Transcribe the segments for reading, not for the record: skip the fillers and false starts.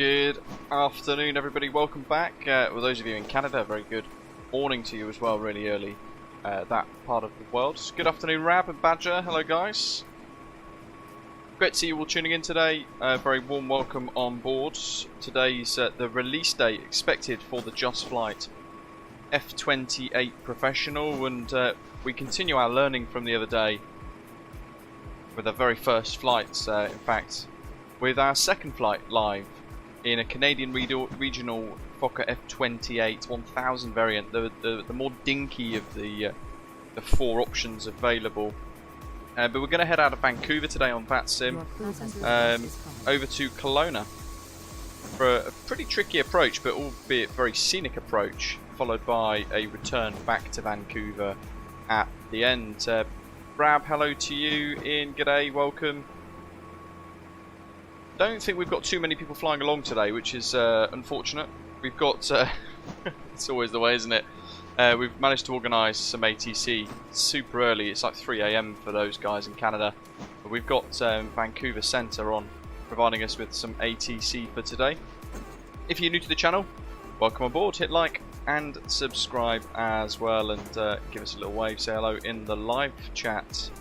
Good afternoon, everybody. Welcome back. Well, those of you in Canada, very good morning to you as well, really early that part of the world. Good afternoon, Rab and Badger. Hello, guys. Great to see you all tuning in today. Very warm welcome on board. Today's the release date expected for the Just Flight F28 Professional, and we continue our learning from the other day with our very first flights, in fact, with our second flight live in a Canadian regional Fokker F28-1000 variant, the more dinky of the four options available. But we're going to head out of Vancouver today on VATSIM over to Kelowna for a pretty tricky approach, but albeit very scenic approach, followed by a return back to Vancouver at the end. Brab, hello to you. Ian, g'day, welcome. Don't think we've got too many people flying along today, which is unfortunate. We've got, it's always the way, isn't it? We've managed to organise some ATC super early. It's like 3 AM for those guys in Canada. But we've got Vancouver Centre on, providing us with some ATC for today. If you're new to the channel, welcome aboard. Hit like and subscribe as well, and give us a little wave. Say hello in the live chat.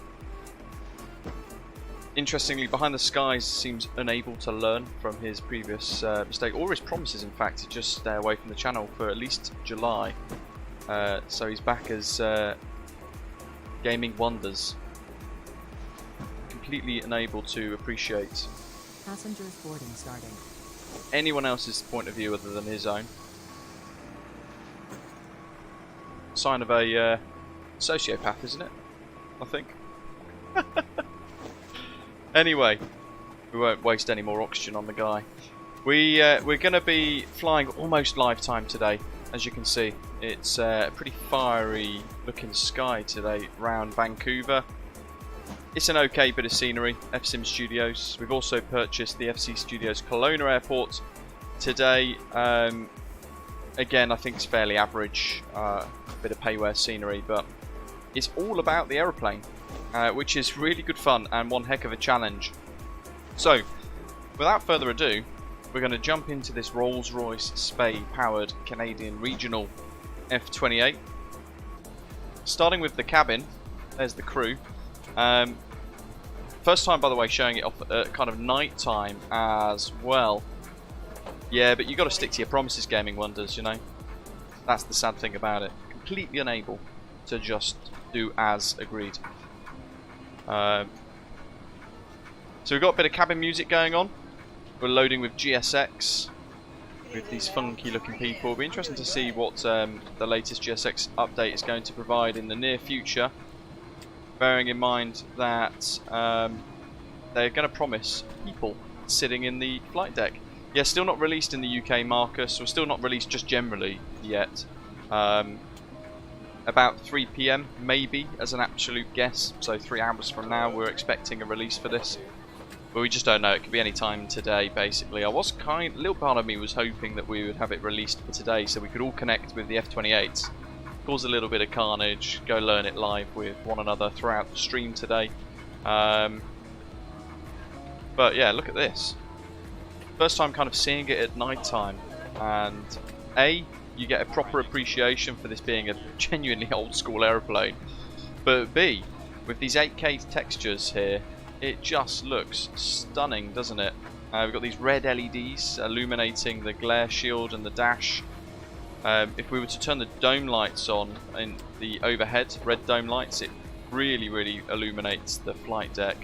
Interestingly, Behind the Skies seems unable to learn from his previous mistake, or his promises, in fact, to just stay away from the channel for at least July. So he's back as gaming wonders. Completely unable to appreciate passengers boarding starting. Anyone else's point of view other than his own. Sign of a sociopath, isn't it? I think. Anyway, we won't waste any more oxygen on the guy. We're going to be flying almost live time today. As you can see, it's a pretty fiery looking sky today around Vancouver. It's an okay bit of scenery. FSIM Studios. We've also purchased the FC Studios Kelowna Airport today. Again, I think it's fairly average. Bit of payware scenery, but it's all about the aeroplane. Which is really good fun and one heck of a challenge. So, without further ado, we're going to jump into this Rolls-Royce Spey-powered Canadian regional F28. Starting with the cabin, there's the crew. First time, by the way, showing it off at kind of night time as well. Yeah, but you've got to stick to your promises, gaming wonders, you know. That's the sad thing about it. Completely unable to just do as agreed. So we've got a bit of cabin music going on. We're loading with GSX with these funky looking people. It'll be interesting to see what the latest GSX update is going to provide in the near future, bearing in mind that they're going to promise people sitting in the flight deck. Yeah, still not released in the UK, Marcus, or still not released just generally yet. About 3 PM maybe, as an absolute guess. So 3 hours from now we're expecting a release for this, but we just don't know. It could be any time today, basically. A little part of me was hoping that we would have it released for today, so we could all connect with the F28s, cause a little bit of carnage, go learn it live with one another throughout the stream today. But yeah, look at this. First time kind of seeing it at night time, and you get a proper appreciation for this being a genuinely old school aeroplane, but B, with these 8K textures here, it just looks stunning, doesn't it? We've got these red LEDs illuminating the glare shield and the dash. If we were to turn the dome lights on in the overhead, red dome lights, it really illuminates the flight deck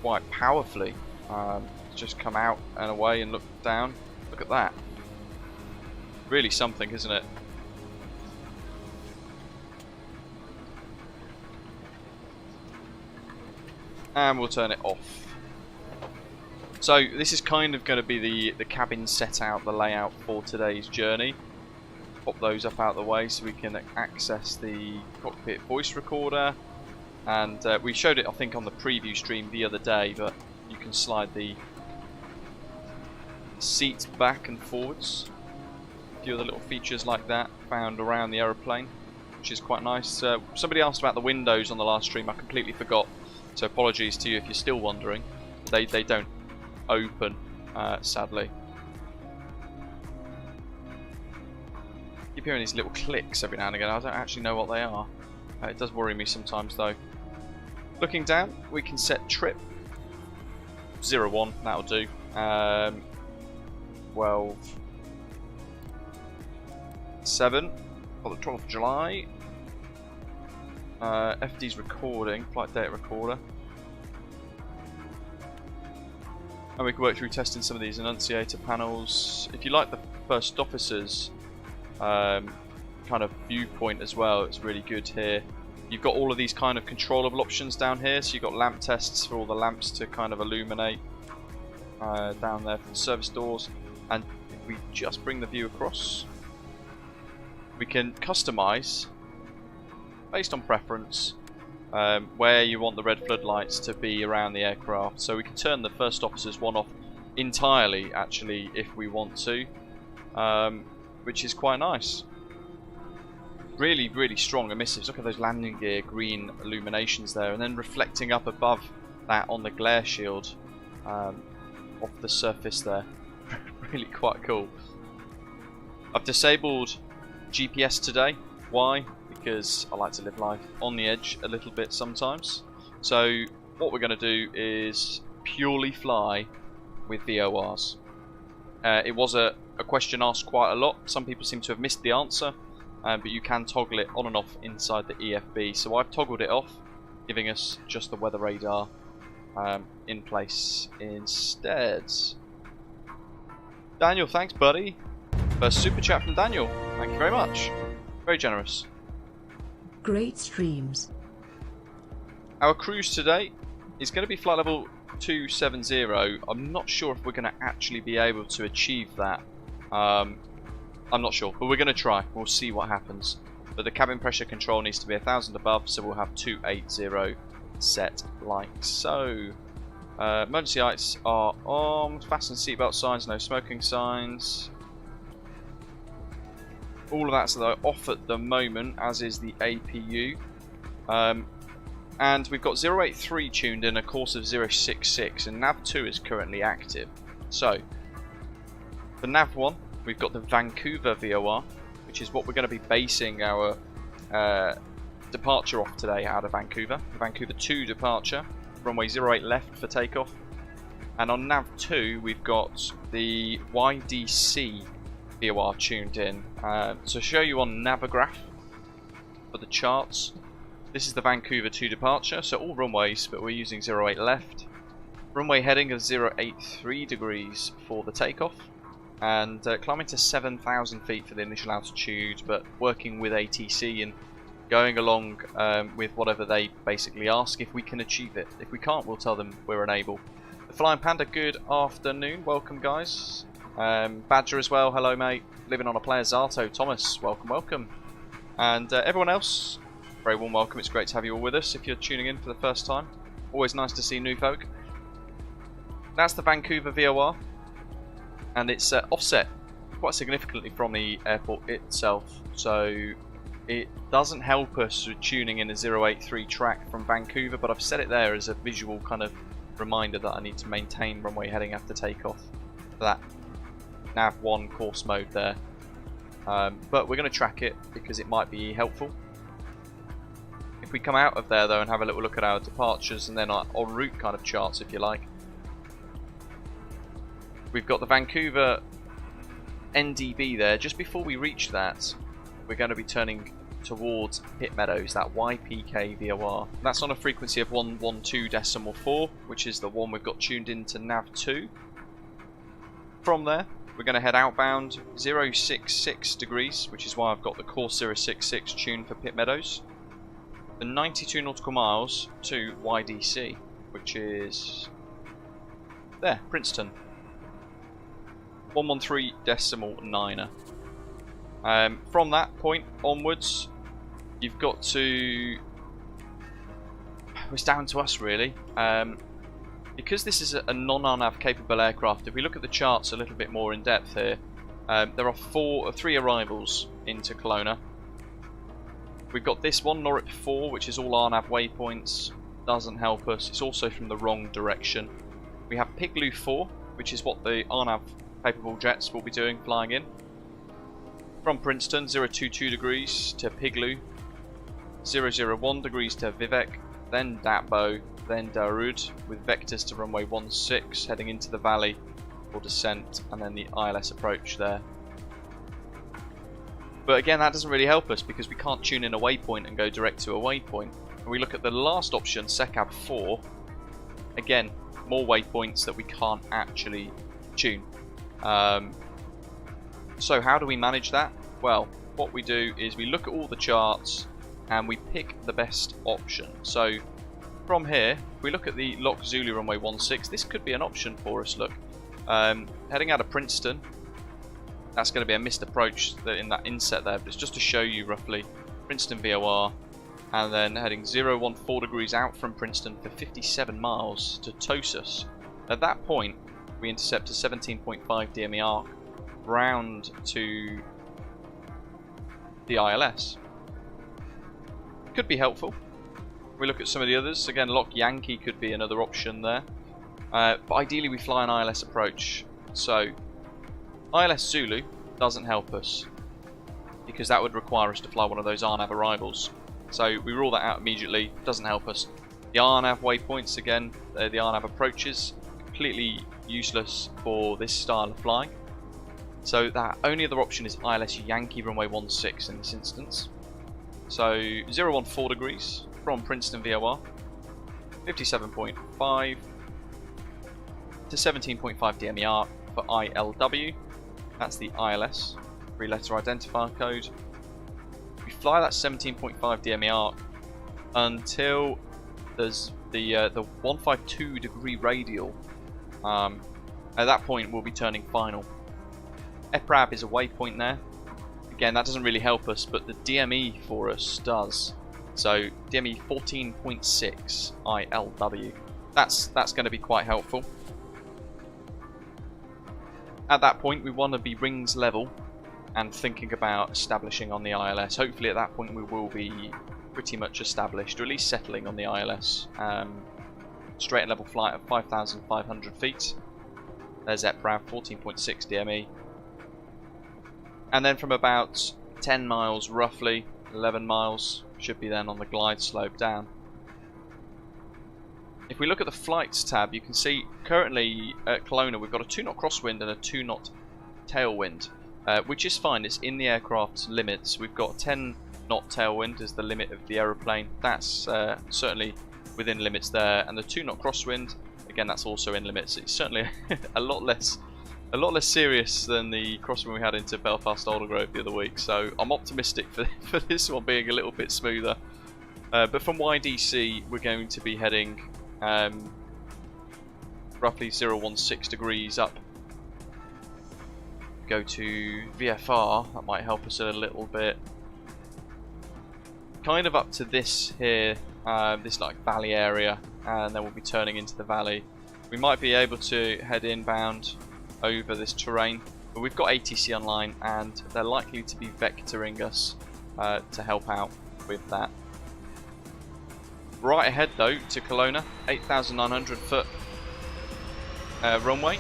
quite powerfully. Just come out and away and look down. Look at that. Really something, isn't it? And we'll turn it off. So this is kind of going to be the cabin set out, the layout for today's journey. Pop those up out of the way so we can access the cockpit voice recorder. And we showed it, I think, on the preview stream the other day, but you can slide the seats back and forwards. A few other little features like that found around the aeroplane, which is quite nice. Somebody asked about the windows on the last stream. I completely forgot, so apologies to you if you're still wondering. They don't open, sadly. keep hearing these little clicks every now and again. I don't actually know what they are. It does worry me sometimes though. Looking down, we can set trip 01, that'll do. 12/7 for the 12th of July. FD's recording, flight data recorder. And we can work through testing some of these annunciator panels. If you like the first officer's kind of viewpoint as well, it's really good here. You've got all of these kind of controllable options down here. So you've got lamp tests for all the lamps to kind of illuminate down there for the service doors. And if we just bring the view across, we can customize based on preference where you want the red floodlights to be around the aircraft. So we can turn the first officer's one off entirely, actually, if we want to, which is quite nice. Really, really strong emissives. Look at those landing gear green illuminations there, and then reflecting up above that on the glare shield off the surface there. Really quite cool. I've disabled GPS today. Why? Because I like to live life on the edge a little bit sometimes. So what we're going to do is purely fly with VORs. It was a question asked quite a lot. Some people seem to have missed the answer, but you can toggle it on and off inside the EFB. So I've toggled it off, giving us just the weather radar in place instead. Daniel, thanks buddy. First super chat from Daniel. Thank you very much. Very generous. Great streams. Our cruise today is going to be flight level 270. I'm not sure if we're going to actually be able to achieve that. I'm not sure, but we're going to try. We'll see what happens. But the cabin pressure control needs to be 1,000 above, so we'll have 280 set like so. Emergency lights are on. Fasten seatbelt signs, no smoking signs. All of that's off at the moment, as is the APU. And we've got 083 tuned in, a course of 066, and nav2 is currently active. So, for nav1, we've got the Vancouver VOR, which is what we're going to be basing our departure off today out of Vancouver. The Vancouver 2 departure, runway 08 left for takeoff. And on nav2, we've got the YDC VOR tuned in. To show you on Navigraph for the charts, this is the Vancouver 2 departure, so all runways, but we're using 08 left. Runway heading of 083 degrees for the takeoff, and climbing to 7,000 feet for the initial altitude, but working with ATC and going along with whatever they basically ask if we can achieve it. If we can't, we'll tell them we're unable. The Flying Panda, good afternoon. Welcome, guys. Badger as well, hello mate. Living on a player, Zato, Thomas, welcome, welcome. And everyone else, very warm welcome. It's great to have you all with us if you're tuning in for the first time. Always nice to see new folk. That's the Vancouver VOR, and it's offset quite significantly from the airport itself, so it doesn't help us with tuning in a 083 track from Vancouver, but I've set it there as a visual kind of reminder that I need to maintain runway heading after takeoff for that nav1 course mode there. But we're going to track it because it might be helpful. If we come out of there though and have a little look at our departures and then our en route kind of charts, if you like, we've got the Vancouver NDB there. Just before we reach that, we're going to be turning towards Pit Meadows, that YPK VOR. That's on a frequency of 112.4, which is the one we've got tuned into nav2. From there, we're going to head outbound 066 degrees, which is why I've got the course 066 tuned for Pit Meadows. The 92 nautical miles to YDC, which is there, Princeton. 113.9er. From that point onwards, you've got to... It's down to us really. Because this is a non-RNAV capable aircraft, if we look at the charts a little bit more in depth here, there are three arrivals into Kelowna. We've got this one, Norwich 4, which is all RNAV waypoints. Doesn't help us. It's also from the wrong direction. We have Pigloo 4, which is what the RNAV capable jets will be doing, flying in. From Princeton, 022 degrees to Piglu, 001 degrees to Vivek, then Datbo, then Darude, with vectors to runway 16, heading into the valley for descent, and then the ILS approach there. But again, that doesn't really help us because we can't tune in a waypoint and go direct to a waypoint. When we look at the last option, SECAB 4, again, more waypoints that we can't actually tune. So how do we manage that? Well, what we do is we look at all the charts and we pick the best option. So from here, if we look at the Lock Zulu runway 16, this could be an option for us. Look, heading out of Princeton, that's going to be a missed approach in that inset there, but it's just to show you roughly Princeton VOR, and then heading 014 degrees out from Princeton for 57 miles to Tosus. At that point, we intercept a 17.5 DME arc round to the ILS. Could be helpful. We look at some of the others. Again, Lock Yankee could be another option there. But ideally we fly an ILS approach. So ILS Zulu doesn't help us because that would require us to fly one of those RNAV arrivals. So we rule that out immediately. Doesn't help us. The RNAV waypoints, again, the RNAV approaches, completely useless for this style of flying. So that only other option is ILS Yankee runway 16 in this instance. So 014 degrees from Princeton VOR, 57.5 to 17.5 DME arc for ILW. That's the ILS 3-letter identifier code. We fly that 17.5 DME arc until there's the 152 degree radial. At that point we'll be turning final. EPRAB is a waypoint there. Again, that doesn't really help us, but the DME for us does. So DME 14.6 ILW. That's going to be quite helpful. At that point, we want to be rings level and thinking about establishing on the ILS. Hopefully, at that point, we will be pretty much established, or at least settling on the ILS. Straight and level flight at 5,500 feet. There's EPRAB 14.6 DME. And then from about 10 miles roughly, 11 miles, should be then on the glide slope down. If we look at the flights tab, you can see currently at Kelowna we've got a 2-knot crosswind and a 2-knot tailwind, which is fine. It's in the aircraft's limits. We've got 10-knot tailwind as the limit of the aeroplane. That's certainly within limits there, and the 2-knot crosswind, again, that's also in limits. It's certainly a lot less serious than the crosswind we had into Belfast Aldergrove the other week, so I'm optimistic for this one being a little bit smoother. But from YDC we're going to be heading roughly 016 degrees up. Go to VFR, that might help us a little bit. Kind of up to this here, this like valley area, and then we'll be turning into the valley. We might be able to head inbound over this terrain, but we've got ATC online and they're likely to be vectoring us to help out with that. Right ahead though to Kelowna, 8,900 foot runway.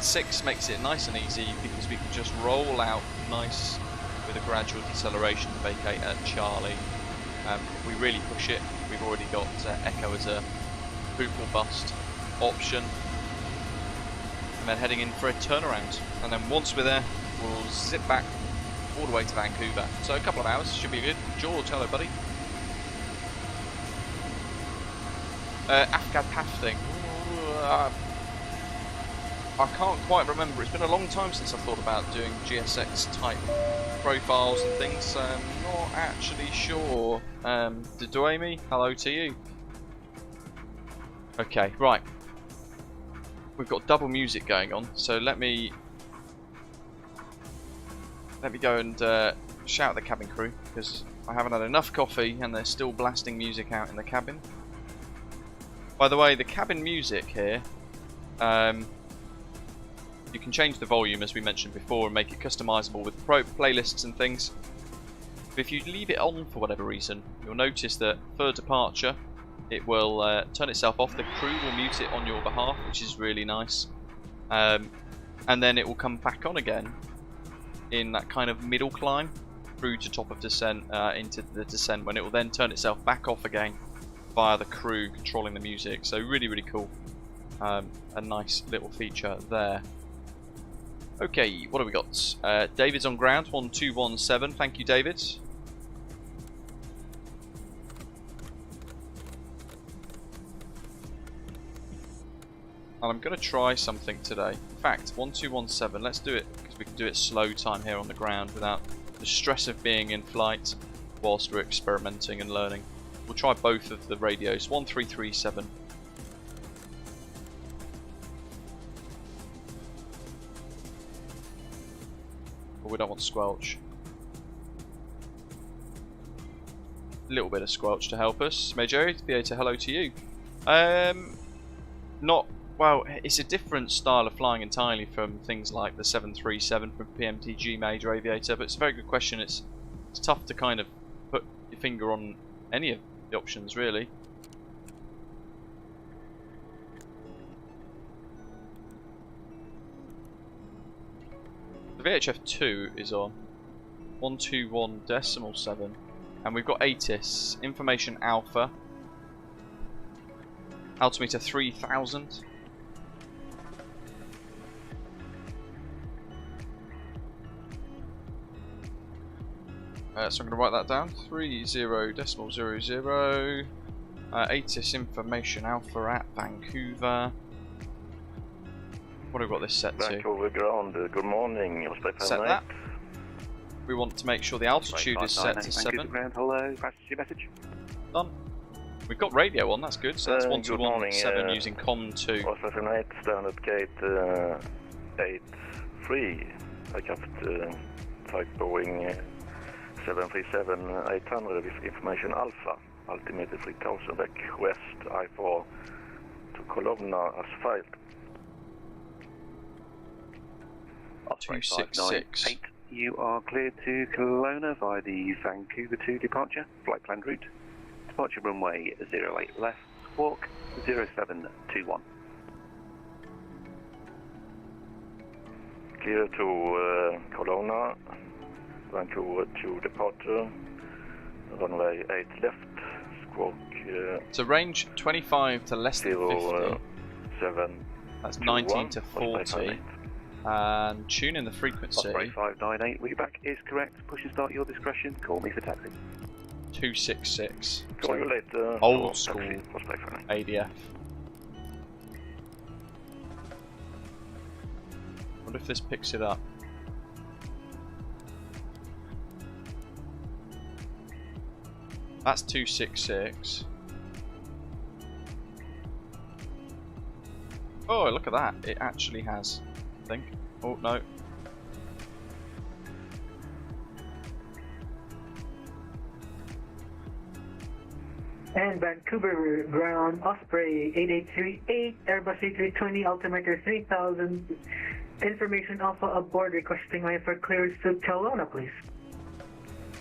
16 makes it nice and easy because we can just roll out nice with a gradual deceleration to vacate at Charlie. If we really push it, we've already got Echo as a boot or bust option. And then heading in for a turnaround, and then once we're there we'll zip back all the way to Vancouver, so a couple of hours should be good. George, hello buddy. Afghan path thing, I can't quite remember. It's been a long time since I thought about doing GSX type profiles and things, so I'm not actually sure. Duemi, hello to you. Okay, right. We've got double music going on, so let me go and shout at the cabin crew because I haven't had enough coffee and they're still blasting music out in the cabin. By the way, the cabin music here, you can change the volume as we mentioned before and make it customizable with playlists and things. But if you leave it on for whatever reason, you'll notice that for departure it will turn itself off. The crew will mute it on your behalf, which is really nice. And then it will come back on again in that kind of middle climb through to top of descent into the descent, when it will then turn itself back off again via the crew controlling the music. So really, really cool. A nice little feature there. Okay, what have we got? David's on ground, 1217. Thank you, David. And I'm going to try something today. In fact, 1217, let's do it, because we can do it slow time here on the ground without the stress of being in flight whilst we're experimenting and learning. We'll try both of the radios. 1337. But we don't want squelch. A little bit of squelch to help us. Major, Theater, hello to you. Well, it's a different style of flying entirely from things like the 737 from PMTG Major Aviator, but it's a very good question. It's tough to kind of put your finger on any of the options, really. The VHF2 is on 121.7, and we've got ATIS, Information Alpha, altimeter 3000. So I'm going to write that down, 30.00. ATIS Information Alpha at Vancouver. What have we got this set to? Vancouver ground, good morning. Set that. We want to make sure the altitude is set to 7. Ground, hello, passenger message. Done. We've got radio on, that's good. So that's 1217 using COM2. Fokker F28, standard gate 83. Takeoff type Boeing 737-800 with information Alpha. Altimeter 3000 back west, I4 to Kelowna asphalt. 266. You are cleared to Kelowna via the Vancouver 2 departure, flight plan route. Departure runway 08 left, squawk 0721. Clear to Kelowna, Vancouver 2 departure, runway 8 left, squawk So range 25 to less than 50. 7. That's 19 to 40. And tune in the frequency. Osprey 598, readback is correct. Push and start your discretion. Call me for taxi. 266. Call you later. Old school Osprey 598. ADF. Wonder if this picks it up. That's 266. Oh, look at that. It actually has. I think. Oh, no. And Vancouver ground, Osprey 8838, Airbus A320, altimeter 3000. Information Alpha aboard, requesting IFR clearance to Kelowna, please.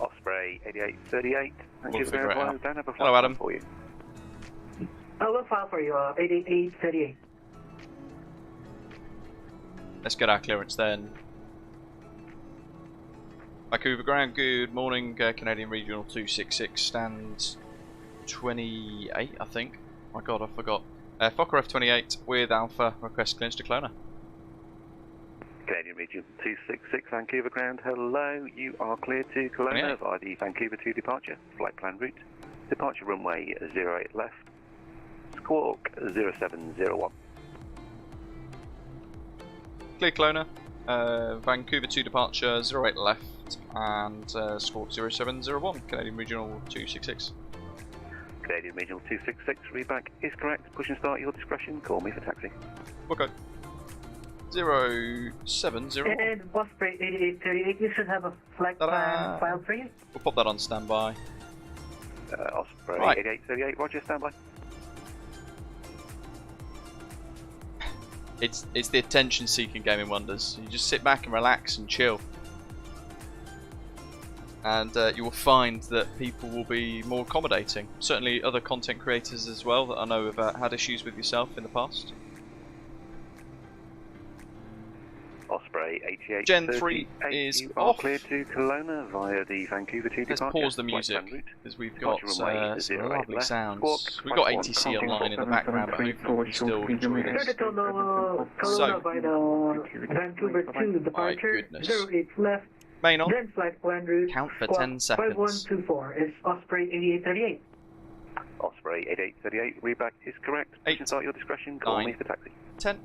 Osprey 8838. We'll figure it out. Don't have a Hello, Adam. for you. I will file for you, 88838. Let's get our clearance then. Vancouver ground, good morning. Canadian Regional 266, stand 28, I think. Oh my god, I forgot. Fokker F28 with Alpha, request clearance to Kelowna. Canadian Region 266, Vancouver ground, hello. You are cleared to Kelowna via the Vancouver 2 departure, flight plan route. Departure runway 08 left, squawk 0701. Clear Kelowna, Vancouver 2 departure, 08 left, and squawk 0701, Canadian Regional 266. Canadian Regional 266, readback is correct. Push and start your discretion. Call me for taxi. Okay. 070. And Osprey 8838, you should have a flight plan filed for you. We'll pop that on standby. Osprey Right. 8838, roger, standby. It's the attention-seeking game in wonders. You just sit back and relax and chill, and you will find that people will be more accommodating. Certainly, other content creators as well that I know have had issues with yourself in the past. Osprey Osprey 88. Gen 3 is you are off. clear to Kelowna via the Vancouver 2 Let's departure. pause the Flight music plan route. because we've got Departure runway some 08 lovely left. sounds. Squawk, We've got flight ATC 1, online in the background, but hopefully we can still enjoy this. Clear to Kelowna So- by the Vancouver 2 departure, goodness. 08 left. Main on. Then flight plan route. Count for squawk 10 seconds. 5124 is Osprey 8838. Osprey 8838, readback is correct. Eight, You can start your discretion, call 9, me for taxi. 10.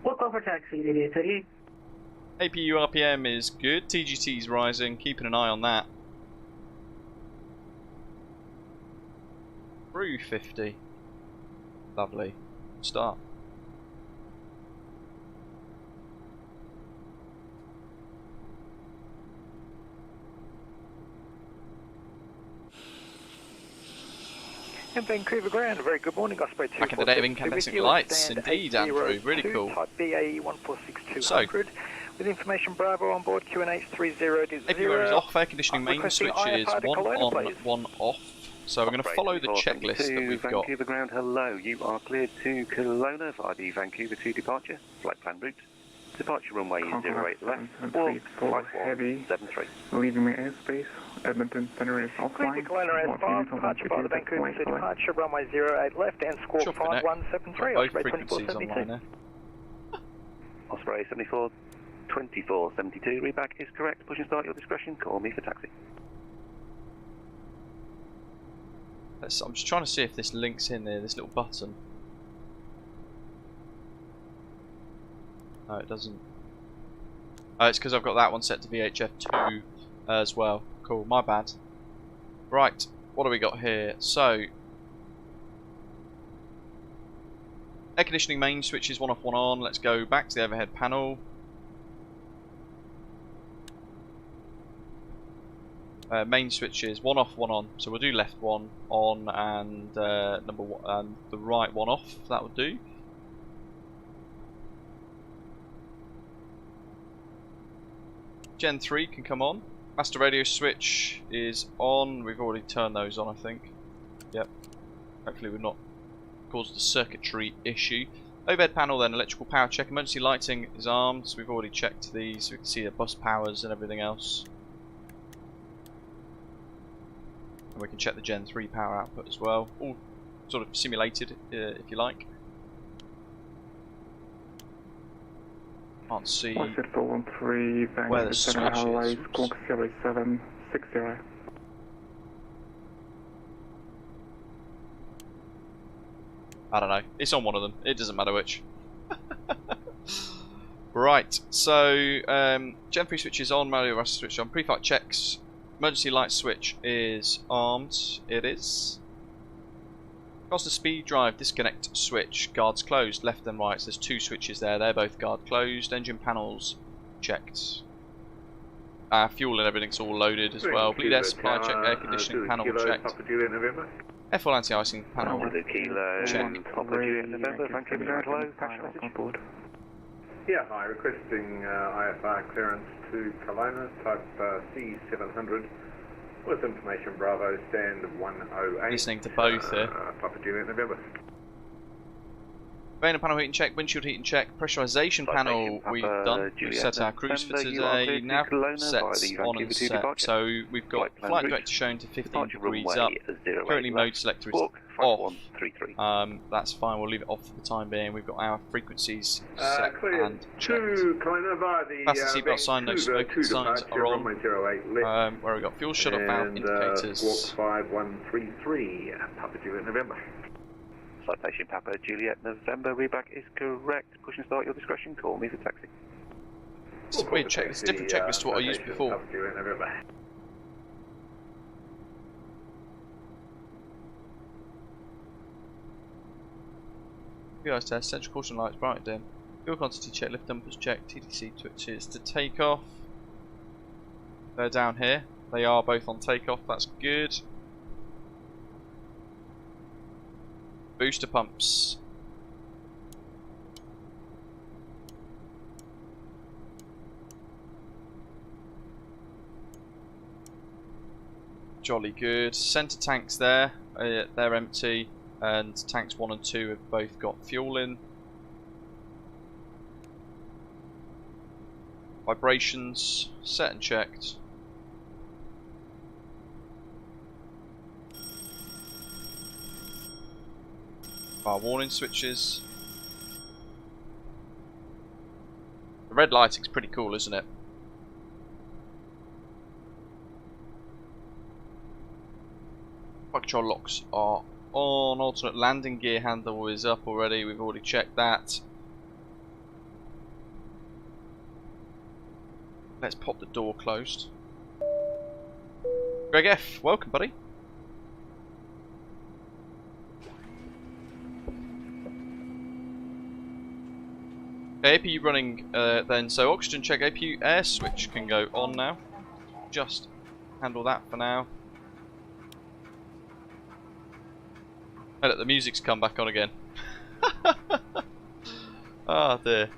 We'll call for taxi 8838. APU RPM is good. TGT's rising. Keeping an eye on that. Through 50. Lovely. Start. In Vancouver ground, a very good morning, Osprey 2. Back in the day of incandescent lights, indeed, Andrew, really cool. Type BAE 146200. So, with information Bravo on board, QNH 30. APU is off. Air conditioning main requesting switch is IFR to 1 Kelowna, on, please. 1 off. So we're going to follow the checklist that we've got. Vancouver ground, hello. You are cleared to Kelowna via the Vancouver 2 departure. Flight plan route. Departure runway 08 left. Or flight heavy. 73. Leaving my airspace. Edmonton Center is offline. Clear to Kelowna S5, departure by the Vancouver 2 departure, runway 08 left, and squawk Sure, for neck. 5173, Both Osprey frequencies 2472. online there. Osprey 74, 2472, readback is correct. Push and start your discretion, call me for taxi. I'm just trying to see if this links in there, this little button. No, it doesn't. Oh, it's because I've got that one set to VHF2 as well. Cool, my bad. Right, what do we got here? So, air conditioning main switches 1 off, 1 on. Let's go back to the overhead panel. Main switches 1 off, 1 on. So we'll do left 1 on and number 1 and the right 1 off. That would do. Gen 3 can come on. Master radio switch is on. We've already turned those on, I think. Yep. Hopefully we've not caused a circuitry issue. Overhead panel then, electrical power check. Emergency lighting is armed. So we've already checked these. So we can see the bus powers and everything else. And we can check the Gen 3 power output as well. All sort of simulated, if you like. Can't see where the switch is. Clock 0760. I don't know. It's on one of them. It doesn't matter which. Right. So Gen 3 switch is on. Manual arrest switch on. Pre-flight checks. Emergency light switch is armed. It is. Across the speed drive disconnect switch. Guards closed. Left and right. So there's 2 switches there. They're both guard closed. Engine panels checked. Fuel and everything's all loaded as well. Bleed air supply check. Air conditioning panel checked. F1 anti-icing panel check. November, Vancouver ground, hello. Passion message. Yeah, hi. Requesting IFR clearance to Kelowna, type C700, with information Bravo, stand 108. Listening to both here. Papa Juliet, November. Vane panel heating check, windshield heating check, pressurization panel we've done. We've set our cruise for today. Nav sets on and set. So we've got flight director shown to 15 degrees up. Currently mode selector is off. That's fine, we'll leave it off for the time being. We've got our frequencies set and checked. Fasten seatbelt sign, no smoking signs are on. Where we got fuel shut off valve indicators. Squawk 5133, Papa Juliet, November. Citation Papa Juliet November, readback is correct. Push and start your discretion, call me for taxi. It's a weird checklist, it's a different checklist to what I used before. Guys test, central caution lights bright dim. Fuel quantity check, lift dumpers check, TDC switches to takeoff. They're down here. They are both on takeoff, that's good. Booster pumps. Jolly good. Centre tanks there, they're empty, and tanks 1 and 2 have both got fuel in. Vibrations set and checked. Our warning switches. The red lighting's pretty cool, isn't it? Flight control locks are on. Alternate landing gear handle is up already. We've already checked that. Let's pop the door closed. Greg F, welcome, buddy. APU running then, so oxygen check, APU air switch can go on now. Just handle that for now. Oh, look, the music's come back on again. Ah, dear.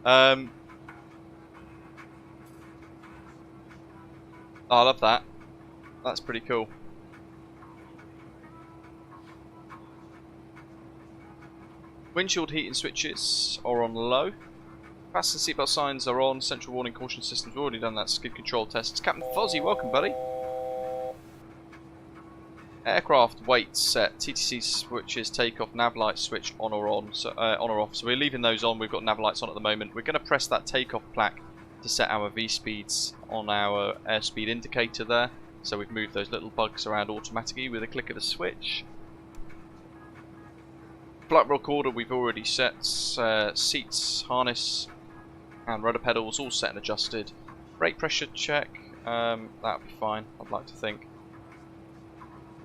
Oh, I love that. That's pretty cool. Windshield heating switches are on low. Fasten seatbelt signs are on. Central warning caution systems, we've already done that. Skid control tests. Captain Fozzie, welcome, buddy. Aircraft weight set. TTC switches, takeoff, nav light switch on or on. So on or off. So we're leaving those on. We've got nav lights on at the moment. We're going to press that takeoff plaque to set our V speeds on our airspeed indicator there. So we've moved those little bugs around automatically with a click of the switch. Flight recorder we've already set. Seats, harness, and rudder pedals all set and adjusted. Brake pressure check. That'll be fine, I'd like to think.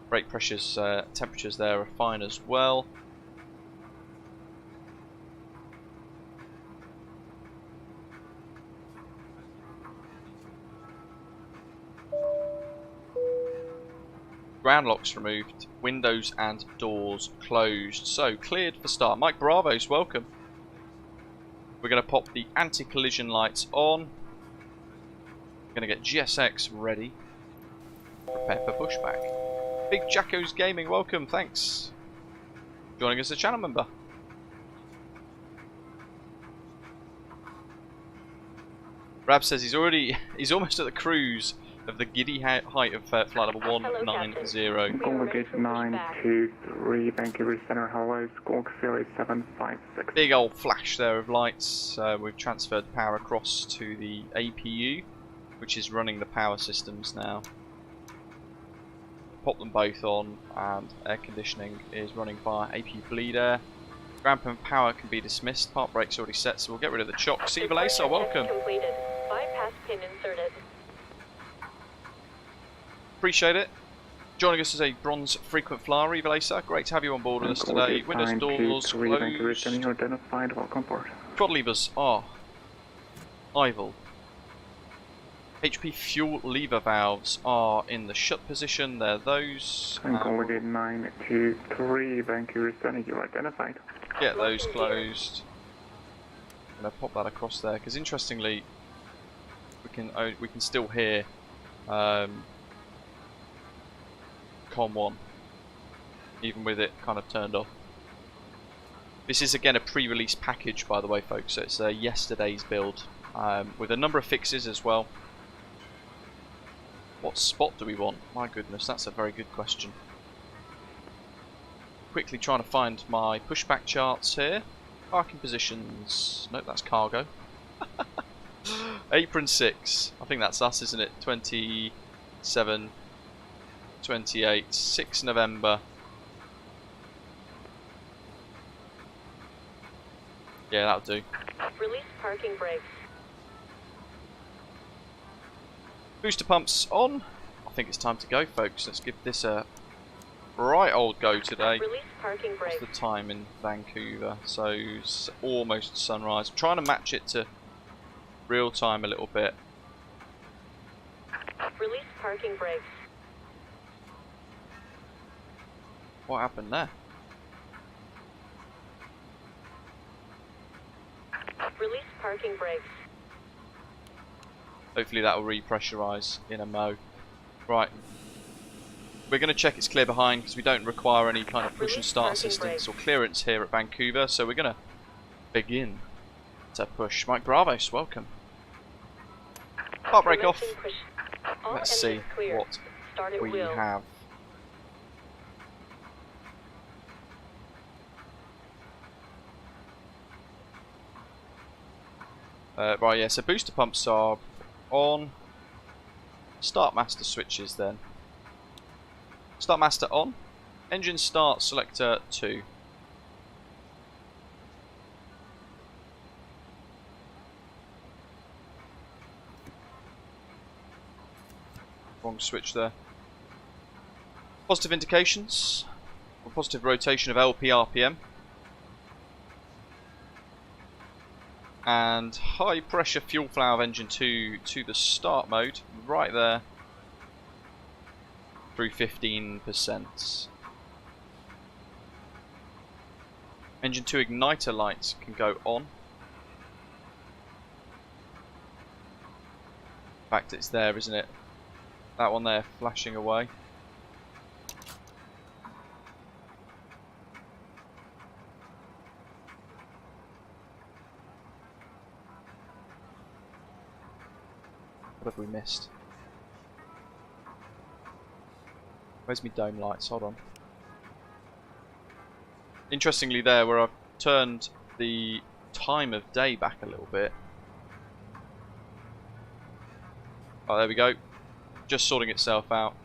Brake pressures, temperatures there are fine as well. Ground locks removed, windows and doors closed. So cleared for start. Mike Bravo's welcome. We're going to pop the anti-collision lights on. We're going to get GSX ready. Prepare for pushback. Big Jacko's Gaming, welcome, thanks. Joining us as a channel member. Rab says he's almost at the cruise of the giddy height of flight level 190. Golden Gate 923, Vancouver Center, hello, Squawk 0756. Big old flash there of lights. We've transferred power across to the APU, which is running the power systems now. Pop them both on, and air conditioning is running via APU bleed air. Ground power can be dismissed. Park brake's already set, so we'll get rid of the chock. See you later, welcome. Completed. Bypass pin inserted. Appreciate it. Joining us as a bronze frequent flyer, Evalacer. Great to have you on board with us today. Windows, doors, closed. Identified, welcome aboard. Throttle levers are idle. HP fuel lever valves are in the shut position. They're those. Golden Gate 923, Vancouver Center, you identified. Get those closed. I'm gonna pop that across there because interestingly, we can still hear. Com 1, even with it kind of turned off. This is again a pre-release package, by the way, folks, so it's yesterday's build with a number of fixes as well. What spot do we want? My goodness, that's a very good question. Quickly trying to find my pushback charts here. Parking positions. Nope, that's cargo. Apron 6. I think that's us, isn't it? 27. 28, 6 November. Yeah, that'll do. Release parking brakes. Booster pumps on. I think it's time to go, folks. Let's give this a right old go today. Release parking brakes. What's the time in Vancouver? So it's almost sunrise. I'm trying to match it to real time a little bit. Release parking brakes. What happened there? Release parking brakes. Hopefully that will repressurize in a mo. Right. We're going to check it's clear behind because we don't require any kind of push and start assistance or clearance here at Vancouver. So we're going to begin to push. Mike Bravos, welcome. Start brake off. Commencing push. All Let's see engines clear. what Start at we will. have. Right, yeah, so booster pumps are on. Start master switches then. Start master on. Engine start selector 2. Wrong switch there. Positive indications. Or positive rotation of LP RPM. And high pressure fuel flow of engine 2 to the start mode, right there, through 15%. Engine 2 igniter lights can go on. In fact, it's there, isn't it? That one there flashing away. What have we missed? Where's my dome lights? Hold on. Interestingly there, where I've turned the time of day back a little bit. Oh, there we go. Just sorting itself out.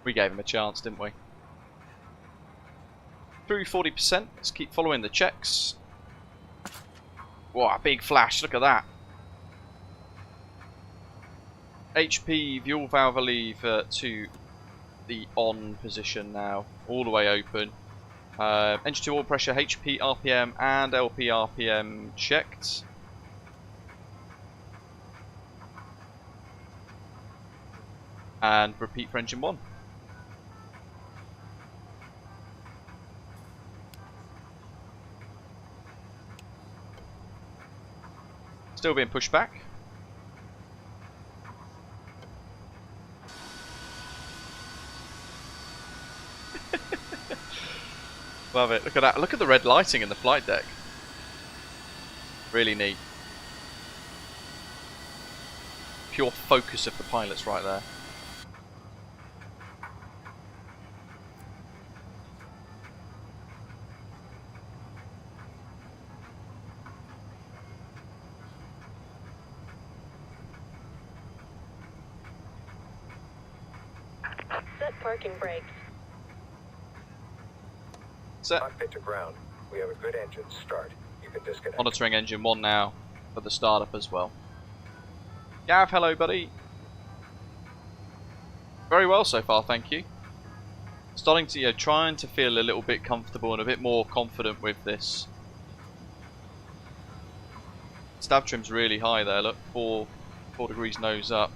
We gave him a chance, didn't we? Through 40%. Let's keep following the checks. Wow, big flash. Look at that. HP fuel valve lever to the on position now. All the way open. Engine 2 oil pressure, HP RPM and LP RPM checked. And repeat for engine 1. Still being pushed back. Love it. Look at that. Look at the red lighting in the flight deck. Really neat. Pure focus of the pilots right there. Set parking brakes. Set. Cockpit to ground. We have a good engine start. You can disconnect. Monitoring engine 1 now for the startup as well. Gav, hello buddy. Very well so far, thank you. Starting to, trying to feel a little bit comfortable and a bit more confident with this. Stab trim's really high there, look, 4 degrees nose up.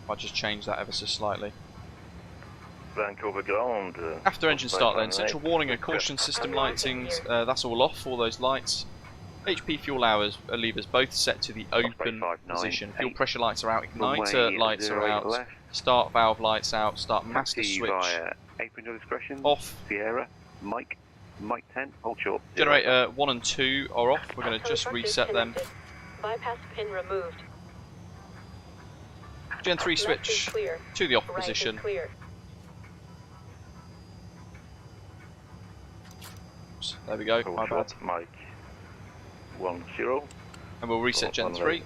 I'll just change that ever so slightly. Vancouver ground. After engine start then, central warning and caution system lightings, that's all off, all those lights. HP fuel levers both set to the open position. Fuel pressure lights are out, igniter lights are out, start valve lights out, start master switch off. Sierra, Mike 10, hold short. Generator 1 and 2 are off, we're going to just reset them. Bypass pin removed. Gen 3 switch to the off Right position. clear. Oops, there we go, my bad. Mike 10. And we'll reset Gen 3.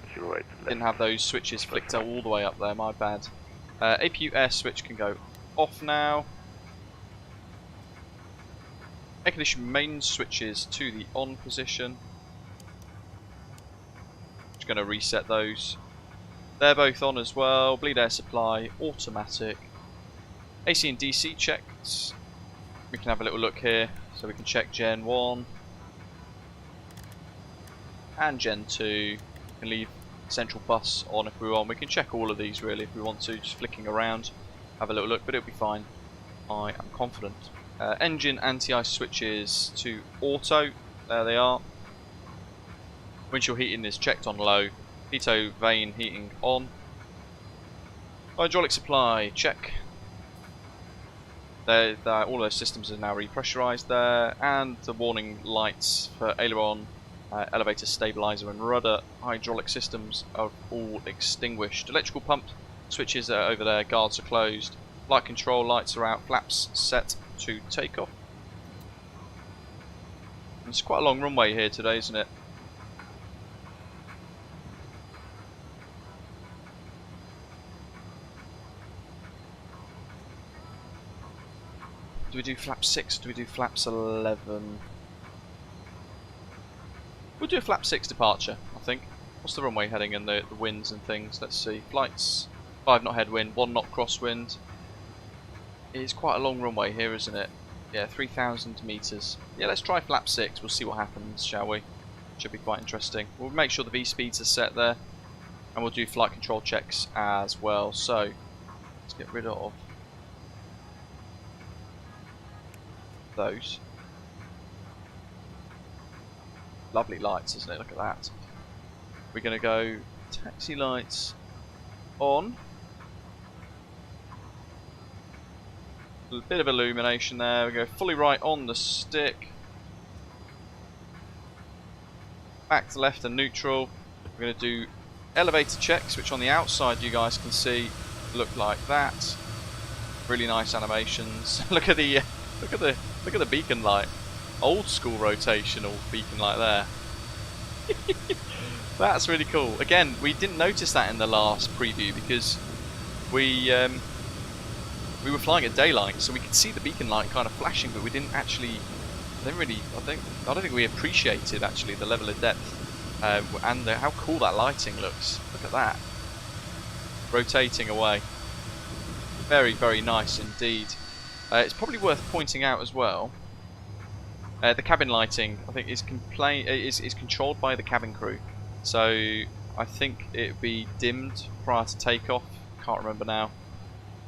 Didn't have those switches flicked all the way up there, my bad. APU air switch can go off now. Air condition main switches to the on position. Just going to reset those. They're both on as well. Bleed air supply, automatic. AC and DC checked. We can have a little look here. So we can check Gen 1 and Gen 2. We can leave central bus on if we want. We can check all of these really if we want to, just flicking around. Have a little look, but it'll be fine. I am confident. Engine anti-ice switches to auto. There they are. Windshield heating is checked on low. Pitot vane heating on. Hydraulic supply, check. All those systems are now repressurized there, and the warning lights for aileron, elevator stabilizer and rudder hydraulic systems are all extinguished. Electrical pump switches are over there, guards are closed, flight control lights are out, flaps set to takeoff. It's quite a long runway here today, isn't it? Do we do flap 6 or do we do flaps 11? We'll do a flap 6 departure, I think. What's the runway heading and the winds and things? Let's see. Flights 5 knot headwind, 1 knot crosswind. It's quite a long runway here, isn't it? Yeah, 3,000 meters. Yeah, let's try flap 6. We'll see what happens, shall we? Should be quite interesting. We'll make sure the V speeds are set there, and we'll do flight control checks as well. So let's get rid of those. Lovely lights, isn't it? Look at that. We're going to go taxi lights on. A bit of illumination there. We go fully right on the stick. Back to left and neutral. We're going to do elevator checks, which on the outside you guys can see look like that. Really nice animations. Look at the beacon light. Old school rotational beacon light there. That's really cool. Again, we didn't notice that in the last preview because we were flying at daylight, so we could see the beacon light kind of flashing, but we didn't actually. I don't think we appreciated actually the level of depth and how cool that lighting looks. Look at that, rotating away. Very, very nice indeed. It's probably worth pointing out as well. The cabin lighting, I think, is controlled by the cabin crew. So I think it would be dimmed prior to takeoff. Can't remember now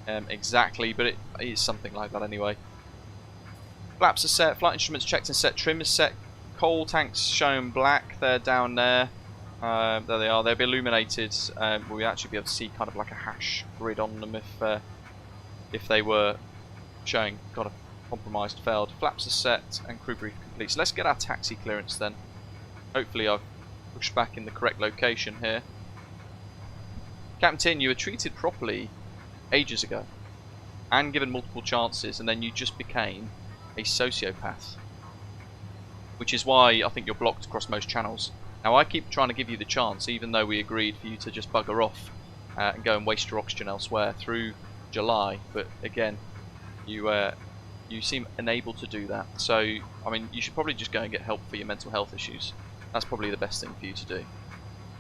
exactly, but it is something like that anyway. Flaps are set, flight instruments checked and set, trim is set, coal tanks shown black, they're down there. There they are, they'll be illuminated. We'll actually be able to see kind of like a hash grid on them if they were showing kind of compromised failed. Flaps are set and crew brief complete. So let's get our taxi clearance then. Hopefully I've pushed back in the correct location here. Captain Tin, you were treated properly ages ago and given multiple chances, and then you just became a sociopath, which is why I think you're blocked across most channels. Now I keep trying to give you the chance, even though we agreed for you to just bugger off and go and waste your oxygen elsewhere through July, but again you seem unable to do that. So I mean, you should probably just go and get help for your mental health issues. That's probably the best thing for you to do,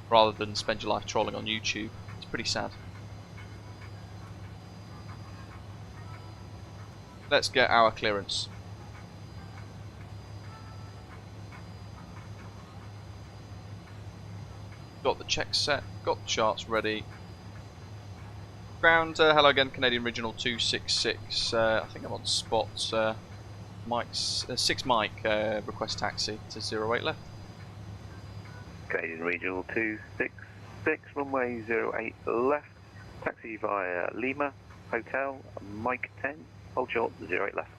rather than spend your life trolling on YouTube. It's pretty sad. Let's get our clearance. Got the check set, got the charts ready. Ground, hello again, Canadian Regional 266. I think I'm on spot. Mike's 6 Mike, request taxi to 08 left. Canadian Regional 266, runway 08 left. Taxi via Lima Hotel, Mike 10. Hold short, 08 left.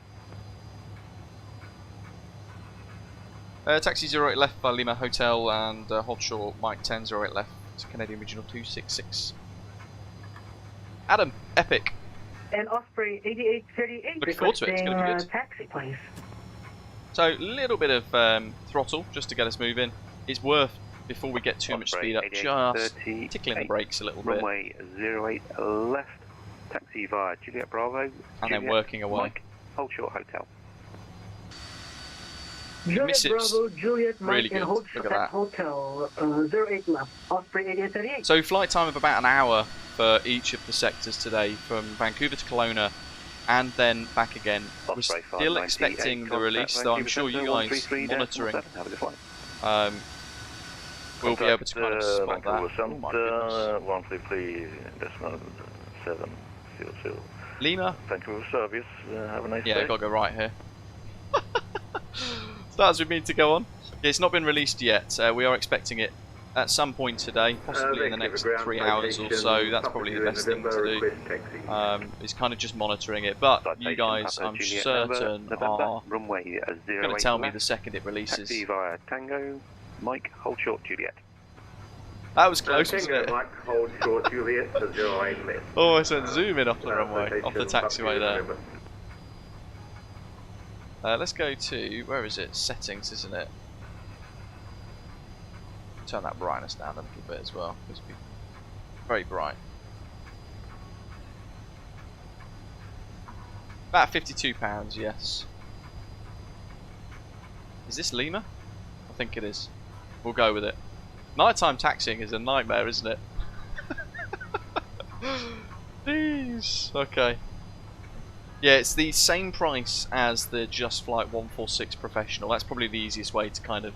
Taxi 08 left by Lima Hotel and hold short, Mike 10, 08 left to Canadian Regional 266. Adam, Epic. And Osprey 8838. Looking forward to it, it's going to be good. Taxi, please. So, a little bit of throttle just to get us moving. It's worth, before we get too much speed up, just tickling the brakes a little bit. Runway 08 left. Taxi via Juliet Bravo. And then working away. Mike, hold short hotel. Juliet Bravo, Juliet Mike, really and hold short at hotel 08 left. Osprey 8838. So flight time of about an hour for each of the sectors today, from Vancouver to Kelowna and then back again. We're still expecting the release, though I'm sure you guys monitoring will be able to kind of spot that. Oh my goodness. 133.700. Lima? Vancouver service. Have a nice day. Yeah, gotta go right here. Starts with me to go on. Yeah, it's not been released yet. We are expecting it at some point today, possibly in the next 3 hours or so. That's probably the best thing to do. Is kind of just monitoring it. But you guys, I'm certain, are runway going to tell me the second it releases. Taxi via Tango, Mike, hold short, Juliet. That was close, wasn't it? Mike, hold short, Juliet, to 08 left. Oh, I said zoom in off the runway, off the taxiway there. Let's go to, where is it? Settings, isn't it? Turn that brightness down a little bit as well. It's very bright. About £52, yes. Is this Lima? I think it is. We'll go with it. Nighttime taxiing is a nightmare, isn't it? Jeez. Okay. Yeah, it's the same price as the Just Flight 146 Professional. That's probably the easiest way to kind of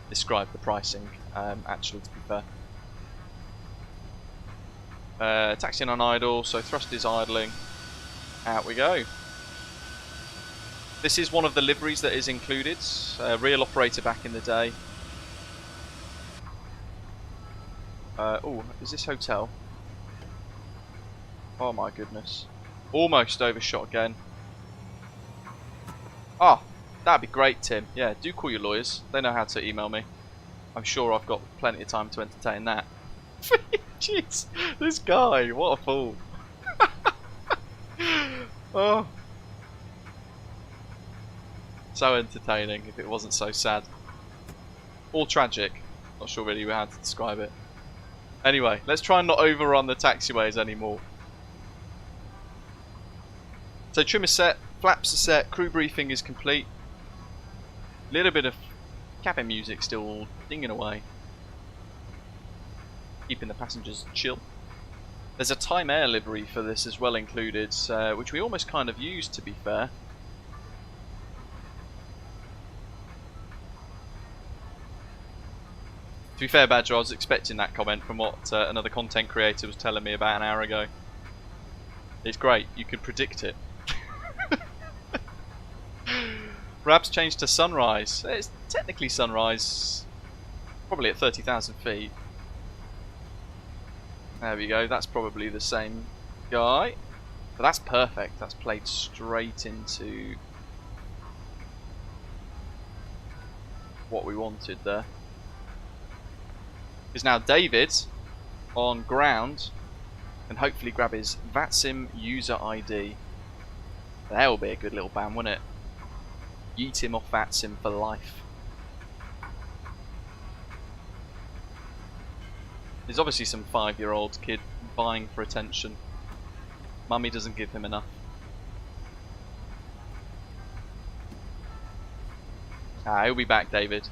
describe the pricing, actually, to be fair. Taxiing on idle, so thrust is idling. Out we go. This is one of the liveries that is included. Real operator back in the day. Oh, is this hotel? Oh my goodness. Almost overshot again. Oh, that'd be great, Tim. Yeah, do call your lawyers. They know how to email me. I'm sure I've got plenty of time to entertain that. Jeez, this guy, what a fool. Oh. So entertaining if it wasn't so sad. Or tragic. Not sure really how to describe it. Anyway, let's try and not overrun the taxiways anymore. So trim is set, flaps are set, crew briefing is complete. Little bit of cabin music still dinging away. Keeping the passengers chill. There's a Time Air livery for this as well included, which we almost kind of used, to be fair. To be fair, Badger, I was expecting that comment from what another content creator was telling me about an hour ago. It's great, you could predict it. Rab's changed to sunrise. It's technically sunrise, probably at 30,000 feet. There we go, that's probably the same guy. But that's perfect, that's played straight into what we wanted there. Because now David, on ground, can hopefully grab his VATSIM user ID. That will be a good little ban, wouldn't it? Yeet him off VATSIM for life. There's obviously some 5-year-old kid vying for attention. Mummy doesn't give him enough. He'll be back, David.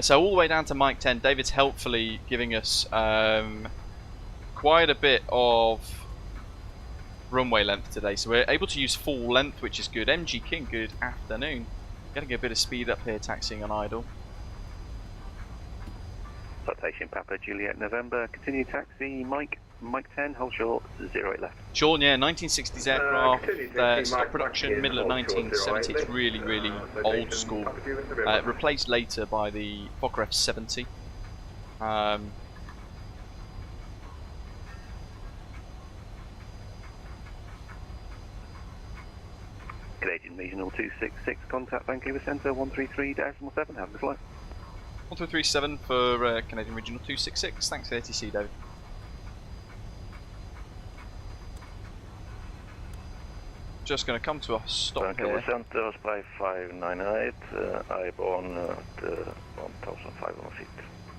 So all the way down to Mike 10, David's helpfully giving us quite a bit of runway length today. So we're able to use full length, which is good. MG King, good afternoon. Getting a bit of speed up here, taxiing on idle. Citation Papa Juliet November, continue taxi, Mike 10, hold short, 08 left. Sean, yeah, 1960s aircraft, stock production, middle of 1970s, it's really, really old school. Replaced later by the Fokker F28. Canadian Regional 266, contact Vancouver Centre 133.7, have the flight. 1337 for Canadian Regional 266, thanks for ATC, David. Just going to come to a stop Vancouver here. Centre, Spy 598, airborne at 1,500 feet.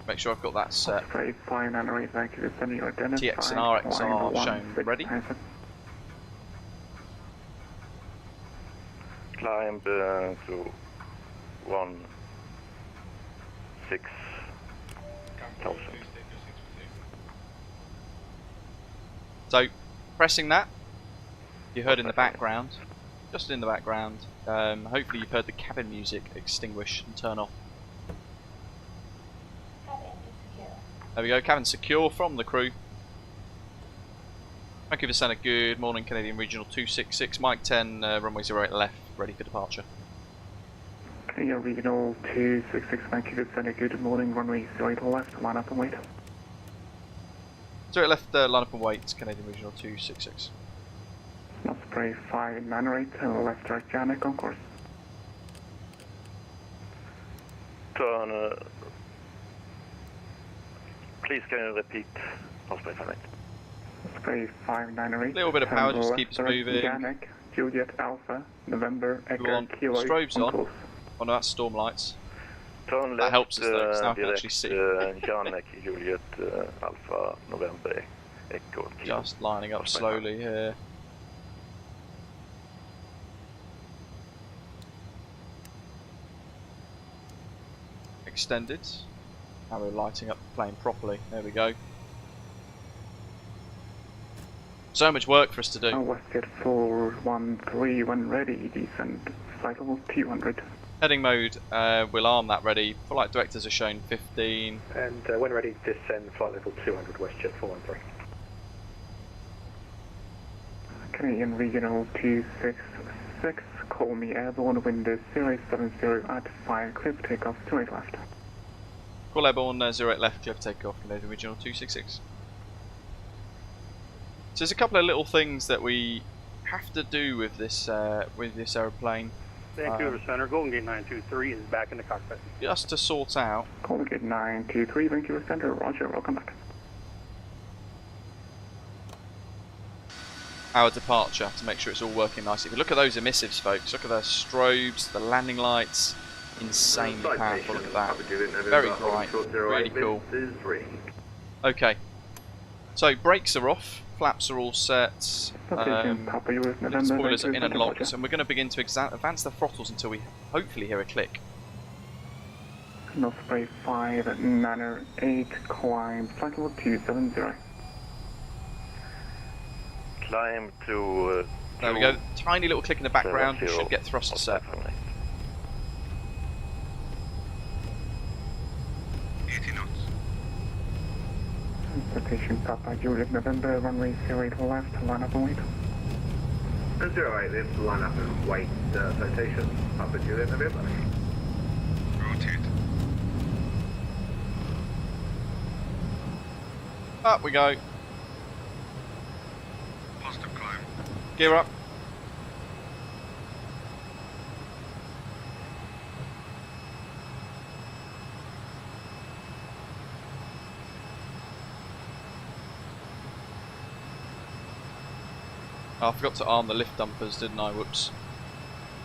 Make sure I've got that set. Osprey 598, Vancouver Centre, your TX and RX are shown ready. Climb to 16,000. So, pressing that, you heard in the background, just in the background, hopefully you've heard the cabin music extinguish and turn off. There we go, cabin secure from the crew. Vancouver Centre, good morning, Canadian Regional 266, Mike 10, runway 08 left, ready for departure. Canadian Regional 266 Vancouver Center, good morning, runway 08 left, line up and wait. So it left line up and wait, Canadian Regional 266. Osprey 598, left direct Janek on course. Turn, please can you repeat Osprey 58? Osprey 598. Little bit of power, just keep us moving. Janek, Juliet Alpha, November, Echo, Kilo. Strobes on. Oh no, that's storm lights. Turn left, that helps us though, because now I can actually see. Janek, Juliet Alpha, November, Echo, Kilo. Just lining up slowly here. Extended. Now we're lighting up the plane properly. There we go. So much work for us to do. Westjet 413 when ready, descend flight level 200. Heading mode, we'll arm that ready. Flight directors are shown 15. And when ready, descend flight level 200, WestJet 413. Canadian Regional 266, call me airborne, wind 070 at 5, clear for takeoff, 28 left. Call airborne, 08 left, clear for takeoff, Canadian Regional 266. So there's a couple of little things that we have to do with this aeroplane. Vancouver Center, Golden Gate 923 is back in the cockpit. Just to sort out. Golden Gate 923, Vancouver Center, roger, welcome back. Our departure to make sure it's all working nicely. But look at those emissives, folks. Look at the strobes, the landing lights. Insanely powerful. Look at that. Very bright. Really cool. Okay. So brakes are off. Flaps are all set. Spoilers are in and locked. And we're going to begin to advance the throttles until we hopefully hear a click. Osprey 598, climb flight level 270. Climb to... there we go. Tiny little click in the background. We should get thrust set. 80 knots. Citation Papa Juliet November, runway 08 left, line up and wait. 08 left, line up and wait, citation Papa Juliet November. Rotate. Up we go. Positive climb. Gear up. Oh, I forgot to arm the lift dumpers, didn't I? Whoops.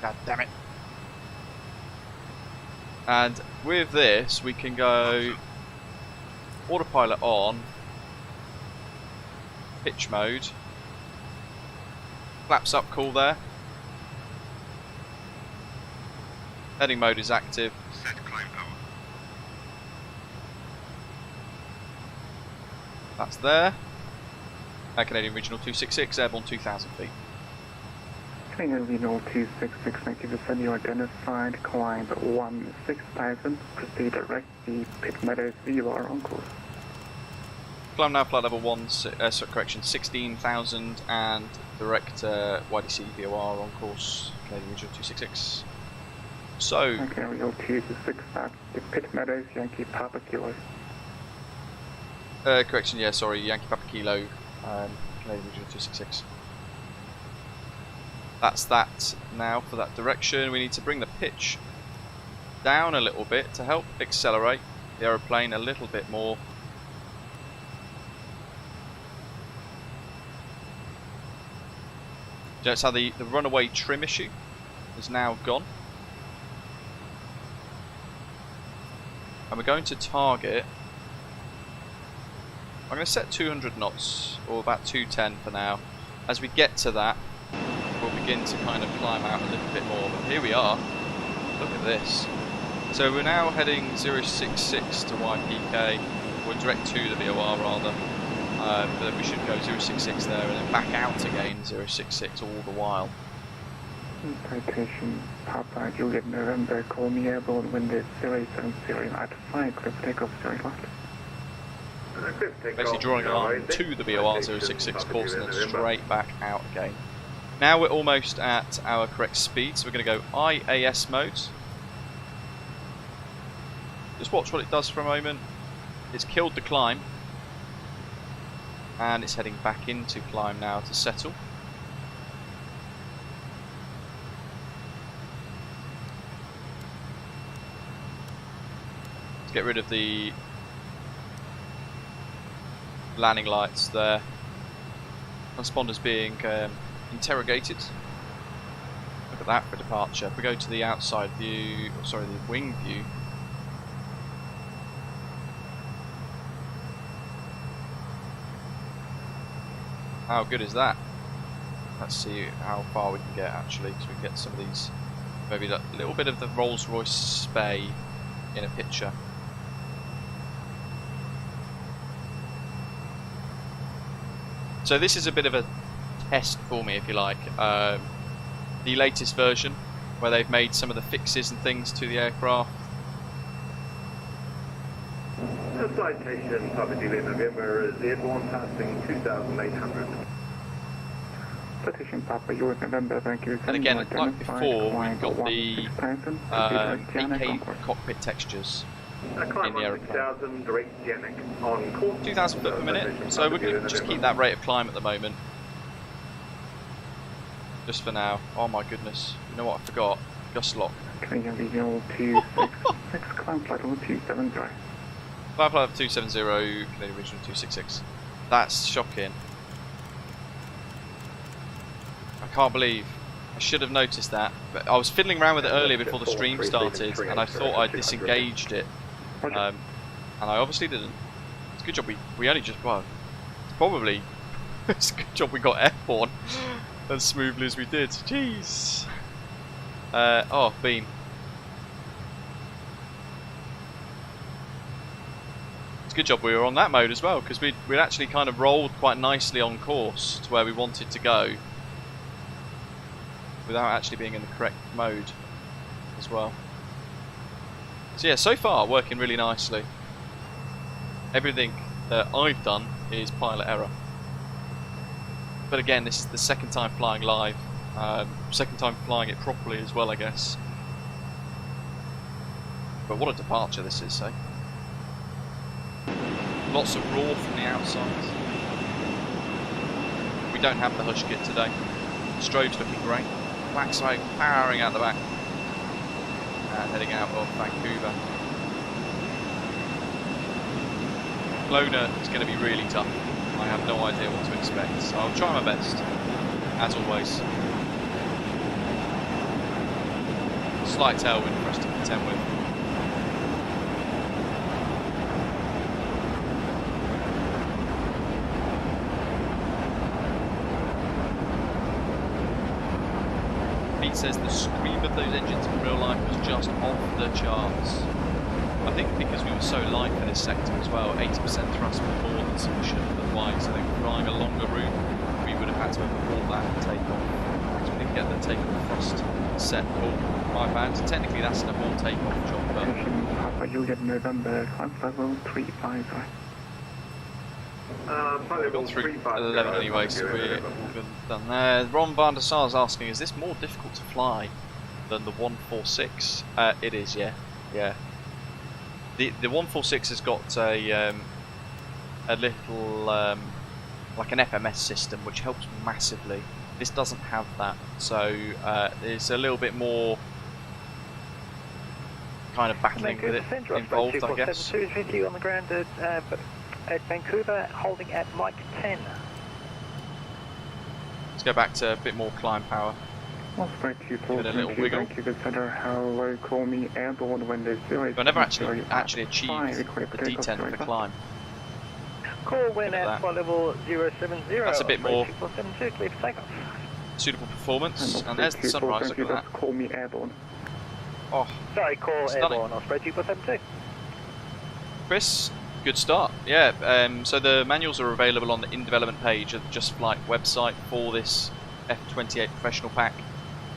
God damn it. And with this, we can go autopilot on, pitch mode, flaps up cool there. Heading mode is active. Set climb power. That's there. Canadian Regional 266, airborne 2,000 feet. Canadian Regional 266, Vancouver Center, you identified, climb 16,000, proceed direct, the pit meadows VOR on course. Climb now flight level 16,000 and direct YDC VOR on course, Canadian Regional 266. So... Canadian Regional 266, back the pit meadows, Yankee Papa Kilo. Correction, yeah, sorry, Yankee Papa Kilo. Canadian Regional 266. That's that now for that direction. We need to bring the pitch down a little bit to help accelerate the aeroplane a little bit more. Notice how the runaway trim issue is now gone. And we're going to target... I'm going to set 200 knots, or about 210 for now. As we get to that, we'll begin to kind of climb out a little bit more. But here we are. Look at this. So we're now heading 066 to YPK, or direct to the VOR rather. But then we should go 066 there and then back out again 066 all the while. Citation Papa Juliet November, call me airborne, wind 070 at 5, clear for takeoff, 0 left. Basically drawing a line to the VOR 066 course and then straight back out again. Now we're almost at our correct speed, so we're going to go IAS mode. just watch what it does for a moment. It's killed the climb. And it's heading back into climb now to settle. Let's get rid of the landing lights there. Transponder's being interrogated. Look at that for departure. If we go to the outside view, or sorry, the wing view. How good is that? Let's see how far we can get actually, so we can get some of these, maybe that little bit of the Rolls-Royce Spey in a picture. So this is a bit of a test for me, if you like. The latest version, where they've made some of the fixes and things to the aircraft. Citation, Papa Juliet November is airborne passing 2,800. Citation Papa Juliet November, thank you. And again, like before, we've got the AK cockpit textures in the aeroplane. 2,000 foot per minute, so we're going to just keep that rate of climb at the moment. Just for now. Oh my goodness, you know what I forgot? Gust lock. Canadian Regional 266, climb flight level 270. Flight level 270, Canadian Regional 266. That's shocking. I can't believe. I should have noticed that. But I was fiddling around with it earlier before the stream started, and I thought I disengaged it. And I obviously didn't. It's a good job we only just, well, it's probably, it's a good job we got airborne as smoothly as we did. Jeez. Oh, beam. It's a good job we were on that mode as well, because we'd actually kind of rolled quite nicely on course to where we wanted to go without actually being in the correct mode as well. So yeah, so far working really nicely. Everything that I've done is pilot error. But again, this is the second time flying live, second time flying it properly as well, I guess. But what a departure this is, eh? Lots of roar from the outside. We don't have the hush kit today. Strobe's looking great. Black smoke powering out the back. And heading out of Vancouver. Kelowna is going to be really tough. I have no idea what to expect, so I'll try my best, as always. Slight tailwind for us to contend with. Pete says the scream of those engines in real life was just off the charts. I think because we were so light for this sector as well, 80% thrust was more than sufficient. Otherwise, I think flying a longer route, we would have had to abort that and take off. Because we didn't get the takeoff thrust set. Oh, my bad. Technically, that's an abort takeoff job, but Papa Juliet November, climb level 35, right? we've gone through 11 anyway, so we're good done there. Ron van der Sar is asking, is this more difficult to fly than the 146? It is, yeah. Yeah. The 146 has got a little like an FMS system which helps massively. This doesn't have that, so there's a little bit more kind of battling with it involved, I guess. 220 on the ground at Vancouver, holding at Mike 10. Let's go back to a bit more climb power. Give it a little wiggle. Hello, call me airborne when there's 0. I've never actually achieved the D10 for the climb. Call when at flight level 070. That's a bit more 72, clear for takeoff. suitable performance, and there's the sunrise, look at that. Call me airborne. Oh, sorry, call stunning. airborne, I'll spread 272. Chris, good start. Yeah, so the manuals are available on the in-development page of the Just Flight website for this F28 Professional pack,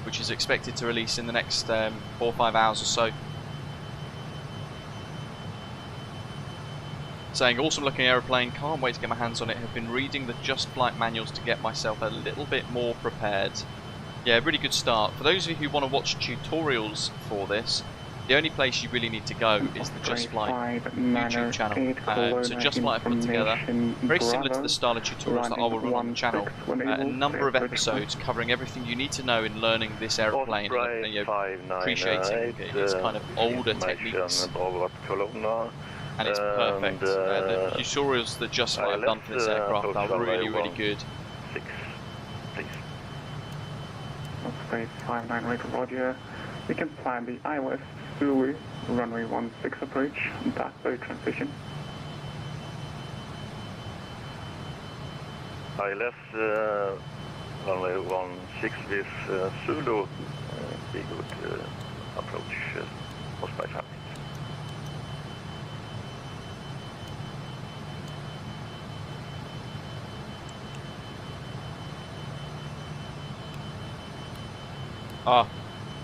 which is expected to release in the next 4 or 5 hours or so. Saying, awesome looking aeroplane, can't wait to get my hands on it. Have been reading the Just Flight manuals to get myself a little bit more prepared. Yeah, really good start. For those of you who want to watch tutorials for this, The only place you really need to go is the Just Flight YouTube channel. So Just Flight have put together, very similar to the style of tutorials that I will run on the channel, a number of episodes covering everything you need to know in learning this aeroplane and appreciating its kind of older techniques. And it's perfect. The tutorials that Just Flight have done for this aircraft are really, really good. 6, please. Osprey 59 right, Roger. We can plan the ILS Zulu runway 16 approach, dark blue transition. ILS runway 16 with Zulu, be good approach, Osprey 58. Ah,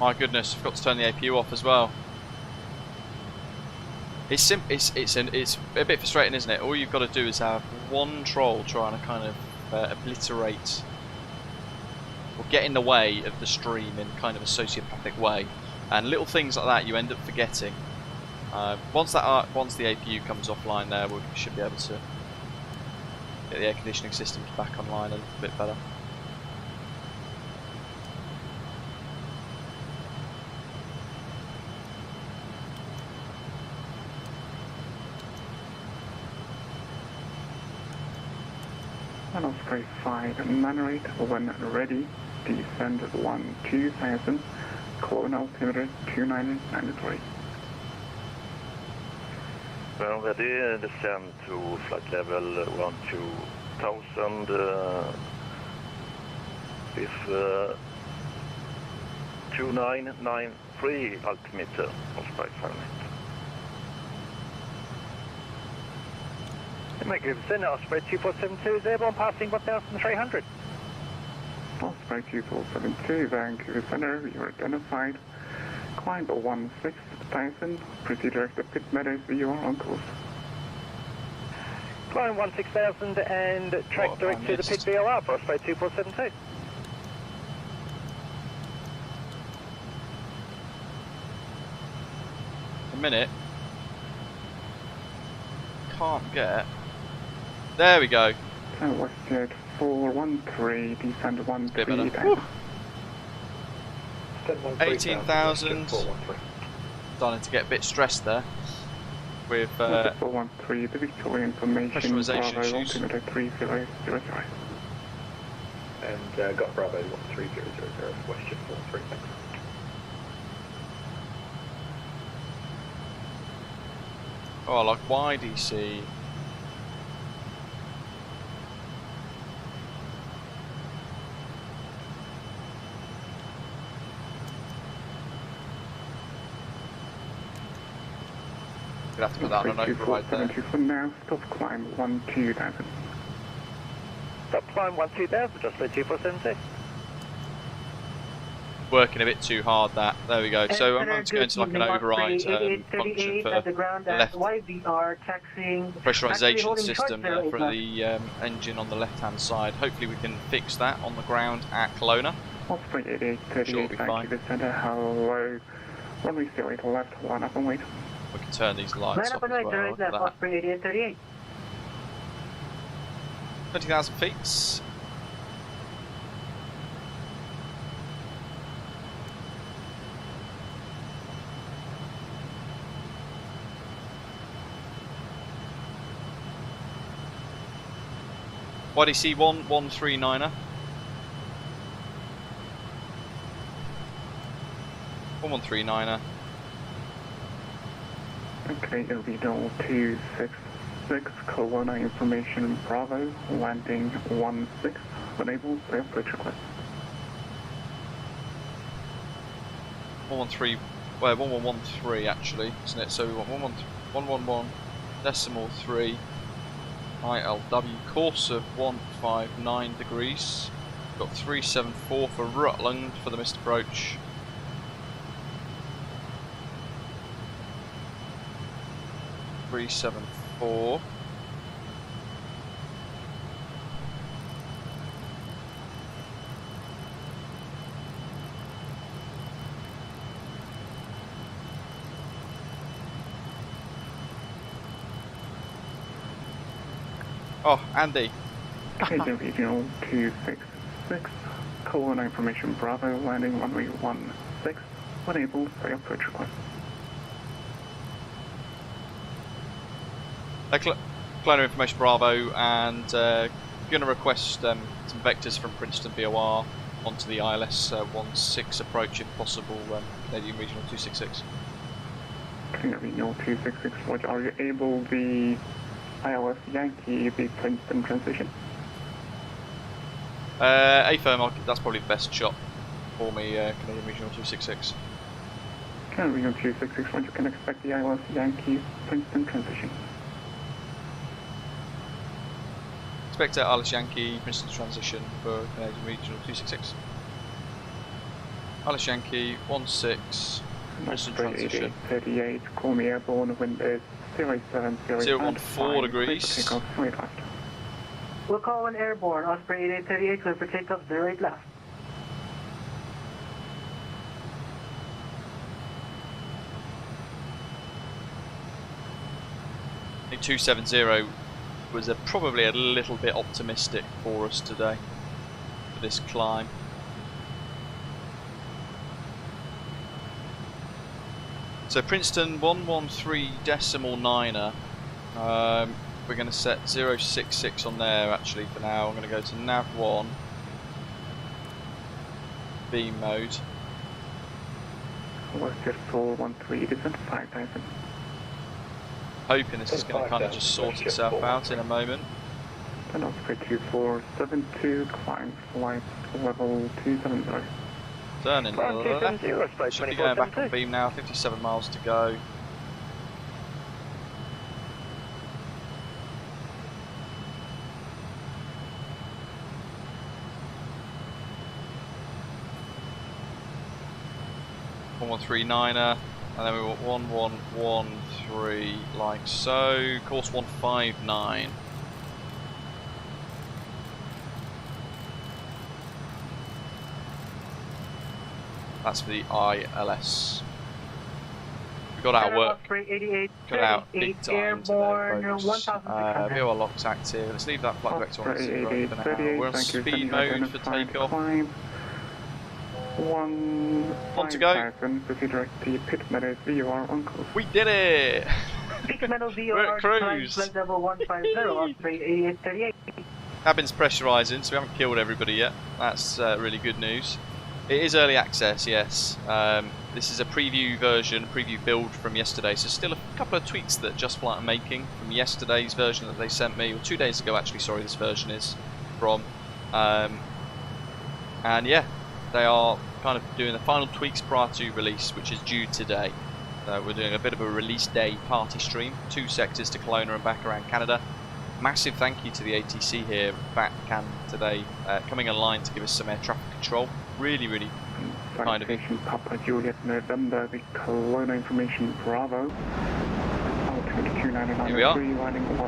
my goodness! I've got to turn the APU off as well. It's a bit frustrating, isn't it? All you've got to do is have one troll trying to kind of obliterate or get in the way of the stream in kind of a sociopathic way, and little things like that you end up forgetting. Once the APU comes offline, there we should be able to get the air conditioning systems back online a little bit better. And Osprey 5 Mannerate, when ready, descend 2000, Kelowna altimeter 2993. When ready, descend to flight level 12,000 with 2993 altimeter Osprey 5. Vancouver Center, Osprey 2472 is airborne passing 1,300. Osprey 2472, Vancouver Center, you are identified. Climb 16,000, proceed direct to pit meadows, you are on course. Climb 16,000 and track direct to the pit VOR for Osprey 2472. A minute. Can't get. There we go. Westjet 413, descend 13. 18,000. Starting to get a bit stressed there with 413, the Victoria information. pressurization Bravo, issues. altimeter 3000. And got Bravo 13000, Westjet 43, thanks. Oh, like YDC. We'll have to put that on an override there. For now, stop climb 12,000. Stop climb 12,000, Just Flight 2472. Working a bit too hard that. There we go. So I'm going to go into like an override function for the left pressurization system for the engine on the left hand side. Hopefully we can fix that on the ground at Kelowna. Osprey 8838, Sure, it'll be fine. Vancouver Center, hello. Runway 08 left, line up and wait. We can turn these lights off as well. Look at that. Osprey 8838. 20,000 feet. YDC 1139er. 1139er. Okay, Orbital 266, Kelowna information Bravo, landing 16, enabled, approach request. 113, well 1113 actually, isn't it? So we want 111.3 ILW, course of 159 degrees. Got 374 for Rutland for the missed approach. .374. Oh, Andy. Canadian Regional 266, Kelowna Information Bravo, landing runway 16, unable, say approach request. Kelowna Information Bravo, and going to request some vectors from Princeton VOR onto the ILS 16 approach if possible, Canadian Regional 266. Canadian Regional 266, what are you able the ILS Yankee, the Princeton transition? A-firm, that's probably the best shot for me, Canadian Regional 266. Canadian Regional 266, what you can expect the ILS Yankee Princeton transition? Expect ILS Yankee Princeton transition for Canadian Regional 266. ILS Yankee 16 Princeton transition. 38, call me airborne, wind is 014 degrees. Takeoff 08 left. We'll call an airborne, Osprey 8838, clear for takeoff 08 left. I think 270 was probably a little bit optimistic for us today, for this climb. So Princeton 113.9er. We're going to set 066 on there actually for now. I'm going to go to nav 1, beam mode. Westjet 413, descent 5000. Hoping this is going to kind of just sort itself out in a moment. And Osprey 2472, climb flight level 270. Turning left. Should be going back on beam now, 57 miles to go. .139er, and then we want 1113 like so, course 159. That's for the ILS. We got out work. Got out big time today, folks. VOR locks active. Let's leave that flight vector on 0 for now. We're on speed mode for takeoff. On to go. We did it! We're at cruise. Cabin's pressurising, so we haven't killed everybody yet. That's really good news. It is early access, yes. This is a preview version, preview build from yesterday, so still a couple of tweaks that JustFlight are making from yesterday's version that they sent me, or 2 days ago actually, sorry, this version is from. And yeah, they are kind of doing the final tweaks prior to release, which is due today. We're doing a bit of a release day party stream, 2 sectors to Kelowna and back around Canada. Massive thank you to the ATC here, VATCAN today, coming online to give us some air traffic control. Really, really kind of it. Papa Juliet November, the Kelowna Information Bravo. Here we are,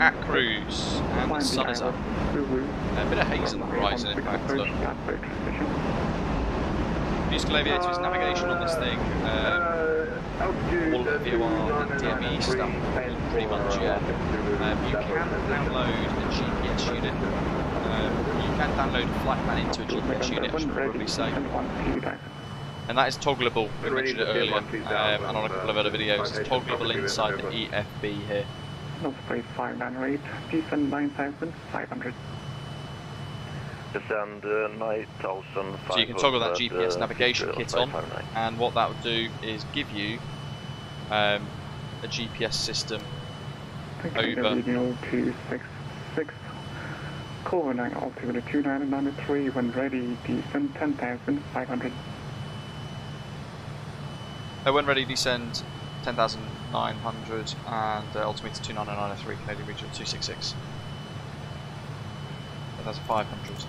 at cruise, and the sun is up. A bit of haze on the horizon, in fact. Look. Use Clavia to his navigation on this thing. All of the VOR and DME stuff, pretty much, yeah. You can download a GPS unit. You can download a flight plan into a GPS unit, I should probably say. And that is toggleable, we mentioned it earlier, and on a couple of other videos. It's toggleable inside the EFB here. Osprey 598, descend 9500. Descend 9500. So you can toggle that GPS navigation kit on, and what that would do is give you a GPS system over. 266, Kelowna altimeter 2993, when ready, descend 10,500. When ready, descend 10,900 and altimeter 2993, Canadian Regional 266. 10,500.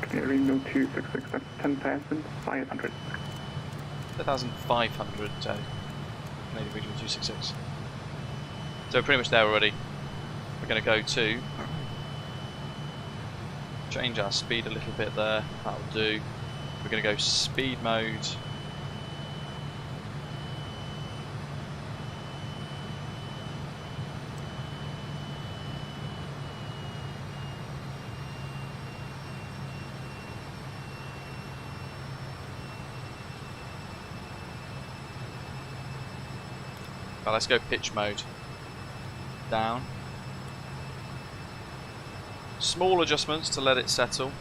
Canadian Regional 266, that's 10,500. 10,500, Canadian Regional 266. So we're pretty much there already. We're going to go to change our speed a little bit there, that'll do. We're going to go speed mode. Right, let's go pitch mode. Down. Small adjustments to let it settle.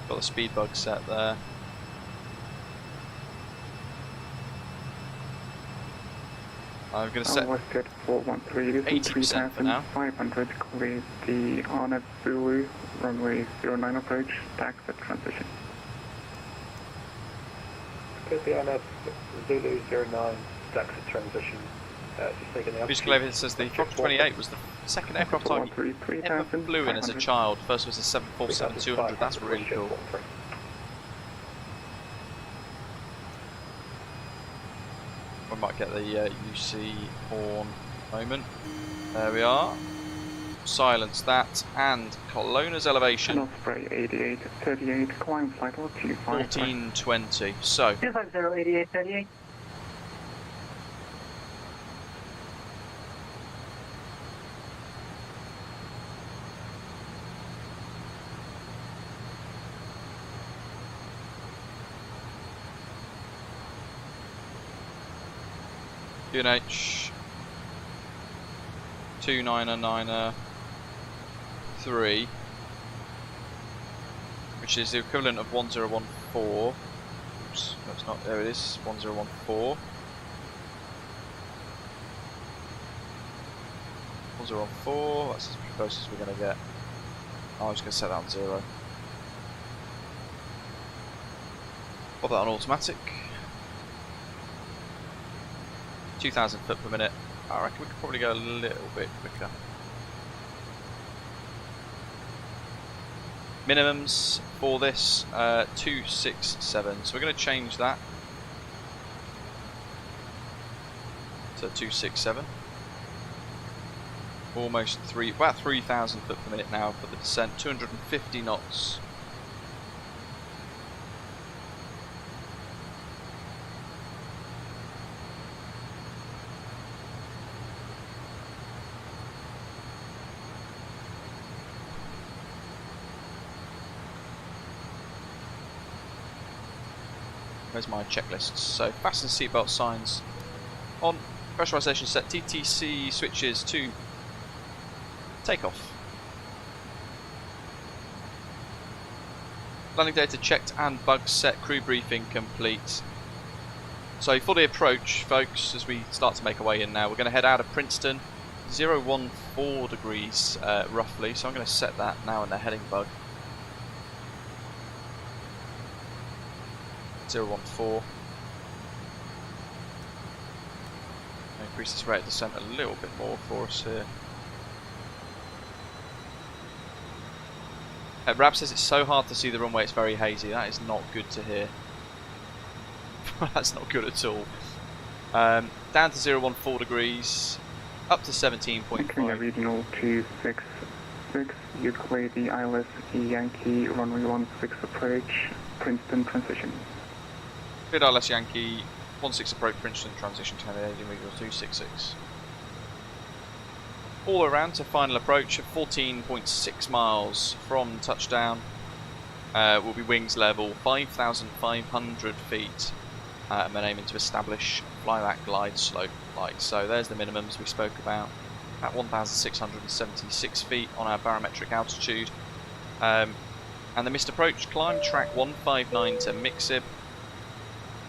Got the speed bug set there. I'm going to set 80% for now. 500, clear the Honor Zulu, runway 09 approach, taxi transition. Clear the Honor Zulu 09, taxi transition. Just taking the Musical evidence says the Fokker F28 was the second aircraft type ever flew in as a child. First was the 747-200, that's really cool. We might get the UC horn moment. There we are. Silence that, and Kelowna's elevation. Osprey 8838, climb flight level 1420. So 250 8838. UNH 2993, which is the equivalent of 1014. Oops, that's not, there it is, 1014. 1014, that's as close as we're going to get. I'm just going to set that on 0. Put that on automatic. 2,000 foot per minute. I reckon we could probably go a little bit quicker. Minimums for this 267. So we're going to change that to 267. Almost about 3,000 foot per minute now for the descent. 250 knots. Where's my checklists? So fasten seatbelt signs on, pressurization set, TTC switches to takeoff. Landing data checked and bugs set, crew briefing complete. So for the approach, folks, as we start to make our way in now, we're going to head out of Princeton, 014 degrees roughly, so I'm going to set that now in the heading bug. 014. Increase this rate of descent a little bit more for us here. Rab says it's so hard to see the runway, it's very hazy. That is not good to hear. That's not good at all. Down to 014 degrees, up to 17.5. Regional 266, you clear the ILS Yankee runway 16 approach, Princeton transition. Cleared ILS Yankee, 16 approach, Princeton transition, Canadian Regional 266. All around to final approach at 14.6 miles from touchdown. Will be wings level 5,500 feet. And we're aiming to establish flyback glide slope light. So there's the minimums we spoke about. At 1,676 feet on our barometric altitude. And the missed approach, climb track 159 to Mixib.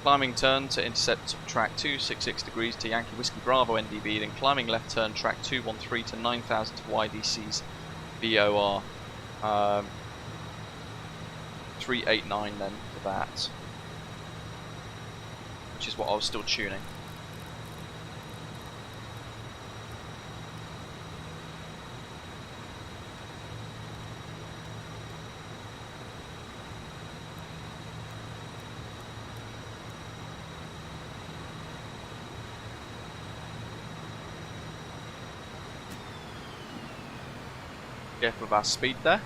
Climbing turn to intercept track 266 degrees to Yankee Whiskey Bravo NDB, then climbing left turn track 213 to 9,000 to YDC's VOR. 389 then for that, which is what I was still tuning. Careful of our speed there.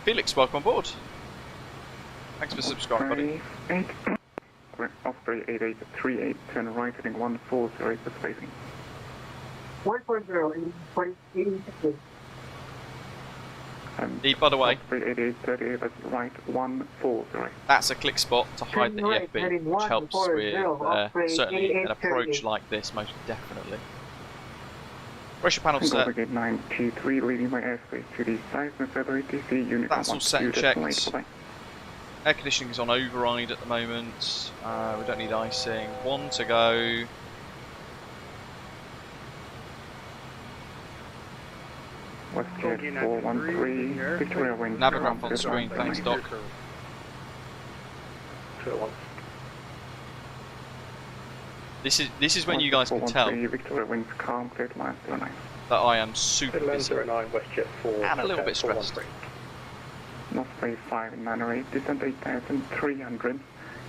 Felix, welcome aboard. Thanks for subscribing, buddy. Osprey 8838, turn right heading 140 for spacing. 140, 88. By the way, 3838, that's right 140. that's a click spot to hide the Right, EFB, heading which helps with 140, certainly an 8838. approach like this, most definitely. Pressure panel set. Gate 923, leading by airspace to the south and February TC unit. That's all set and checked. Air conditioning is on override at the moment. We don't need icing. 1 to go. WestJet 413, Victoria wind. Navigramp on screen, thanks Doc. This is when you guys can tell Victoria winds calm, clear to line 09. that I am super busy 09, WestJet 4, and a little bit stressed. Northway 598, descent 8300,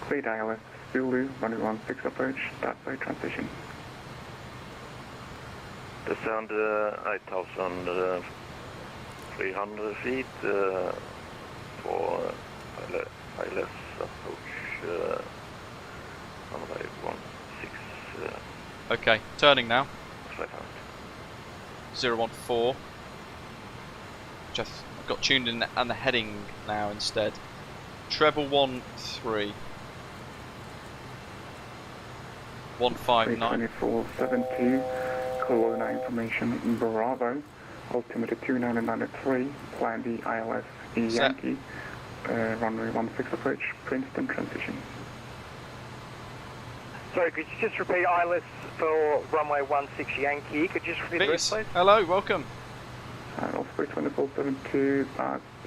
cleared ILS, Zulu, runway 16 approach, start by transition. Descend 8,300 feet for ILS approach runway 16. Okay, turning now. Flight 014. Just got tuned in and the heading now instead. Treble 13. 159. 2472, Kelowna information, Bravo, altimeter 2993, plan B ILS Yankee, runway 16 approach, Princeton transition. Sorry, could you just repeat ILS for runway 16 Yankee? Could you just repeat the rest, please? Hello, welcome. Osprey 2472,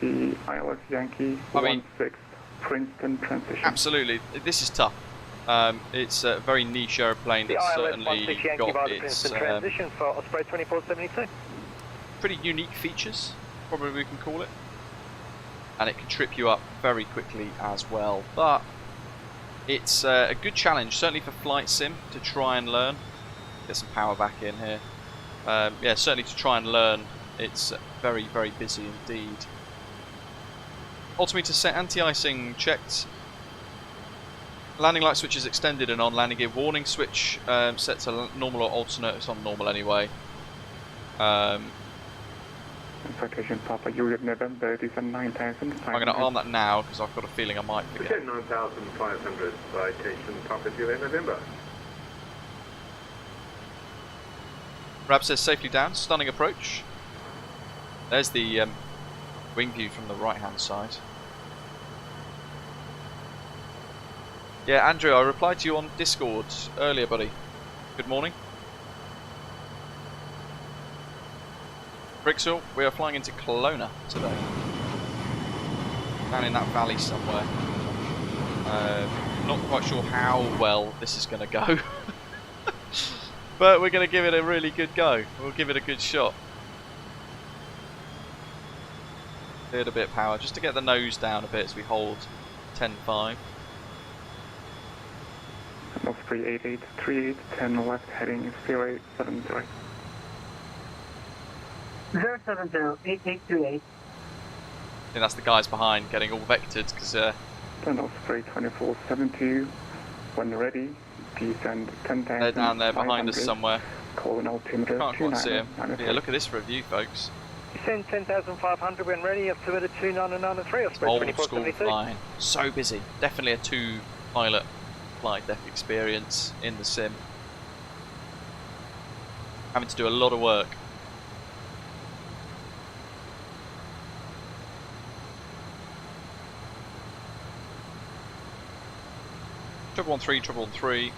the ILS Yankee, 16 Princeton transition. Absolutely, this is tough. It's a very niche aeroplane The that's ILS certainly 16 Yankee got via the its Princeton transition for Osprey 2472. pretty unique features, probably we can call it. And it can trip you up very quickly as well. But it's a good challenge, certainly for flight sim, to try and learn. Get some power back in here. Yeah, certainly to try and learn. It's very, very busy indeed. Altimeter set, anti-icing checked. Landing light switch is extended and on. Landing gear warning switch set to normal or alternate. It's on normal anyway. Citation Papa Juliet November, descend 9,500. I'm going to arm that now because I've got a feeling I might forget. 9,500, citation Papa Juliet November. Rab says safely down, stunning approach. There's the wing view from the right hand side. Yeah, Andrew, I replied to you on Discord earlier, buddy. Good morning. Brixel, we are flying into Kelowna today. Down in that valley somewhere. Not quite sure how well this is going to go. But we're going to give it a really good go. We'll give it a good shot. Cleared a bit of power just to get the nose down a bit as we hold 10.5. Osprey 8838, 10 left heading 0870. 070, 8828. I think that's the guys behind getting all vectored because Then Osprey 2472, when ready, descend 10,000. they're down there behind us somewhere. Call an altimeter. Can't quite see them. Yeah, look at this for a view, folks. Descend 10,500 when ready, altimeter 2993, Osprey Old school 2472. flying. So busy. Definitely a 2-pilot flight deck experience in the sim. Having to do a lot of work. Triple 13,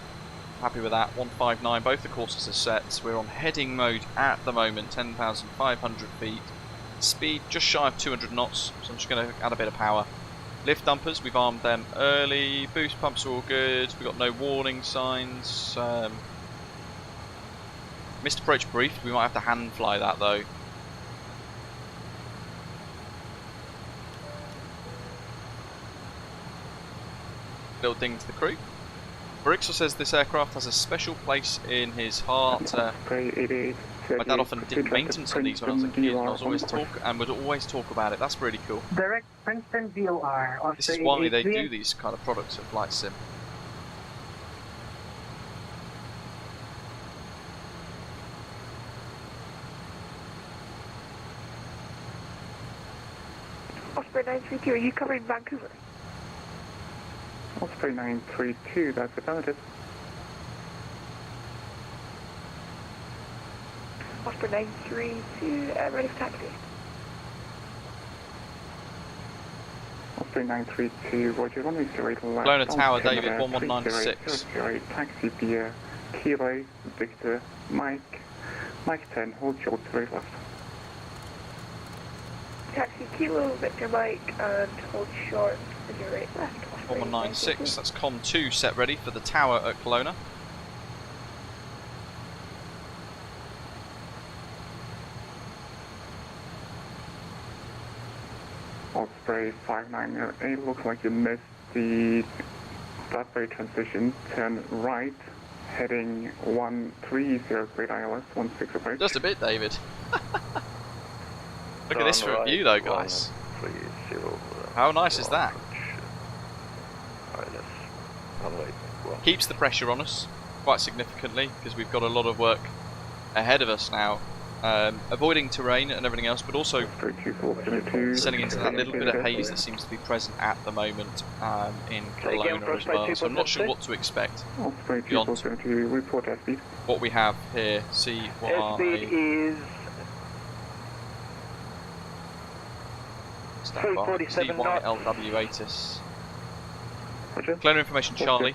happy with that. 159, both the courses are set. We're on heading mode at the moment, 10,500 feet. Speed just shy of 200 knots, so I'm just going to add a bit of power. Lift dumpers, we've armed them early. Boost pumps are all good. We've got no warning signs. Missed approach brief, we might have to hand fly that though. Little ding to the crew. Brixel says this aircraft has a special place in his heart. My dad often did maintenance on these when I was a kid, and would always talk about it. That's really cool. Direct Princeton VOR. This is why they do these kind of products of Flight Sim. Osprey 932, are you covering Vancouver? Osprey 932, that's affirmative. Osprey 932, ready for taxi. Osprey 932, Roger, runway 08 left. Kelowna Tower, altimeter David 1196. 308, taxi via Kilo, Victor, Mike 10, hold short 3 left. Taxi Kilo, Victor Mike, and hold short 08 left. 1196, that's COM 2 set ready for the tower at Kelowna. Osprey 598, looks like you missed the flatbed transition. Turn right, heading 130, great ILS, 16 approach. Just a bit, David. Look at this for a view though, guys. How nice is that? Keeps the pressure on us quite significantly because we've got a lot of work ahead of us now. Avoiding terrain and everything else, but also sending into that little bit of haze that seems to be present at the moment in Kelowna as well. So I'm not sure what to expect beyond what we have here. Airspeed is CYLW8S. Kelowna information, Charlie.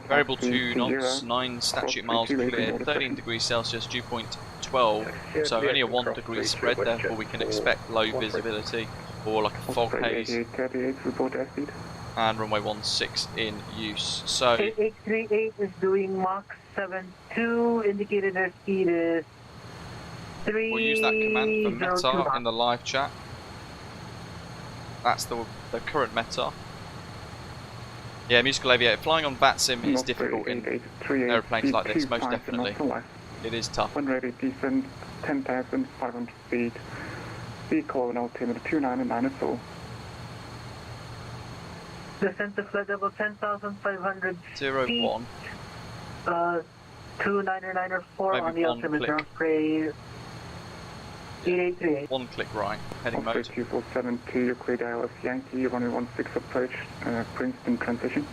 Variable 2 knots, 9 statute miles clear, 13 degrees Celsius, dew point 12. So only a 1 degree spread, therefore we can expect low visibility or like a fog haze. And runway 16 in use. So 8838 is doing Mach 72, indicated airspeed is 3. we'll use that command for METAR in the live chat. That's the current METAR. Yeah, musical aviator. Flying on VATSIM is difficult in aeroplanes like this, most definitely. It is tough. 180 descent, 10,500 feet. Speed Kelowna altimeter 299 Descent to flight level 10,500 feet. 01. 29904 on the altimeter. Osprey 8838. 1 click right, heading mode. 2472, cleared ILS Yankee, runway 16 approach, Princeton transition.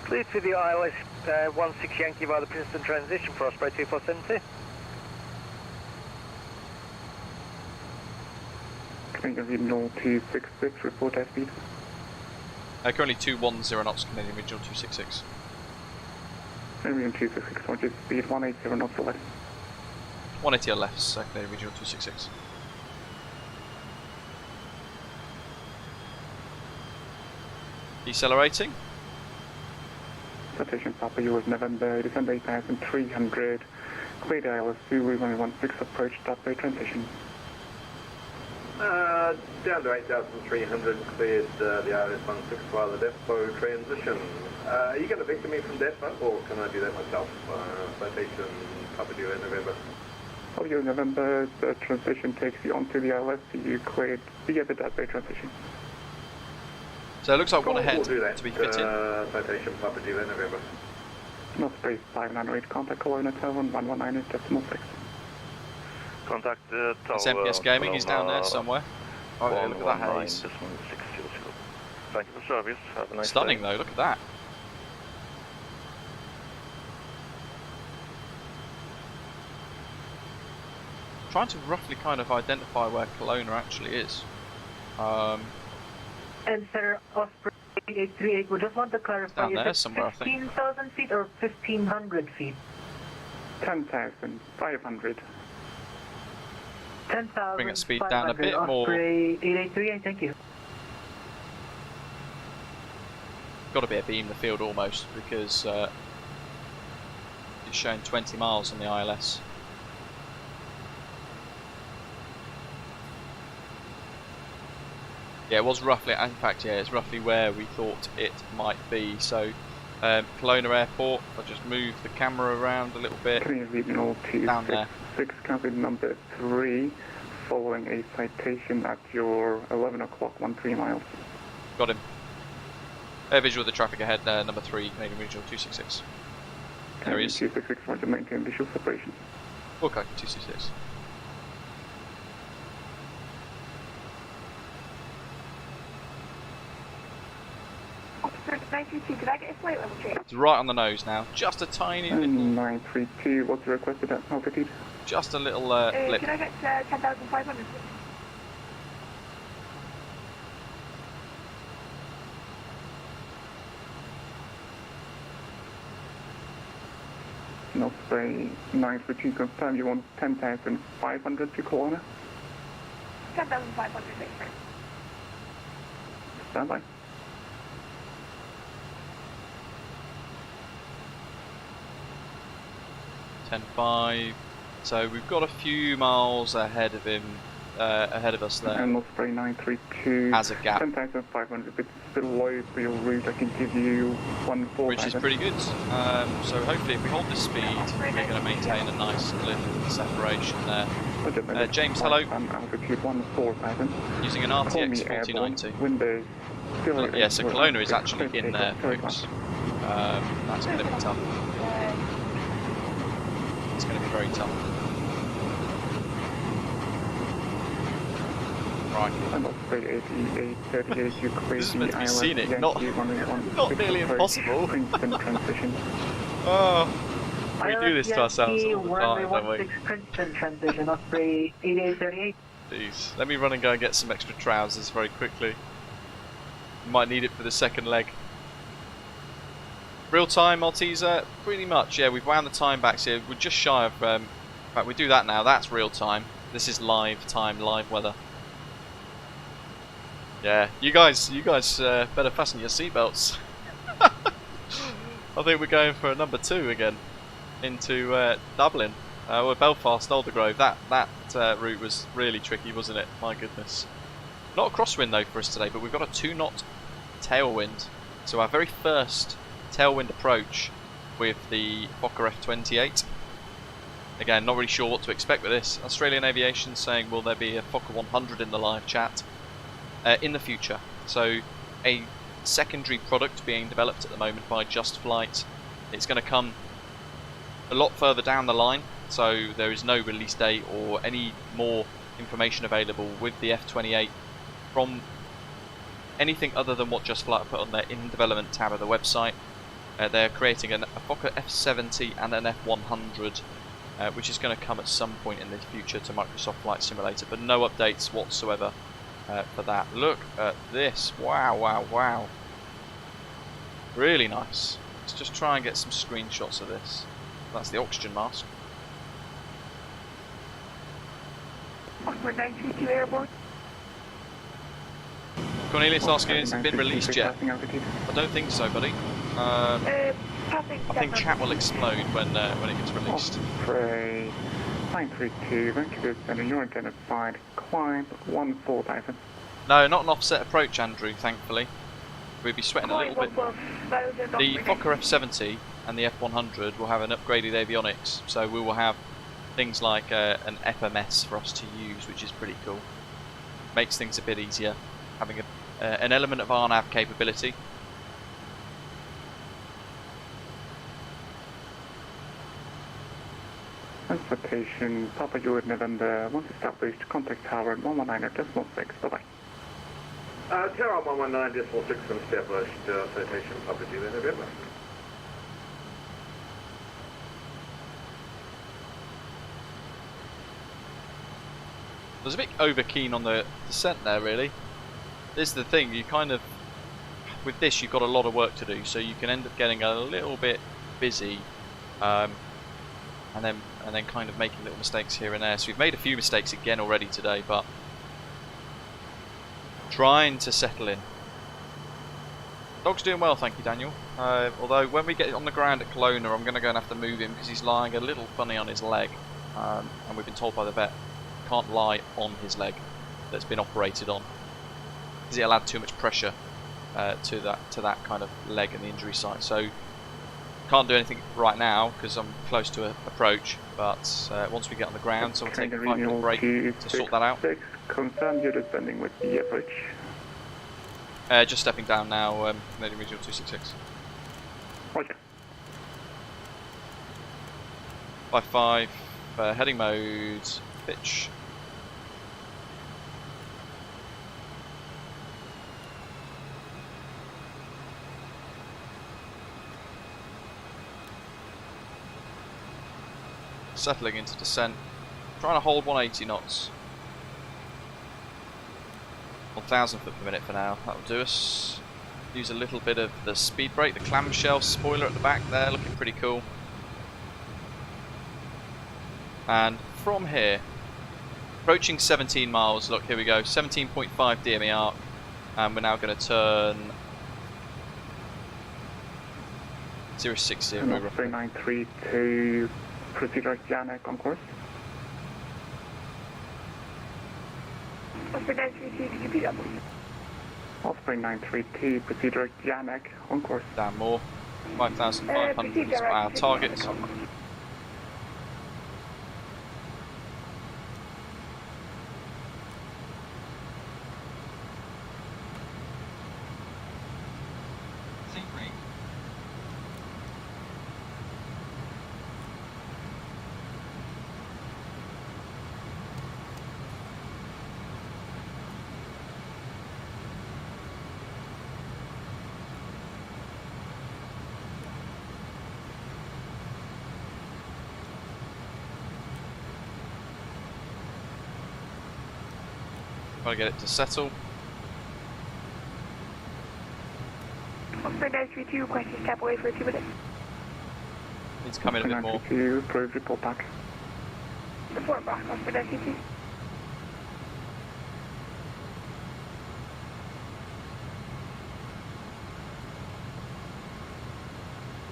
Clear to the ILS 16 Yankee via the Princeton transition for Osprey 2472. Canadian Regional 266, report airspeed. Currently 210 knots, Canadian Regional 266. Canadian 266, roger, speed 180 knots or less. 180 or less, Canadian Regional 266. Decelerating. Citation Papa US November, descend 8,300, cleared ILS Zulu, runway 16 approach, stop transition. Down to 8,300, cleared the ILS 16 via the depot transition. Are you going to vector me from depot, or can I do that myself? Citation Papa US November. Oh, your November, the transition takes you onto the ILS, so you cleared via the depot transition. So it looks like one ahead We'll do that. to be fitted. Citation Papa US November. North Space 598, contact Kelowna Tower 119.6. Contact Tower. That's MPS Gaming, he's down there somewhere. Oh, yeah, look at that haze. Thank you for service. Have a nice Stunning day. though, look at that. Trying to roughly kind of identify where Kelowna actually is. And Sir Osprey 8838, we just want to clarify, Down there is it somewhere, I think. 15,000 feet or 1,500 feet? 10,500. 10,000. Bring its speed down a bit more. Osprey 8838, thank you. Got to be a beam the field almost because it's showing 20 miles on the ILS. Yeah, it was roughly, in fact, yeah, it's roughly where we thought it might be. So, Kelowna Airport, I'll just move the camera around a little bit. Regional Down there. 266, cabin number 3, following a citation at your 11 o'clock, 13 miles. Got him. Air visual of the traffic ahead, number 3, Canadian Regional 266. There he is. 266, want to maintain visual separation. Okay, 266. 932, could I get a flight level change? It's right on the nose now. Just a tiny little... 932, what's the requested altitude? Just a little blip. Can I get 10,500 please? Osprey 932, confirm you want 10,500 to Kelowna? 10,500, thanks. Stand by. $10.5. So we've got a few miles ahead of him, ahead of us there. And Osprey 932 as a gap, 10,500, bits below for your route. I can give you 1,400. which is pretty good. So hopefully, if we hold this speed, we're going to maintain a nice little separation there. James, hello. Altitude 14,000. Using an RTX 4090. Windows. Yeah, so Kelowna is actually in there, folks. That's going to be tough. It's going to be very tough. Right. This is meant to be scenic, not nearly impossible. Oh, we do this to ourselves all the time, don't we? Princeton transition, Osprey 8838. Jeez. Let me run and go and get some extra trousers very quickly. Might need it for the second leg. Real time, Malteser? Pretty much, yeah. We've wound the time backs here. We're just shy of... in fact, we do that now. That's real time. This is live time, live weather. Yeah, you guys better fasten your seatbelts. I think we're going for a number 2 again into Dublin. Or Belfast, Aldergrove. That route was really tricky, wasn't it? My goodness. Not a crosswind though for us today, but we've got a 2-knot tailwind. So our very first tailwind approach with the Fokker F28. Again, not really sure what to expect with this. Australian Aviation saying, will there be a Fokker 100 in the live chat in the future? So a secondary product being developed at the moment by Just Flight. It's going to come a lot further down the line, so there is no release date or any more information available with the F28 from anything other than what Just Flight put on their in development tab of the website. They're creating a Fokker F70 and an F100, which is going to come at some point in the future to Microsoft Flight Simulator, but no updates whatsoever for that. Look at this. Wow, wow, wow. Really nice. Let's just try and get some screenshots of this. That's the oxygen mask. Osprey 932 airborne. Cornelius asking, has it been released yet? I don't think so, buddy. I think chat will explode when it gets released. Osprey 932, Vancouver Center, you're identified, climb 14,000. No, not an offset approach, Andrew, thankfully. We'd be sweating a little bit more. The Fokker F70 and the F100 will have an upgraded avionics, so we will have things like an FMS for us to use, which is pretty cool. Makes things a bit easier, having an element of RNAV capability. Transportation, Papa Juliet November, once established, contact tower at 119.6, bye-bye. Tower 119.6 established, citation Papa Juliet November. I was a bit over keen on the descent there, really. This is the thing, you kind of, with this you've got a lot of work to do, so you can end up getting a little bit busy, and then kind of making little mistakes here and there. So we've made a few mistakes again already today, but trying to settle in. Dog's doing well, thank you, Daniel. Although when we get on the ground at Kelowna, I'm going to go and have to move him because he's lying a little funny on his leg, and we've been told by the vet can't lie on his leg that's been operated on, because it'll add too much pressure to that kind of leg and the injury site. So can't do anything right now because I'm close to approach, but once we get on the ground, so we'll take a 5-minute break to sort that out. Confirm you're descending with the approach. Just stepping down now, Canadian Regional 266. Roger. 55, heading mode, pitch. settling into descent. Trying to hold 180 knots. 1,000 foot per minute for now. That'll do us. Use a little bit of the speed brake, the clamshell spoiler at the back there, looking pretty cool. And from here, approaching 17 miles. Look, here we go. 17.5 DME arc, and we're now going to turn 060. 3932 to proceed direct Janek on course. Osprey 932, could you repeat that? Osprey 932, proceed direct Janek on course. Down more. 5,500 is our target. Try to get it to settle. Osprey 932, request to step away for 2 minutes. Needs to come in a bit more. 932, approve, report back. Report back, Osprey 932.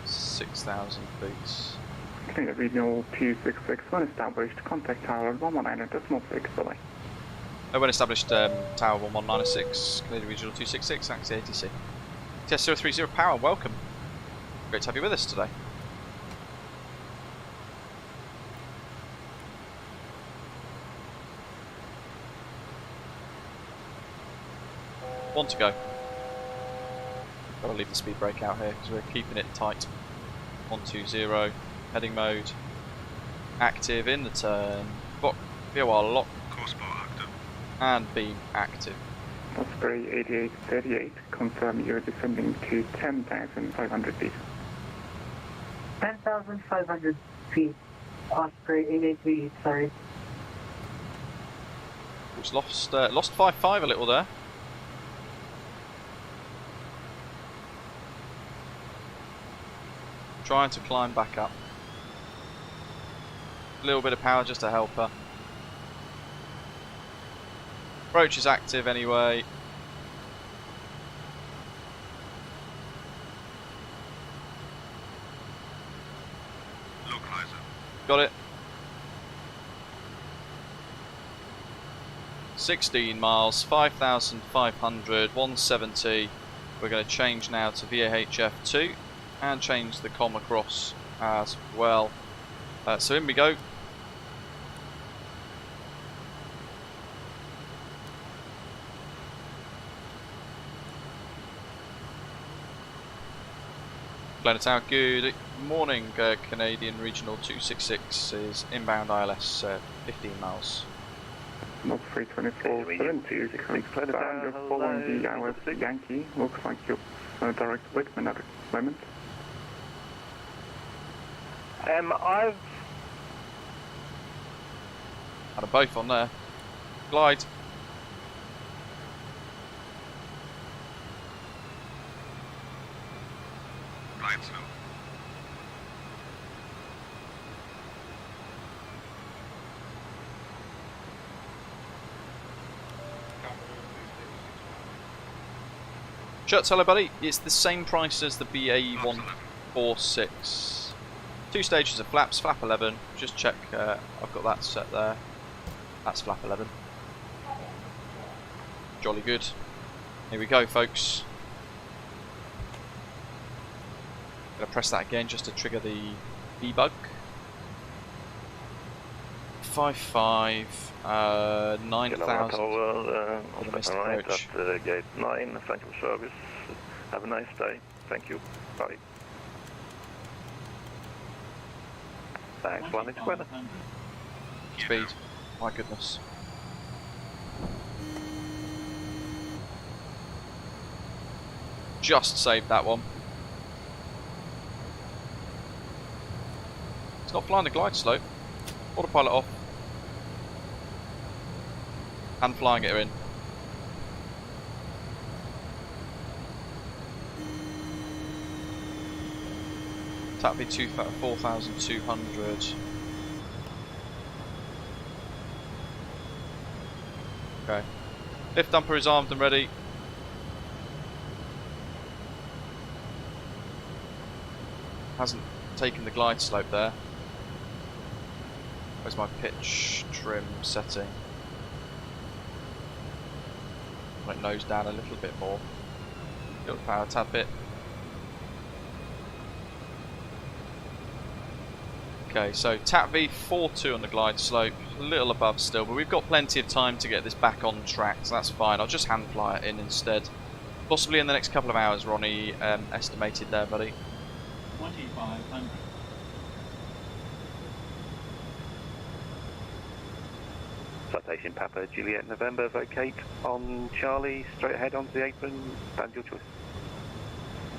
$6,000 feet. Canadian Regional 266, when established, contact tower 119.6 delay. When established, tower 11906, Canadian Regional 266, Axie ATC. TS 030 power, welcome. Great to have you with us today. One to go. Gotta leave the speed brake out here because we're keeping it tight. 120, heading mode, active in the turn, VOR lock, Course bar active, and beam active. Osprey 8838, confirm you're descending to 10,500 feet. 10,500 feet. Osprey 8838, sorry. Just lost 5.5 a little there. Trying to climb back up. A little bit of power just to help her. Approach is active anyway. localizer, Got it. 16 miles, 5,500, 170. We're going to change now to VAHF 2 and change the comm across as well. So in we go. Kelowna Tower, good morning. Canadian Regional 266 is inbound ILS 15 miles. Not 324.72, confirm you're following the ILS Yankee. Looks like you're direct Whitman at the moment. I've Had them both on there. Glide. glide slow, Shuts, hello buddy. It's the same price as the BA146. 2 stages of flaps, flap 11. Just check, I've got that set there. That's flap 11. Jolly good. Here we go, folks. Gonna press that again just to trigger the debug. 5.5, 9,000. On the right at gate 9. Thank you for service. Have a nice day. Thank you. Bye. Thanks, one it's weather. Speed. My goodness. Just saved that one. It's not flying the glide slope. Autopilot off. And flying it in. That'd be 4,200. Okay. Lift dumper is armed and ready. Hasn't taken the glide slope there. Where's my pitch trim setting? Might nose down a little bit more. Little power a tad bit. Okay, so TAP-V 4.2 on the glide slope, a little above still, but we've got plenty of time to get this back on track, so that's fine. I'll just hand fly it in instead. Possibly in the next couple of hours, Ronnie estimated there, buddy. 2,500. Citation Papa Juliet November, vacate on Charlie, straight ahead onto the apron, stand your choice.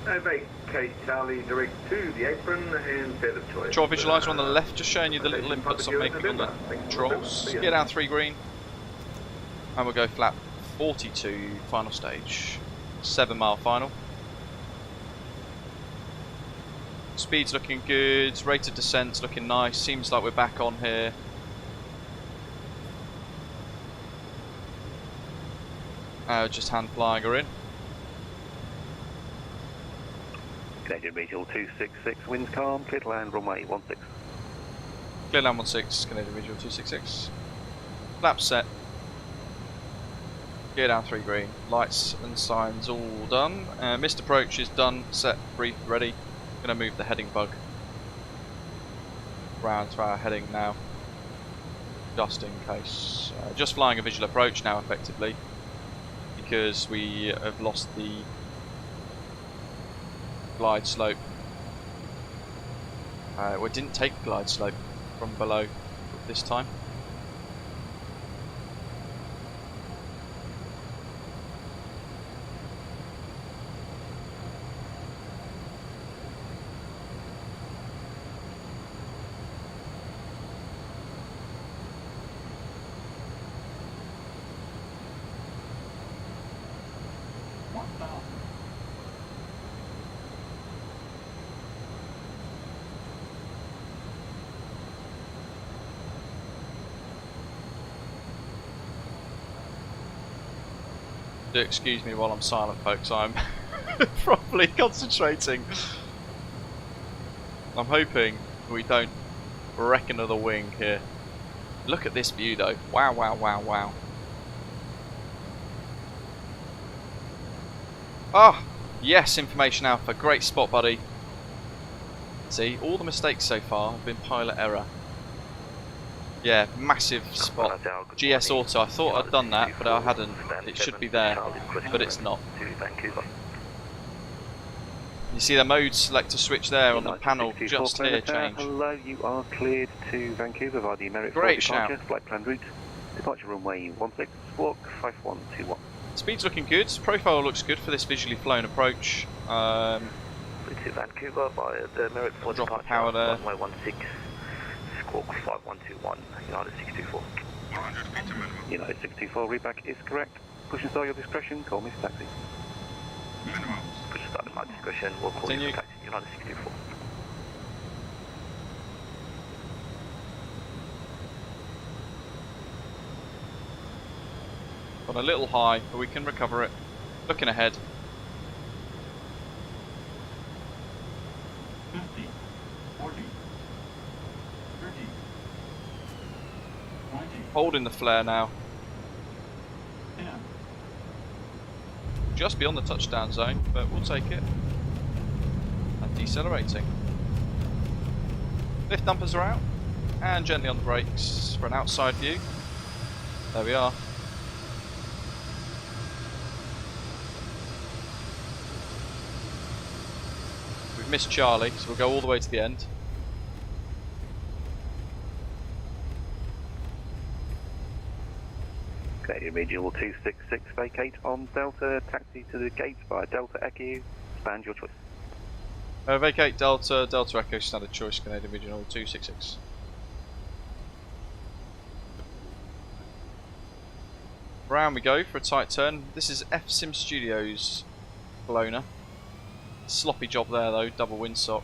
Vacate Charlie direct to the apron and bed of choice. Control visualizer on the left, just showing you the little inputs I'm making on the controls. Get down 3 green. And we'll go flat 42, final stage. 7 mile final. Speed's looking good, rate of descent's looking nice, seems like we're back on here. Just hand flying her in. Canadian Regional 266, winds calm, clear to land, runway 16. Clear land 16, Canadian Regional 266. Flap set. Gear down 3 green. Lights and signs all done. Missed approach is done, set, brief, ready. Gonna move the heading bug round to our heading now, just in case. Just flying a visual approach now effectively, because we have lost the glide slope. We didn't take glide slope from below this time. Do excuse me while I'm silent, folks. I'm probably concentrating. I'm hoping we don't wreck another wing here. Look at this view though. Wow, wow, wow, wow. Ah, yes, Information Alpha. Great spot, buddy. See, all the mistakes so far have been pilot error. Yeah, massive spot. GS Auto, I thought I'd done that, but I hadn't. It should be there, but it's not. You see the mode selector switch there on the panel just here change. Hello, you are cleared to Vancouver via the Merit Great departure, shout. flight plan route, departure runway 16, squawk 5121. Speed's looking good, profile looks good for this visually flown approach. To Vancouver via the Merit for drop departure, the power there. runway 16, squawk 5121, United 624. United 624, readback is correct. Push and start your discretion, call me taxi. Push and start at my discretion, we'll call you for taxi, United 624. Got a little high, but we can recover it. Looking ahead. 50, 40, 30, 20, Holding the flare now. 10. Just beyond the touchdown zone, but we'll take it. And decelerating. Lift dumpers are out. And gently on the brakes for an outside view. There we are. We've missed Charlie, so we'll go all the way to the end. Canadian Regional 266, vacate on Delta, taxi to the gate via Delta Echo, stand your choice. Vacate Delta, Delta Echo, standard choice, Canadian Regional 266. Round we go for a tight turn. This is FSIM Studios, Kelowna. Sloppy job there though, double windsock.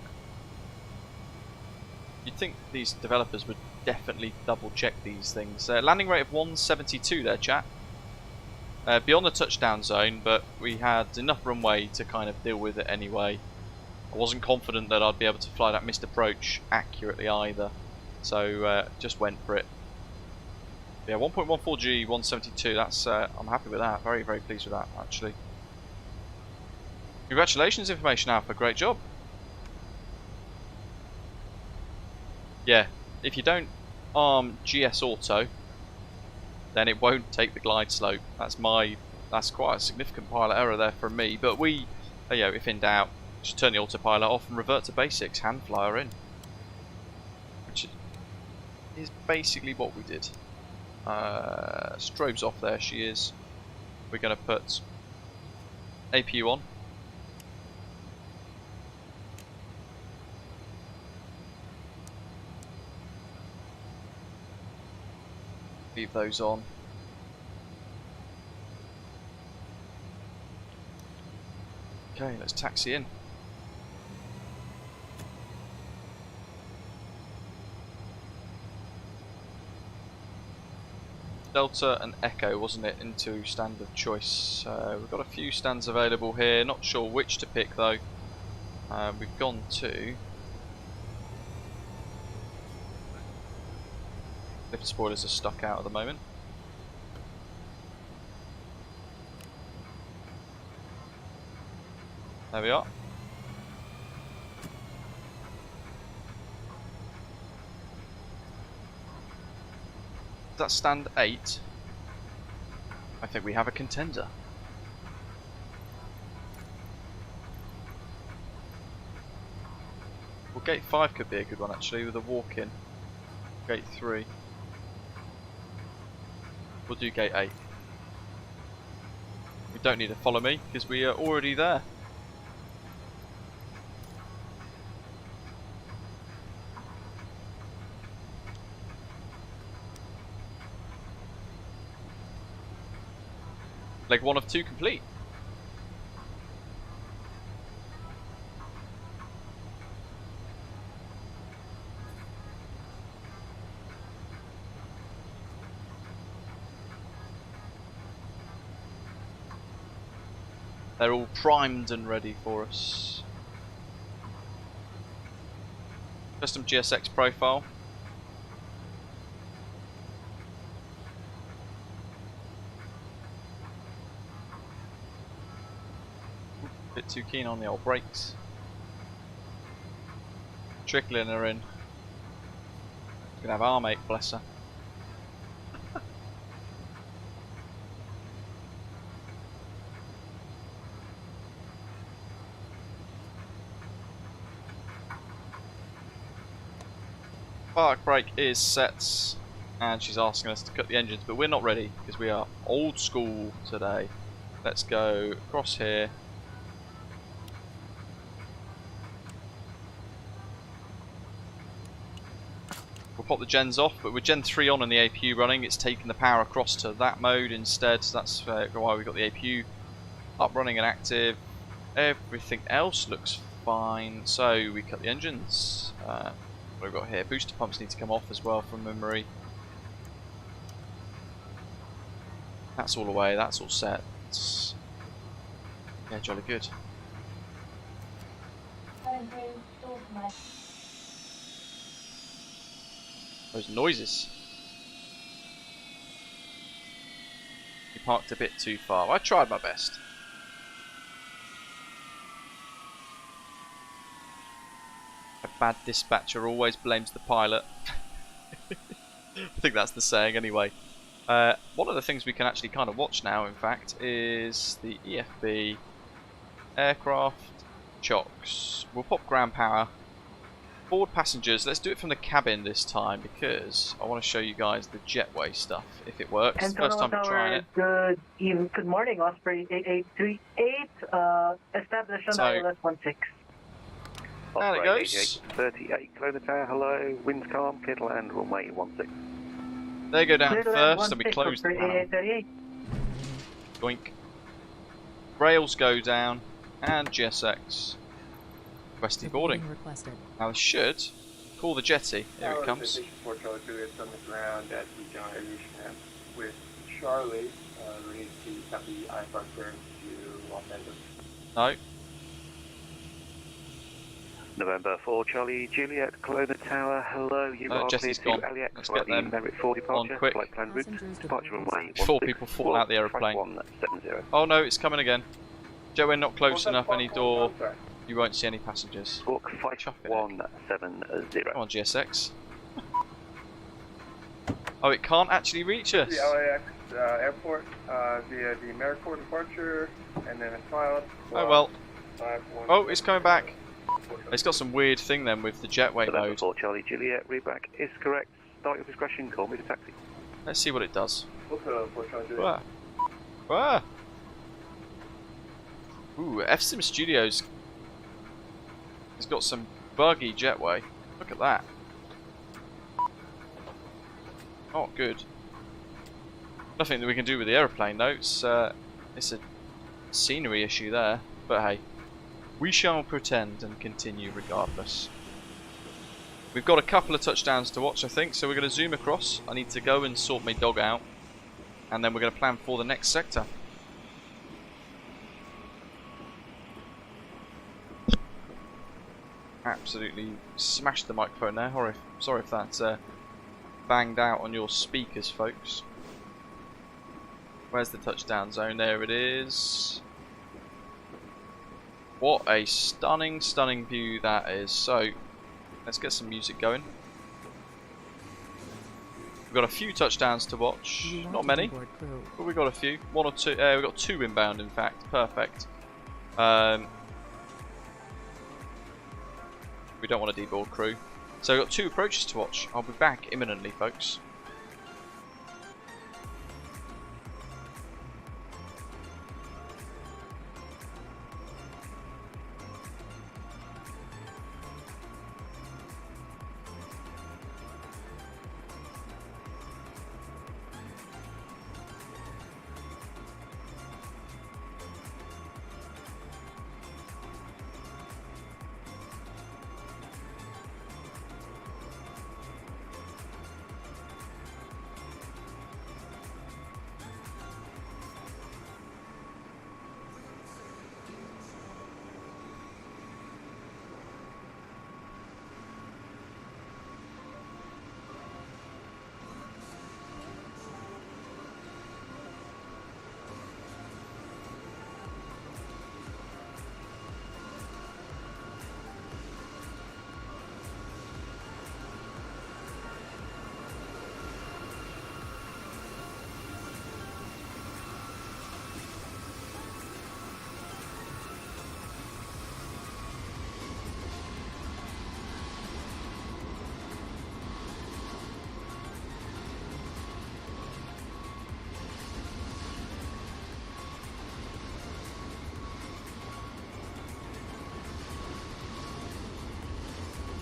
You'd think these developers would definitely double check these things. Landing rate of 172 there, chat. Beyond the touchdown zone, but we had enough runway to kind of deal with it anyway. I wasn't confident that I'd be able to fly that missed approach accurately either, so just went for it. Yeah, 1.14G, 172, that's, I'm happy with that, very, very pleased with that actually. Congratulations Information Alpha, great job. Yeah, if you don't arm GS Auto, then it won't take the glide slope. That's quite a significant pilot error there from me, but we, you know, if in doubt, just turn the autopilot off and revert to basics, hand flyer in. Which is basically what we did. Strobe's off there, she is. We're going to put APU on. Leave those on. Okay, let's taxi in. Delta and Echo, wasn't it, into stand of choice. We've got a few stands available here, not sure which to pick though. We've gone to... Lift spoilers are stuck out at the moment. There we are. That's stand 8. I think we have a contender. Well, gate 5 could be a good one actually with a walk-in. Gate 3. We'll do gate 8. We don't need to follow me because we are already there. Leg 1 of 2 complete. They're all primed and ready for us. Custom GSX profile. Bit too keen on the old brakes. Trickling her in. Gonna have our mate, bless her. Park brake is set, and she's asking us to cut the engines, but we're not ready because we are old school today. Let's go across here. We'll pop the gens off, but with Gen 3 on and the APU running, it's taking the power across to that mode instead. So that's why we've got the APU up, running and active. Everything else looks fine, so we cut the engines. What have we got here? Booster pumps need to come off as well from memory. That's all away, that's all set. Yeah, jolly good. Those noises. You parked a bit too far. I tried my best. A bad dispatcher always blames the pilot. I think that's the saying anyway. One of the things we can actually kind of watch now, in fact, is the EFB, aircraft, chocks. We'll pop ground power. Board passengers, let's do it from the cabin this time because I want to show you guys the jetway stuff, if it works. And First time trying it. Good morning, Osprey 8838, established on ILS 16. There it goes. 38, Kelowna Tower, hello, winds calm, clear to land, runway 16. They go down Clear to land first and we close the panel. 8838. Doink. Rails go down, and GSX. Requesting boarding. Now this should call the jetty. Here it comes. For Charlie Juliet's on the ground at the John Aviation Camp with Charlie. We need to copy IFR clearance to Los Angeles. No. November 4 Charlie Juliet, Kelowna Tower, hello, you are clear Jesse's to gone. LAX, Let's get them Merit 4 departure, on quick. flight plan route, departure runway Before people fall out the aeroplane. 170. Oh no, it's coming again. Joe, we're not close enough any door. You won't see any passengers. Squawk 5170. Come on, GSX. Oh, it can't actually reach us. The LAX airport via the Merit 4 departure, and then a pilot. Oh well. Oh, it's coming back. It's got some weird thing then with the jetway November mode. 4 Charlie Juliet, readback is correct. Start your discretion, call me the taxi. Let's see what it does. Wah. Wah. Ooh, FSIM Studios has got some buggy jetway. Look at that. Oh, good. Nothing that we can do with the aeroplane though. It's a scenery issue there. But hey, we shall pretend and continue regardless. We've got a couple of touchdowns to watch, I think, so we're going to zoom across. I need to go and sort my dog out, and then we're going to plan for the next sector. Absolutely smashed the microphone there. Sorry if that's banged out on your speakers, folks. Where's the touchdown zone? There it is. What a stunning, stunning view that is. So, let's get some music going. We've got a few touchdowns to watch. Not many, but we've got a few. One or two. We've got two inbound, in fact. Perfect. We don't want a deboard crew. So we've got two approaches to watch. I'll be back imminently, folks.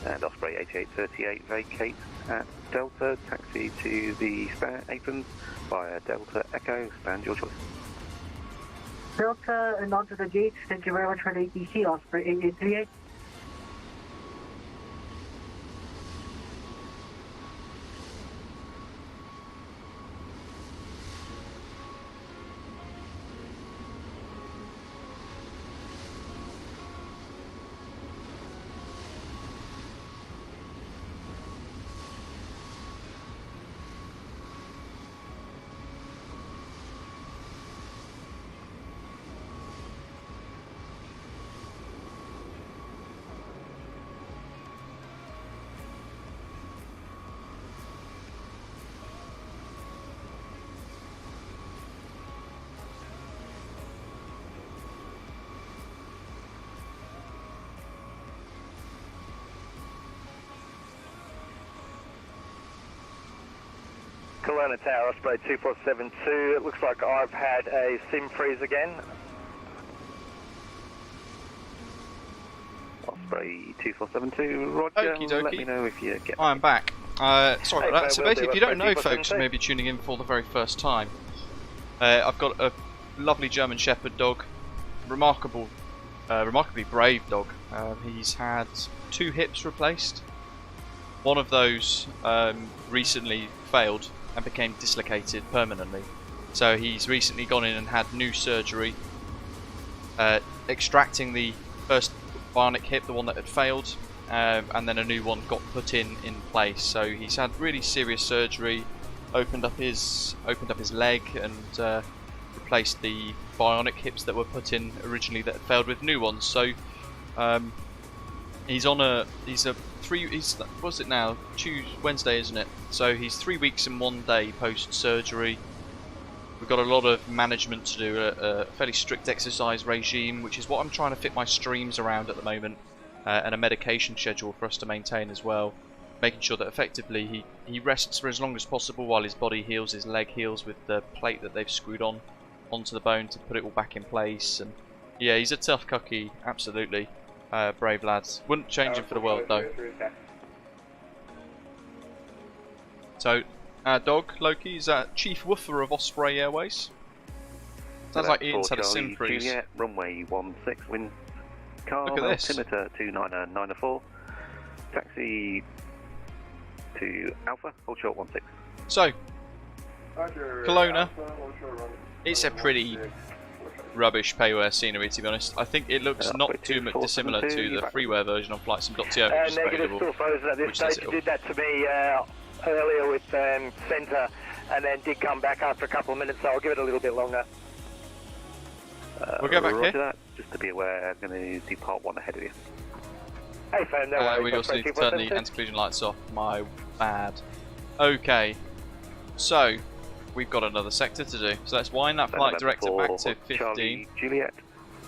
And Osprey 8838 vacate at Delta, taxi to the spare aprons via Delta Echo, stand your choice. Delta and onto the gates. Thank you very much for the ATC, Osprey 8838. Kelowna Tower, Osprey 2472. It looks like I've had a sim freeze again. Osprey 2472, roger. Okie dokie. Let me know if you get... I'm back. Sorry Hey, about that. So we'll basically, do if you don't know, Osprey folks, who may be tuning in for the very first time, I've got a lovely German Shepherd dog, remarkably brave dog. He's had 2 hips replaced. One of those recently failed and became dislocated permanently. So he's recently gone in and had new surgery, extracting the first bionic hip, the one that had failed, and then a new one got put in place. So he's had really serious surgery, opened up his leg, and replaced the bionic hips that were put in originally that had failed with new ones. So he's what's it now? Wednesday, isn't it? So he's 3 weeks and 1 day post surgery. We've got a lot of management to do, a fairly strict exercise regime, which is what I'm trying to fit my streams around at the moment, and a medication schedule for us to maintain as well, making sure that effectively he rests for as long as possible while his body heals, his leg heals with the plate that they've screwed onto the bone to put it all back in place. And yeah, he's a tough cookie, absolutely. Brave lads. Wouldn't change him for the world though. So, our dog, Loki, is Chief Woofer of Osprey Airways. Sounds like Ian's had a sim freeze. Juliet, runway 16, wind calm, Look at this. altimeter 29994, taxi to Alpha, hold short 16. So, Roger, Kelowna, Alpha, hold short, run. it's a pretty rubbish payware scenery, to be honest. I think it looks not too much dissimilar to the freeware version on flightsim.to, which is Negative, still frozen at this stage. You did that to me earlier with centre, and then did come back after a couple of minutes, so I'll give it a little bit longer. We'll go back here. That, just to be aware, I'm going to depart 1 ahead of you. Hey, fam, no worries. We also need to turn the anti-collision lights off. My bad. Okay, so we've got another sector to do. So let's wind that flight director back to 15. Charlie, Juliet,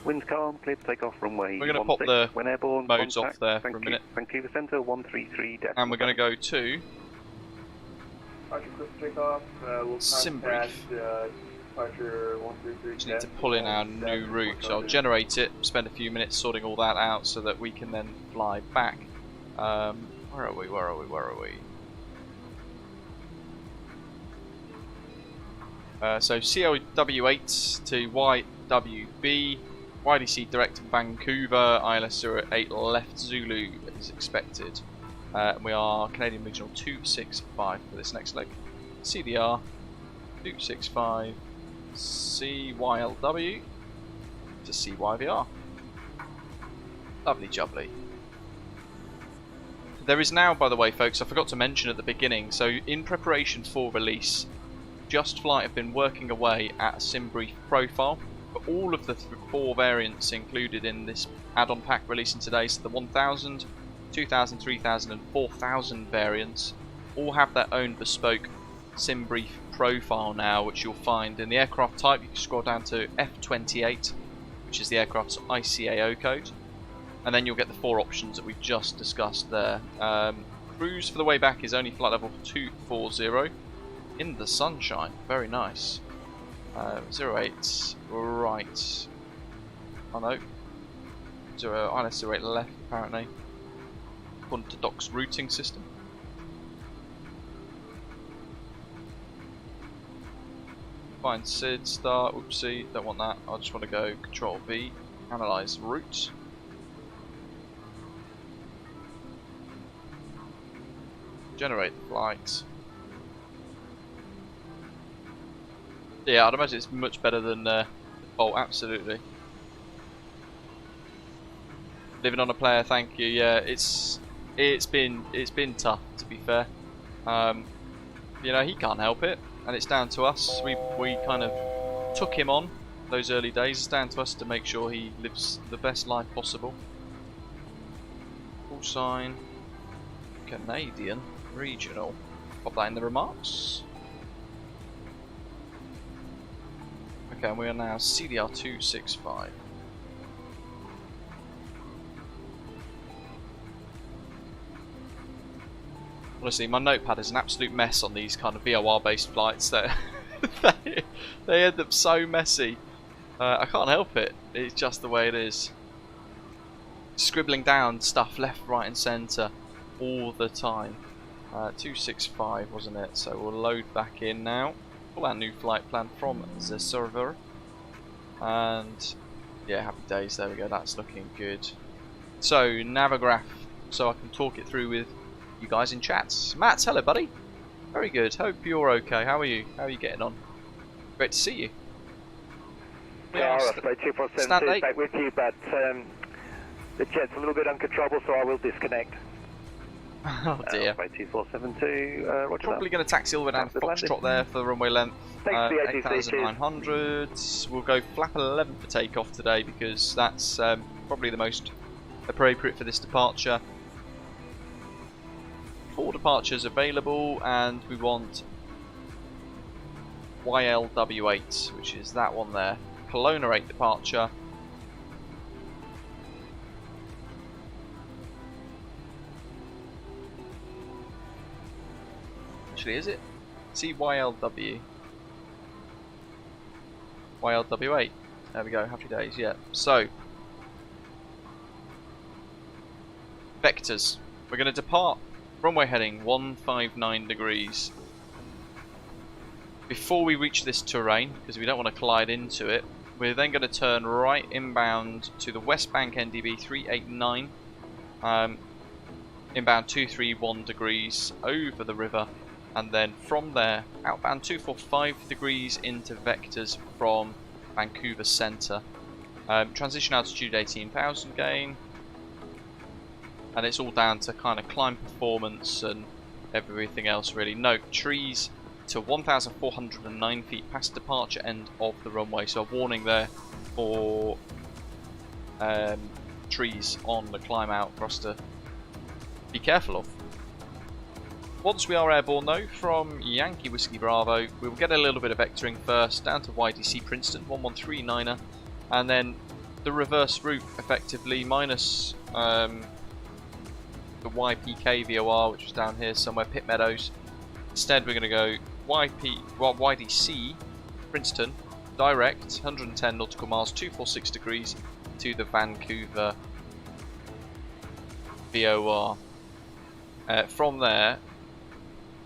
winds calm, clear to take off runway. We're going to pop the when airborne, modes contact, off there for a minute. Vancouver Centre 133. And we're going to go to Roger, quick takeoff. We'll sim contact brief. departure 133. Just need to pull in our new route, so I'll generate it, spend a few minutes sorting all that out so that we can then fly back. Where are we? So CLW8 to YWB, YDC direct to Vancouver, ILS 08 left Zulu is expected. We are Canadian Regional 265 for this next leg. CDR 265 CYLW to CYVR. Lovely jubbly. There is now, by the way folks, I forgot to mention at the beginning, so in preparation for release, Just Flight have been working away at a sim brief profile for all of the 4 variants included in this add-on pack releasing today. So the 1000, 2000, 3000 and 4000 variants all have their own bespoke sim brief profile now, which you'll find in the aircraft type. You can scroll down to F28, which is the aircraft's ICAO code, and then you'll get the 4 options that we've just discussed there. Cruise for the way back is only flight level 240 in the sunshine, very nice. 08 right, oh no, ILS 08 left apparently, according to Doc's routing system. Find SID, start, oopsie, don't want that, I just want to go Control V, analyze route. Generate flight. Yeah, I'd imagine it's much better than default, absolutely. Living on a player, thank you. Yeah, it's been tough, to be fair. You know, he can't help it, and it's down to us. We kind of took him on those early days. It's down to us to make sure he lives the best life possible. Full sign, Canadian Regional. Pop that in the remarks. Okay, and we are now CDR 265. Honestly, my notepad is an absolute mess on these kind of VOR based flights. That they end up so messy. I can't help it. It's just the way it is. Scribbling down stuff left, right and centre all the time. 265 wasn't it? So we'll load back in now. Pull our new flight plan from the server. And yeah, happy days, there we go, that's looking good. So, Navigraph, so I can talk it through with you guys in chats. Matt, hello buddy. Very good, hope you're okay. How are you? How are you getting on? Great to see you. Yeah, Osprey 2472 is back with you, but the jet's a little bit uncontrollable, so I will disconnect. Oh dear. Osprey 2472, roger. Probably going to taxi all the way down to Foxtrot there for the runway length. Thanks for the 8,900. We'll go flap 11 for takeoff today because that's probably the most appropriate for this departure. 4 departures available, and we want YLW8, which is that one there. Kelowna 8 departure. Actually, is it? CYLW. YLW8. There we go, happy days, yeah. So, vectors. We're going to depart runway heading 159 degrees. Before we reach this terrain, because we don't want to collide into it, we're then going to turn right inbound to the West Bank NDB 389, inbound 231 degrees over the river, and then from there outbound 245 degrees into vectors from Vancouver Centre. Transition altitude 18,000 gain, and it's all down to kind of climb performance and everything else really. Note, trees to 1,409 feet past departure end of the runway, so a warning there for trees on the climb out for us to be careful of. Once we are airborne though, from Yankee Whiskey Bravo, we will get a little bit of vectoring first down to YDC Princeton 1139er, and then the reverse route effectively minus the YPK VOR, which was down here somewhere, Pit Meadows. Instead we're going to go YDC Princeton direct 110 nautical miles 246 degrees to the Vancouver VOR. From there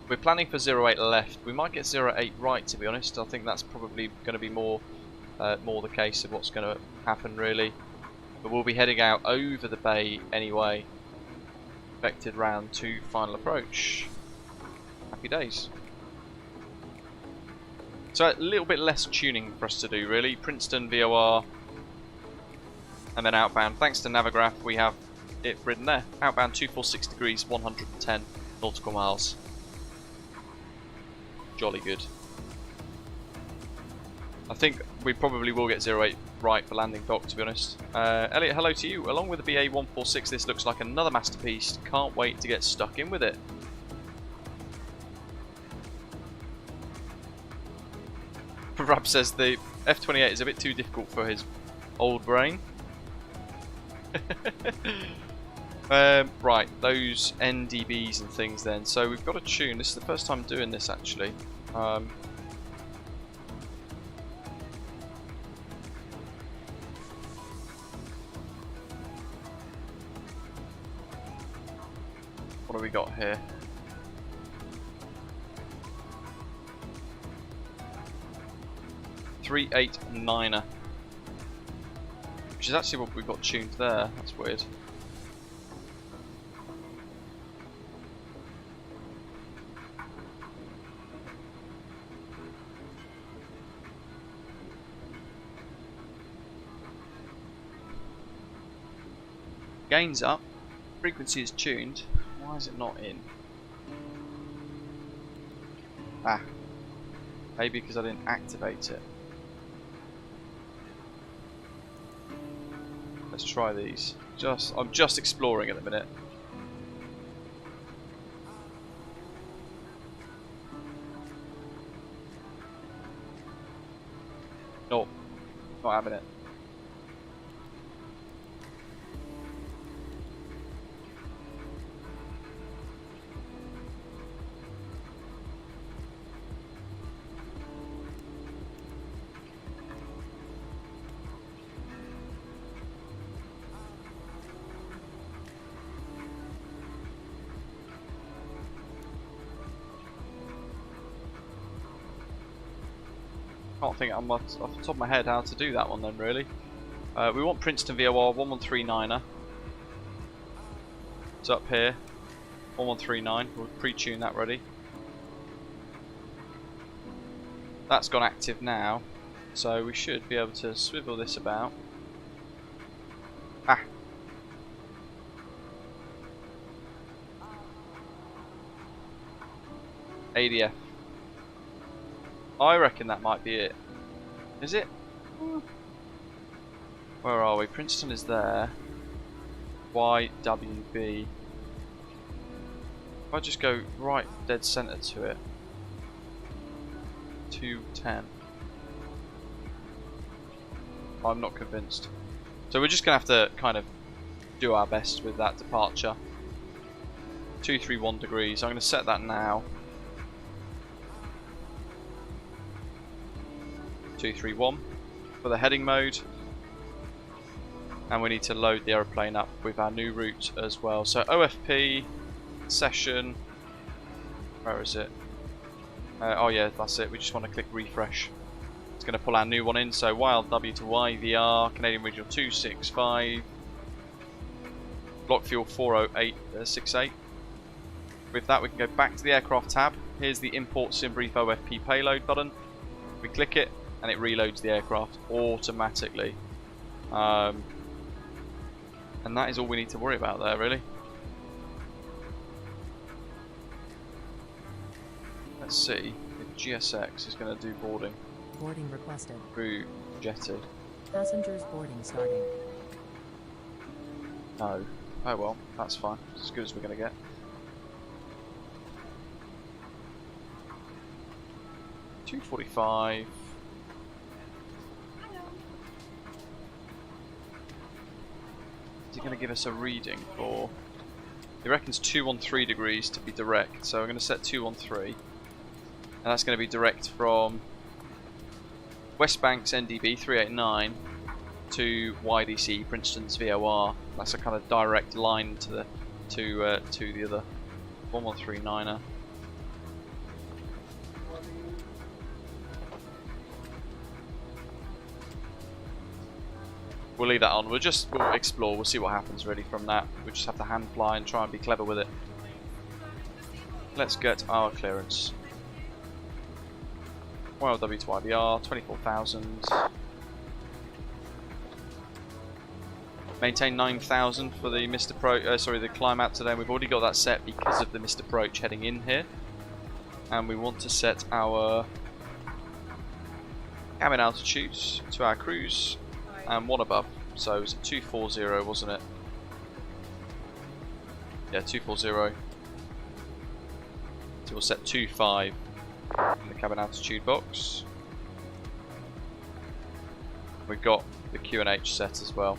we're planning for 08 left. We might get 08 right, to be honest. I think that's probably going to be more the case of what's going to happen really. But we'll be heading out over the bay anyway, vectored round to final approach. Happy days. So a little bit less tuning for us to do really. Princeton VOR, and then outbound. Thanks to Navigraph, we have it written there. Outbound 246 degrees, 110 nautical miles. Jolly good. I think we probably will get 08 right for landing dock, to be honest. Elliot, hello to you. Along with the BA146, this looks like another masterpiece. Can't wait to get stuck in with it. Rab says the F28 is a bit too difficult for his old brain. Right, those NDBs and things then. So we've got a tune. This is the first time doing this actually. What have we got here? .389er, which is actually what we've got tuned there. That's weird. Gain's up, frequency is tuned. Why is it not in? Ah, maybe because I didn't activate it. Let's try these. I'm just exploring at the minute. No, not having it. Can't think off the top of my head how to do that one then, really. We want Princeton VOR 1139er. It's up here. 1139. We'll pre-tune that ready. That's gone active now, so we should be able to swivel this about. Ah. ADF. I reckon that might be it. Is it? Where are we? Princeton is there. YWB. If I just go right dead center to it. 210. I'm not convinced. So we're just going to have to kind of do our best with that departure. 231 degrees. I'm going to set that now. 231 for the heading mode. And we need to load the aeroplane up with our new route as well. So OFP, session, where is it? Oh yeah, that's it. We just want to click refresh. It's going to pull our new one in. So YLW to YVR, Canadian Regional 265, block fuel 40868. With that we can go back to the aircraft tab. Here's the import SimBrief OFP payload button. We click it and it reloads the aircraft automatically. And that is all we need to worry about there, really. Let's see if GSX is going to do boarding. Boarding requested. Crew jetted. Passengers boarding starting. No. Oh well, that's fine. It's as good as we're going to get. $245. Is he going to give us a reading for... He reckons 213 degrees to be direct, so I'm going to set 213. And that's going to be direct from West Banks NDB 389 to YDC Princeton's VOR. That's a kind of direct line to the other 1139er. We'll leave that on. We'll explore. We'll see what happens really from that. We'll just have to hand fly and try and be clever with it. Let's get our clearance. YLW to IBR 24,000. Maintain 9,000 for the missed approach. The climb out today. We've already got that set because of the missed approach heading in here, and we want to set our cabin altitudes to our cruise. And one above, so it was 240, wasn't it? Yeah, 240. So we'll set 25 in the cabin altitude box. We've got the QNH set as well.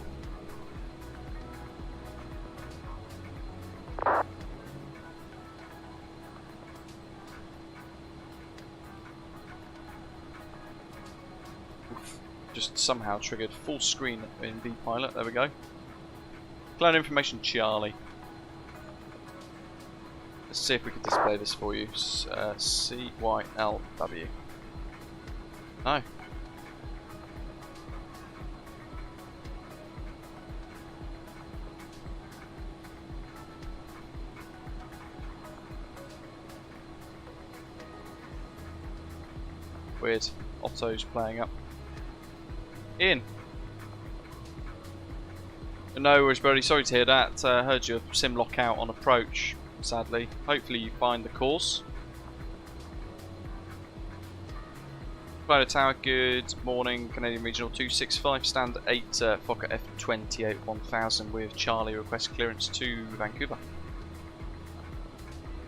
Just somehow triggered full screen in VPilot. There we go. Cloud information Charlie. Let's see if we can display this for you. CYLW. No. Weird. Otto's playing up. Ian. No worries, Brody. Sorry to hear that. Heard your sim lock out on approach, sadly. Hopefully you find the course. Flight Tower, good morning. Canadian Regional 265, stand 8, Fokker F28 1000 with Charlie, request clearance to Vancouver.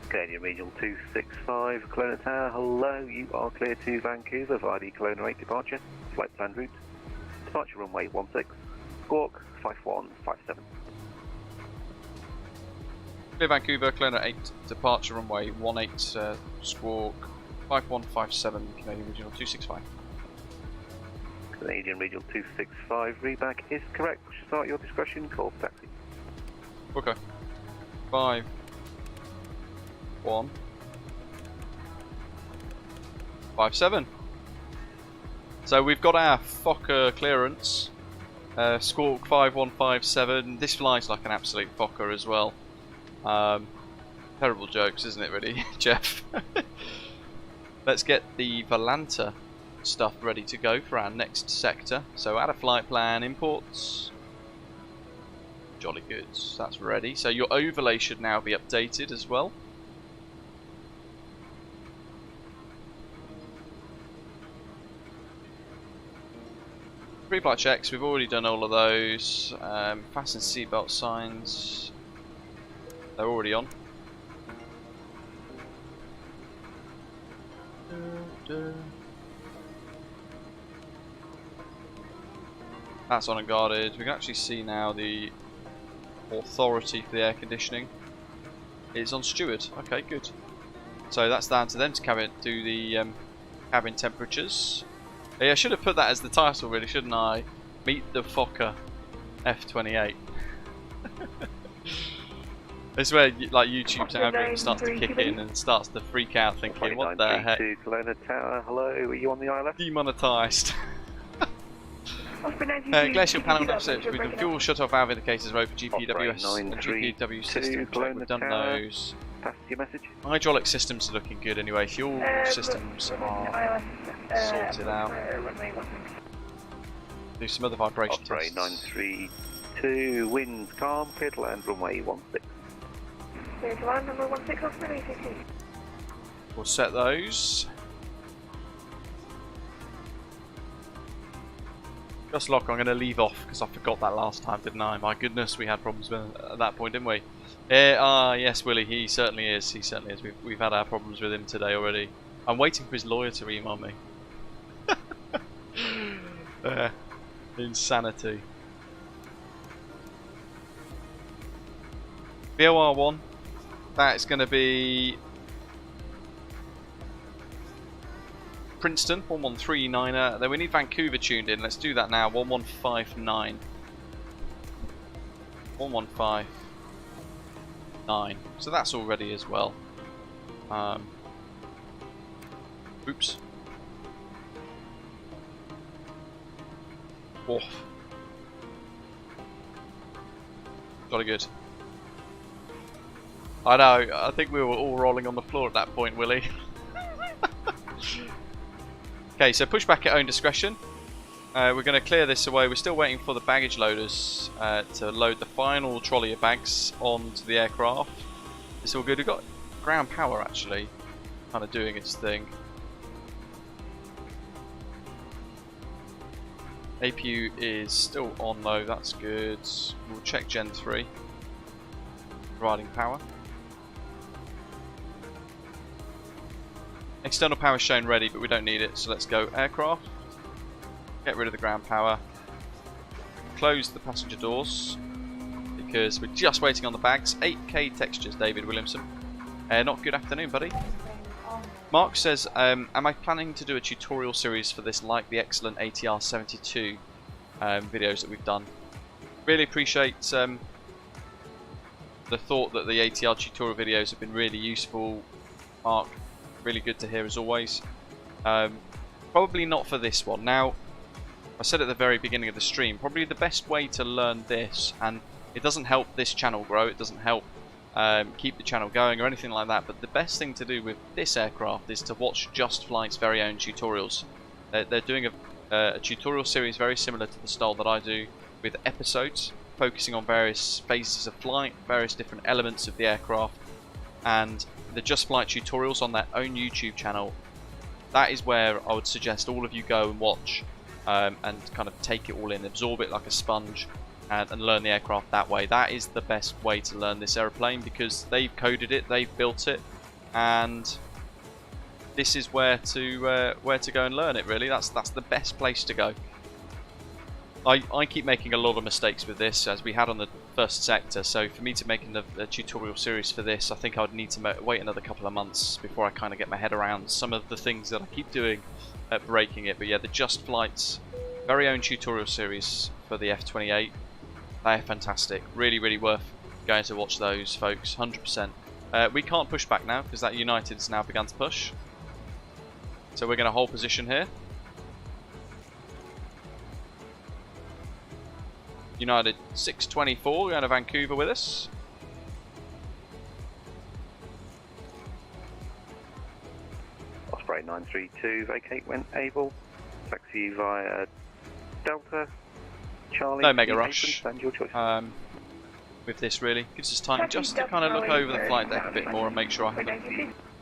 Canadian Regional 265, Kelowna Tower, hello, you are clear to Vancouver via the Kelowna 8 departure, flight plan route. Departure runway 16, squawk 5157. Clear Vancouver, Kelowna 8, departure runway 18, squawk 5157, Canadian Regional 265. Canadian Regional 265, readback is correct. Push start your discretion, call for taxi. Okay. 5, 1, 5, 7. So we've got our Fokker clearance, Squawk 5157. This flies like an absolute Fokker as well. Terrible jokes, isn't it, really, Jeff? Let's get the Volanta stuff ready to go for our next sector. So add a flight plan, imports. Jolly good, that's ready. So your overlay should now be updated as well. Pre-flight checks, we've already done all of those. Fasten seatbelt signs, they're already on. That's on and guarded. We can actually see now the authority for the air conditioning. It's on steward. Okay, good. So that's down to them to do the cabin temperatures. Yeah, I should have put that as the title, really, shouldn't I? Meet the Fokker F28. This is where like YouTube's algorithm starts to kick in and starts to freak out, thinking, "What the heck?" Kelowna Tower. Hello, are you on the ILS? Demonetised. Glacial panel offset. We can fuel shut off valve indicators, road for GPWS and GPW system check. We've done those. Pass your message. Hydraulic systems are looking good anyway. Fuel systems are sorted out. Do some other vibration tests. 932, winds calm, clear to land, runway 16. Clear to land, number 16 off runway 16. We'll set those. Just lock, I'm going to leave off because I forgot that last time, didn't I? My goodness, we had problems with at that point, didn't we? Yes, Willie, he certainly is. He certainly is. We've had our problems with him today already. I'm waiting for his lawyer to email me. Insanity. VOR1, that is going to be Princeton, 1139er. Then we need Vancouver tuned in. Let's do that now. 1159. 1159. So that's all ready as well. Oops. Woof. Jolly good. I know, I think we were all rolling on the floor at that point, Willie. Okay, so push back at own discretion. We're going to clear this away. We're still waiting for the baggage loaders to load the final trolley of bags onto the aircraft. It's all good. We've got ground power actually kind of doing its thing. APU is still on though, that's good. We'll check Gen 3. Riding power. External power shown ready, but we don't need it, so let's go aircraft. Get rid of the ground power. Close the passenger doors because we're just waiting on the bags. 8K textures, David Williamson. Not good afternoon, buddy. Mark says, am I planning to do a tutorial series for this like the excellent ATR 72 videos that we've done? Really appreciate the thought that the ATR tutorial videos have been really useful, Mark. Really good to hear as always. Probably not for this one. Now, I said at the very beginning of the stream, probably the best way to learn this, and it doesn't help this channel grow, it doesn't help keep the channel going or anything like that, but the best thing to do with this aircraft is to watch Just Flight's very own tutorials. They're doing a tutorial series very similar to the style that I do, with episodes focusing on various phases of flight, various different elements of the aircraft, and the Just Flight tutorials on their own YouTube channel. That is where I would suggest all of you go and watch and kind of take it all in, absorb it like a sponge, and learn the aircraft that way. That is the best way to learn this airplane because they've coded it, they've built it, and this is where to go and learn it. Really, that's the best place to go. I keep making a lot of mistakes with this, as we had on the first sector, so for me to make a tutorial series for this, I think I would need to wait another couple of months before I kind of get my head around some of the things that I keep doing at breaking it. But yeah, the Just Flight's very own tutorial series for the F28, they're fantastic. Really, really worth going to watch those, folks, 100%. We can't push back now because that United's now begun to push. So we're going to hold position here. United 624 going to Vancouver with us. Osprey 932, vacate when able. Taxi via Delta, Charlie. No mega rush. And your choice. With this really gives us time just to kind of look over the flight deck a bit more and make sure I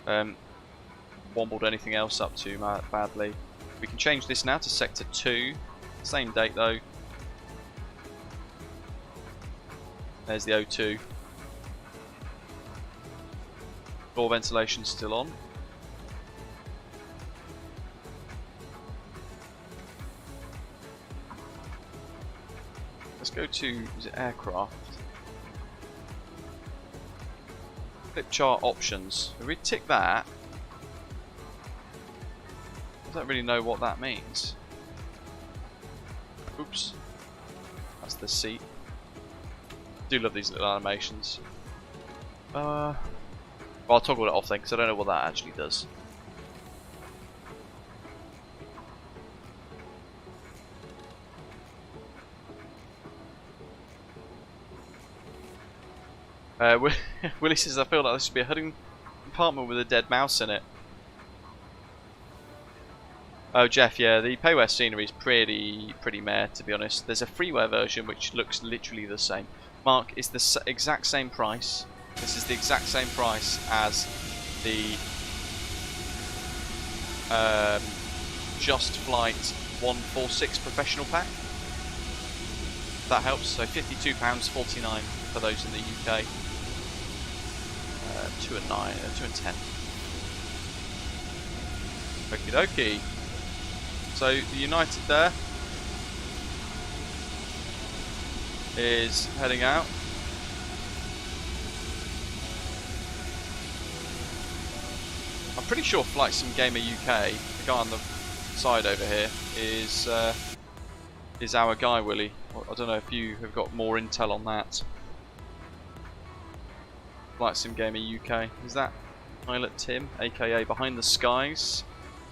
haven't wombled anything else up too badly. We can change this now to sector 2. Same date though. There's the O2. Floor ventilation still on. Let's go to, is it aircraft? Flip chart options. If we tick that, I don't really know what that means. Oops. That's the seat. Do love these little animations. Well, I'll toggle it off then because I don't know what that actually does. Willie says I feel like this should be a hidden compartment with a dead mouse in it. Oh Jeff, yeah, the payware scenery is pretty meh to be honest. There's a freeware version which looks literally the same. Mark, it's the exact same price. This is the exact same price as the Just Flight 146 Professional pack. That helps. So £52.49 for those in the UK. 2 and 10. Okie dokie. So the United there is heading out. I'm pretty sure Flight Sim Gamer UK, the guy on the side over here, is our guy, Willie. I don't know if you have got more intel on that. Flight Sim Gamer UK. Is that Pilot Tim, aka Behind the Skies?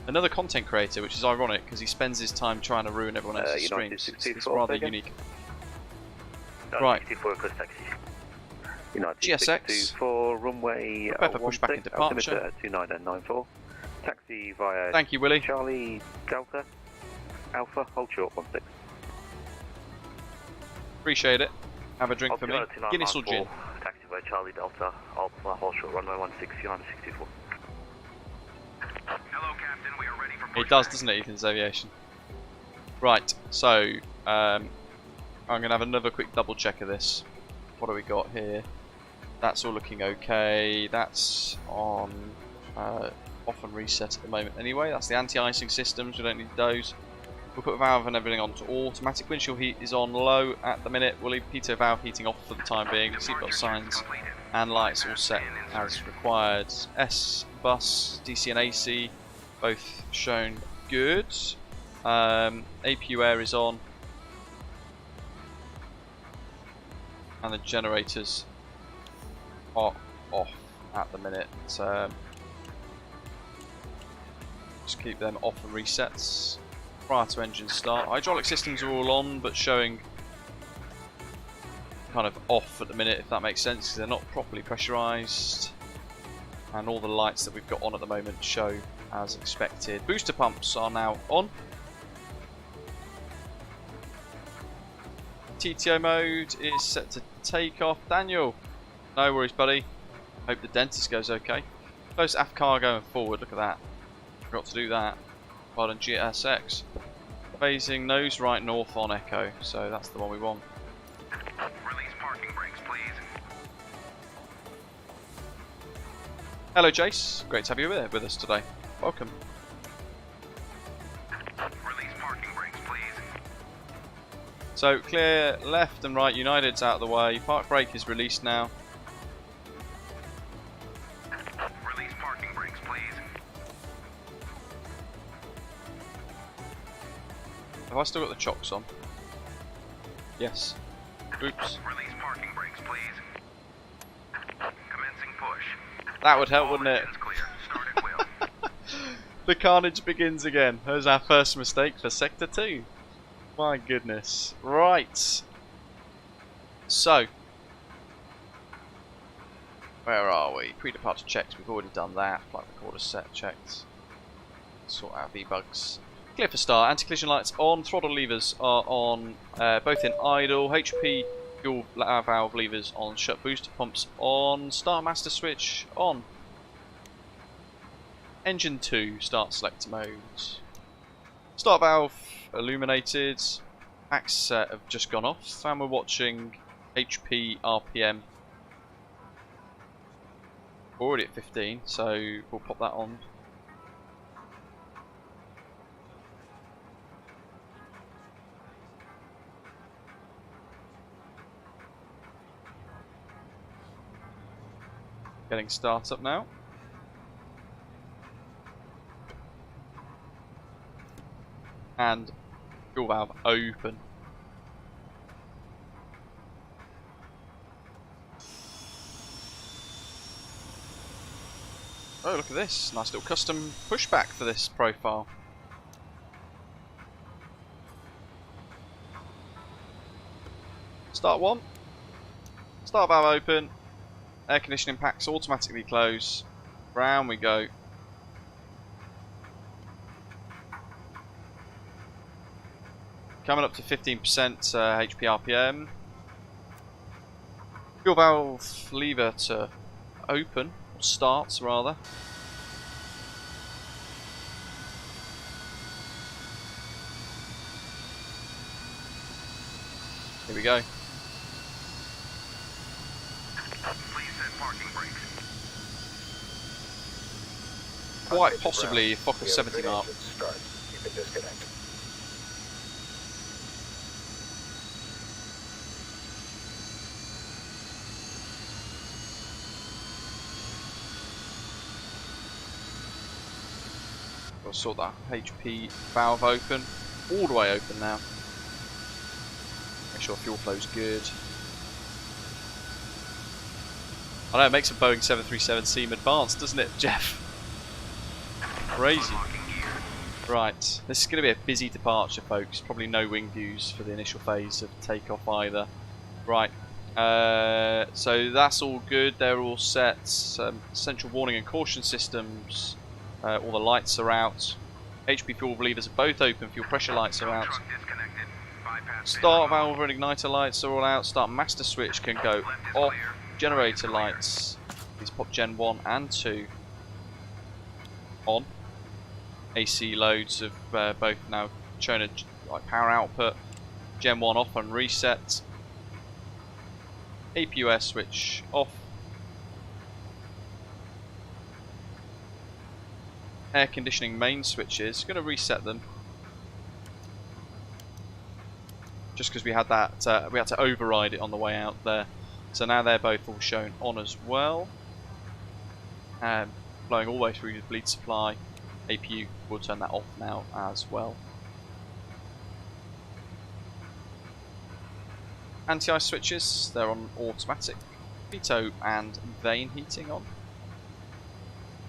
Another content creator, which is ironic because he spends his time trying to ruin everyone else's streams. It's rather unique. Right. GSX. For runway Pepper push back in departure. 2994. Taxi via. Thank you, Willie. Charlie Delta Alpha. Hold short 16. Appreciate it. Have a drink for me. Guinness or gin? Taxi via Charlie Delta Alpha. Hold short runway 16. United 64. Hello, Captain. We are ready for pushback. It does, doesn't it, Ethan's Aviation? Right, so I'm going to have another quick double check of this. What do we got here? That's all looking okay. That's on off and reset at the moment anyway. That's the anti-icing systems. We don't need those. We'll put valve and everything onto automatic. Windshield heat is on low at the minute. We'll leave pitot valve heating off for the time being. Seatbelt signs and lights all set as required. S-bus, DC and AC, both shown good. APU air is on. And the generators are off at the minute. Just keep them off and resets prior to engine start. Hydraulic systems are all on, but showing kind of off at the minute, if that makes sense, because they're not properly pressurized. And all the lights that we've got on at the moment show as expected. Booster pumps are now on. TTO mode is set to takeoff. Daniel, no worries, buddy. Hope the dentist goes okay. Close aft car going forward. Look at that. Forgot to do that. Well done, GSX. Phasing nose right north on Echo, so that's the one we want. Release parking brakes, please. Hello, Jace. Great to have you with us today. Welcome. Release parking brakes, please. So clear left and right. United's out of the way. Park brake is released now. Release parking brakes, please. Have I still got the chocks on? Yes. Oops. Release parking brakes, please. Commencing push. That would help, wouldn't it? Start at will. The carnage begins again. There's our first mistake for Sector 2. My goodness. Right. So, where are we? Pre-departure checks, we've already done that. Flight recorder set checked. Sort out V-bugs. Clear for start. Anti-collision lights on. Throttle levers are on, both in idle. HP fuel valve levers on. Shut booster pumps on. Start master switch on. Engine 2, start select mode. Start valve illuminated. Packs have just gone off, and we're watching HP RPM. Already at 15, so we'll pop that on. Getting start up now. And fuel valve open. Oh, look at this. Nice little custom pushback for this profile. Start one. Start valve open. Air conditioning packs automatically close. Round we go. Coming up to 15% HP RPM. Fuel valve lever to open, or starts rather. Here we go. Quite possibly Fokker F28 mark. Start. Keep it disconnected. We'll sort that HP valve open, all the way open now. Make sure fuel flow's good. I know, it makes a Boeing 737 seem advanced, doesn't it, Jeff? Crazy. Right, this is going to be a busy departure, folks. Probably no wing views for the initial phase of takeoff either. Right, so that's all good. They're all set. Central warning and caution systems. All the lights are out. HP fuel levers are both open. Fuel pressure lights are out. Start valve and igniter lights are all out. Start master switch can go off. Generator lights. These pop Gen 1 and 2 on. AC loads have both now shown a power output. Gen 1 off and reset. APUS switch off. Air conditioning main switches, going to reset them just because we had that we had to override it on the way out there, so now they're both all shown on as well, and flowing all the way through the bleed supply. APU will turn that off now as well. Anti-ice switches, they're on automatic. Pitot and vane heating on.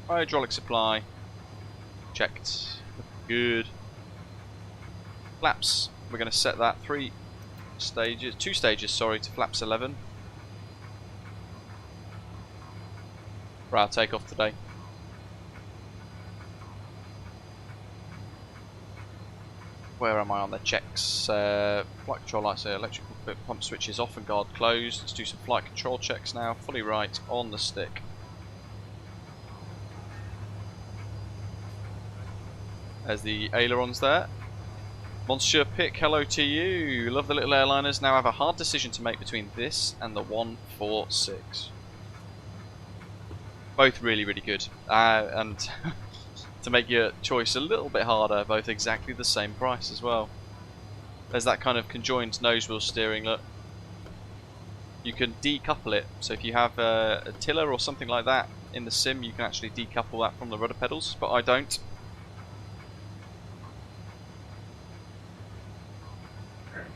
Hydraulic supply checked. Good. Flaps, we're going to set that two stages, sorry, to flaps 11 for our takeoff today. Where am I on the checks? Flight control lights, electrical pump switches off and guard closed. Let's do some flight control checks now. Fully right on the stick. There's the ailerons there. Monsieur Pick, hello to you. Love the little airliners. Now have a hard decision to make between this and the 146. Both really, really good. And to make your choice a little bit harder, both exactly the same price as well. There's that kind of conjoined nose wheel steering. Look, you can decouple it. So if you have a tiller or something like that in the sim, you can actually decouple that from the rudder pedals, but I don't.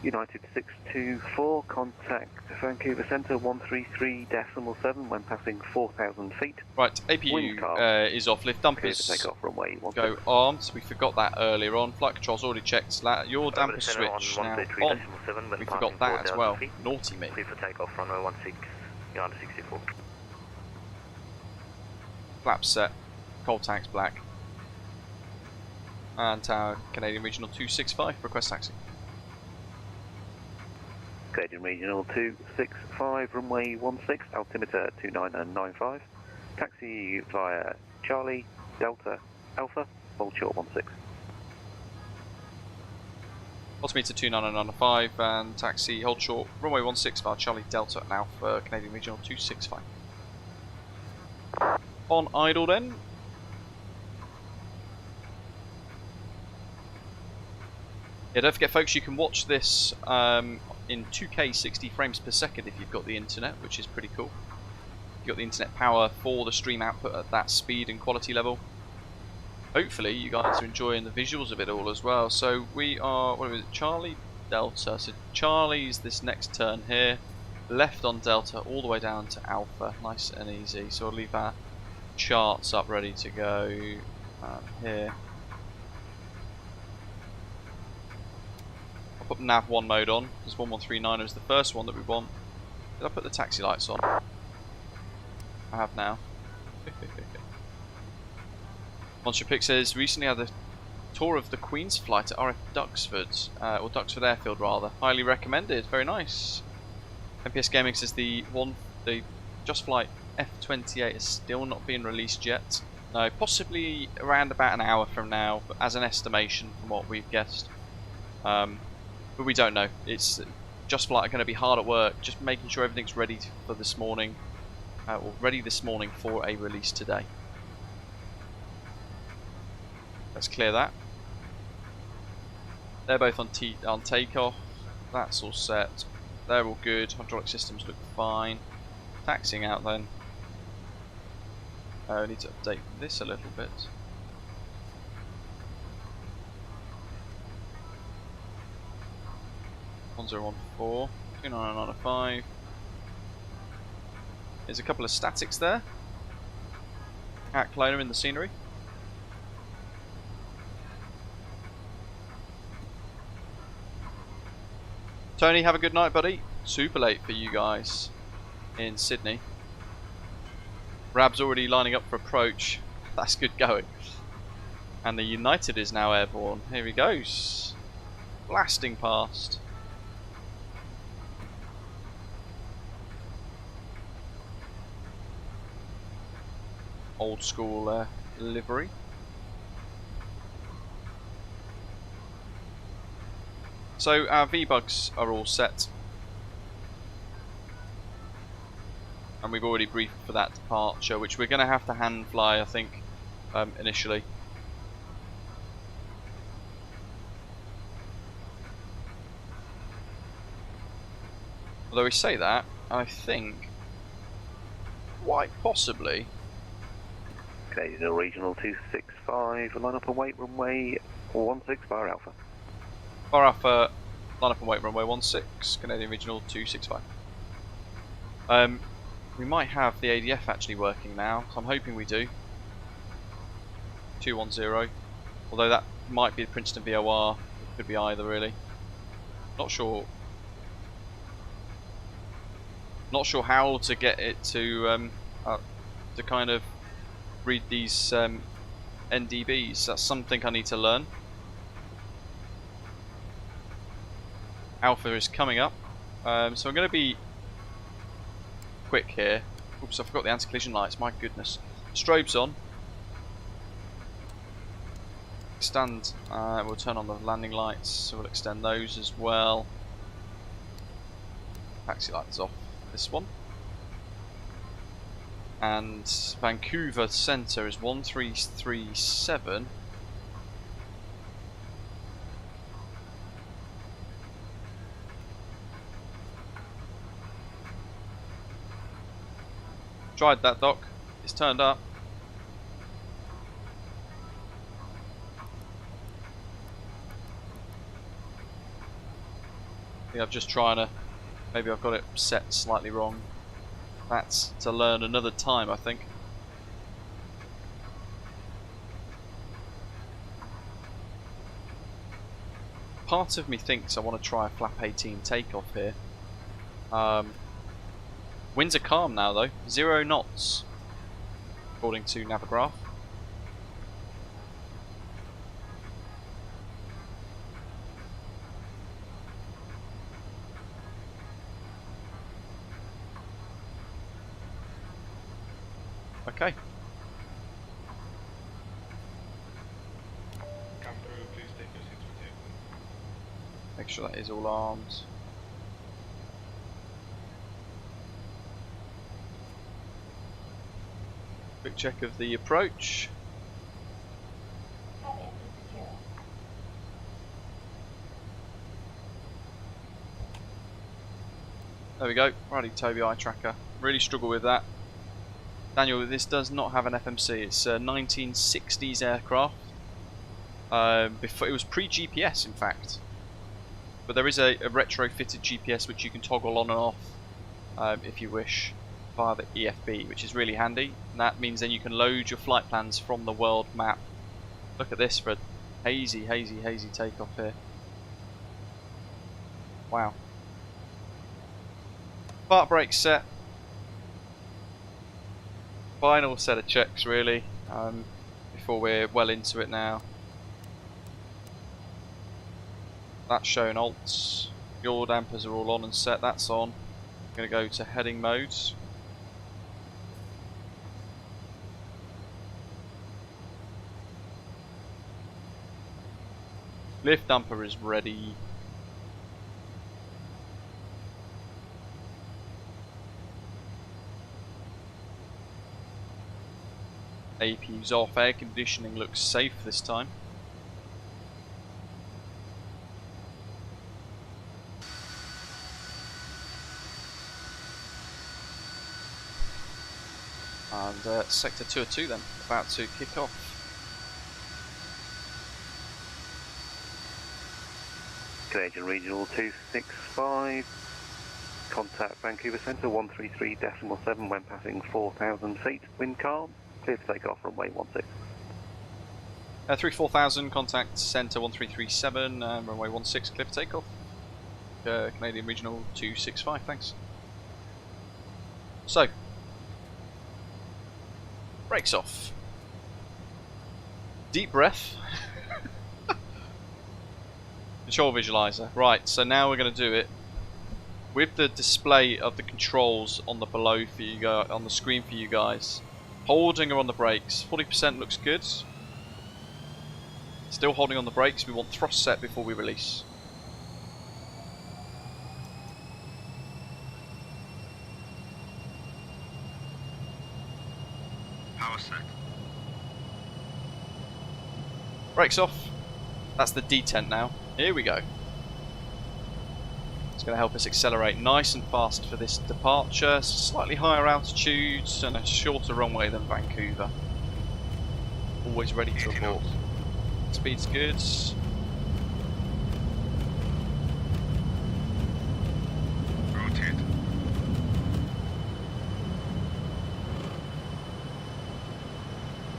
United 624, contact Vancouver Centre 133.7 when passing 4,000 feet. Right, APU is off. Lift dumpers Takeoff, runway 16. go armed. We forgot that earlier on. Flight control's already checked. Your damper switch now on. We forgot that as well. Naughty me. Clear for takeoff, runway 16, United 64. Flaps set. Cold tanks black. And tower Canadian Regional 265. Request taxi. Canadian Regional 265, runway 16, altimeter 2995. Taxi via Charlie, Delta, Alpha, hold short 16. Altimeter 29995 and taxi hold short, runway 16 via Charlie, Delta and Alpha, Canadian Regional 265. On idle then. Yeah, don't forget folks, you can watch this in 2K 60 frames per second if you've got the internet, which is pretty cool. You've got the internet power for the stream output at that speed and quality level. Hopefully you guys are enjoying the visuals of it all as well. So we are, what is it, Charlie, Delta. So Charlie's this next turn here, left on Delta all the way down to Alpha, nice and easy. So we'll leave our charts up ready to go here. I'll put nav 1 mode on, because 1139 was the first one that we want. Did I put the taxi lights on? I have now. Monster Pick says, recently had a tour of the Queen's flight at RF Duxford, or Duxford Airfield rather. Highly recommended, very nice. MPS Gaming says the Just Flight F28 is still not being released yet. No, possibly around about an hour from now, but as an estimation from what we've guessed. But we don't know. It's Just Flight are going to be hard at work, just making sure everything's ready for this morning, or ready this morning for a release today. Let's clear that. They're both on takeoff. That's all set. They're all good. Hydraulic systems look fine. Taxiing out then. I need to update this a little bit. One 1014, 29995. There's a couple of statics there. At Kelowna in the scenery. Tony, have a good night, buddy. Super late for you guys in Sydney. Rab's already lining up for approach. That's good going. And the United is now airborne. Here he goes. Blasting past. Old school livery. So our V-bugs are all set. And we've already briefed for that departure, which we're going to have to hand fly, I think, initially. Although we say that, I think, quite possibly... Canadian Regional 265, line up and wait, runway 16, bar Alpha. Bar Alpha, line up and wait, runway 16, Canadian Regional 265. We might have the ADF actually working now, so I'm hoping we do. 210, although that might be the Princeton VOR, it could be either really. Not sure. Not sure how to get it to kind of read these NDBs. That's something I need to learn. Alpha is coming up, so I'm going to be quick here. Oops, I forgot the anti-collision lights, my goodness. Strobes on. Extend, we'll turn on the landing lights, so we'll extend those as well. Taxi lights off this one. And Vancouver Centre is 1337. Tried that, Doc. It's turned up. think I'm just trying to, maybe I've got it set slightly wrong. That's to learn another time, I think. Part of me thinks I want to try a flap 18 takeoff here. Winds are calm now though, 0 knots, according to Navigraph. Okay. Come through, please take your seats with you. Make sure that is all armed. Quick check of the approach. There we go, righty Toby eye tracker. Really struggle with that. Daniel, this does not have an FMC. It's a 1960s aircraft. Before it was pre-GPS, in fact. But there is a retrofitted GPS which you can toggle on and off if you wish via the EFB, which is really handy. And that means then you can load your flight plans from the world map. Look at this for a hazy takeoff here. Wow. Fart brake set. Final set of checks really, before we're well into it now. That's showing alts. Yaw dampers are all on and set, that's on. I'm going to go to heading modes. Lift damper is ready. APU's off, air conditioning looks safe this time. And sector 202 then, about to kick off. Canadian Regional 265, contact Vancouver Centre 133.7 when passing 4,000 feet, wind calm. Clear for takeoff, runway 16. 34,000, contact centre 1337, runway 16, clear for takeoff. Canadian Regional 265, thanks. So, brakes off. Deep breath. Control visualizer. Right, so now we're going to do it with the display of the controls on the below for you guys, on the screen for you guys. Holding her on the brakes. 40% looks good. Still holding on the brakes. We want thrust set before we release. Power set. Brakes off. That's the detent now. Here we go. It's going to help us accelerate nice and fast for this departure. Slightly higher altitudes and a shorter runway than Vancouver. Always ready to abort. Speed's good. Rotate.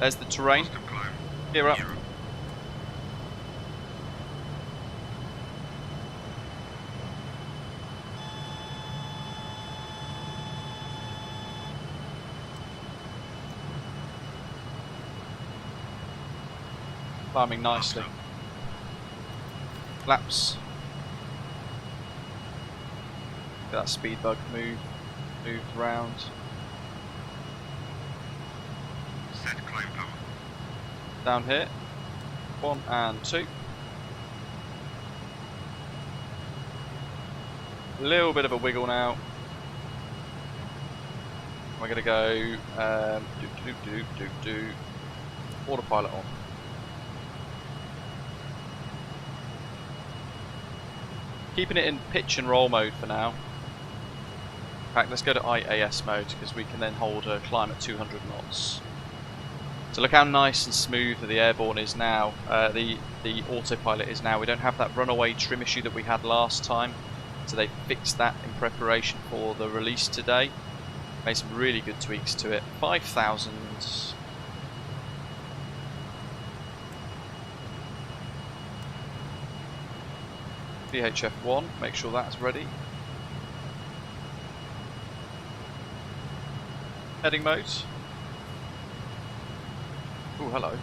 There's the terrain. Gear up. Climbing nicely. Flaps. Get that speed bug moved round. Set climb power. Down here. 1 and 2. A little bit of a wiggle now. We're gonna go autopilot on. Keeping it in pitch and roll mode for now. In fact, let's go to IAS mode because we can then hold a climb at 200 knots. So look how nice and smooth the airborne is now. The autopilot is now. We don't have that runaway trim issue that we had last time. So they fixed that in preparation for the release today. Made some really good tweaks to it. 5,000. VHF1, make sure that's ready. Heading mode. Oh, hello.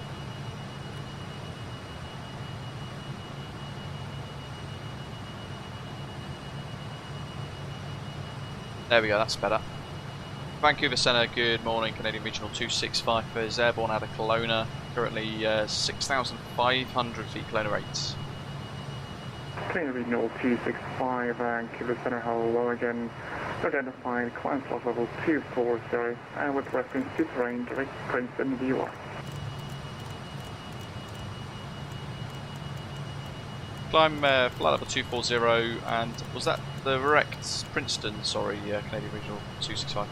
There we go, that's better. Vancouver Centre, good morning. Canadian Regional 265 is airborne out of Kelowna. Currently 6,500 feet Kelowna rates. Canadian Regional 265, Vancouver Centre, hello again. Identified climb slot level 240, and with reference to terrain, direct Princeton VOR. Climb flight level 240, and was that the direct Princeton, sorry, Canadian Regional 265?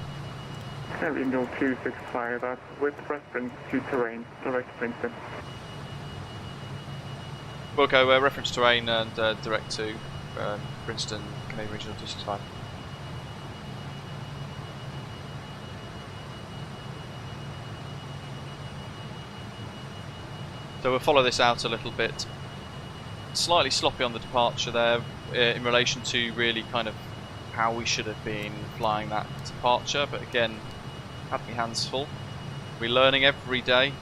Canadian Regional 265, that's with reference to terrain, direct Princeton. We'll go reference terrain and direct to Princeton, Canadian Regional 265. So we'll follow this out a little bit. Slightly sloppy on the departure there in relation to really kind of how we should have been flying that departure, but again, had my hands full. We're learning every day.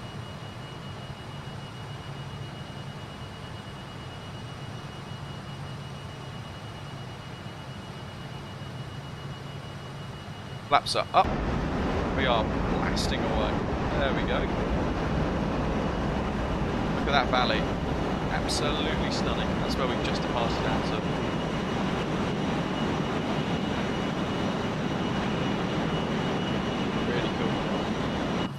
Flaps are up. We are blasting away. There we go. Look at that valley. Absolutely stunning. That's where we've just departed out of. Really cool.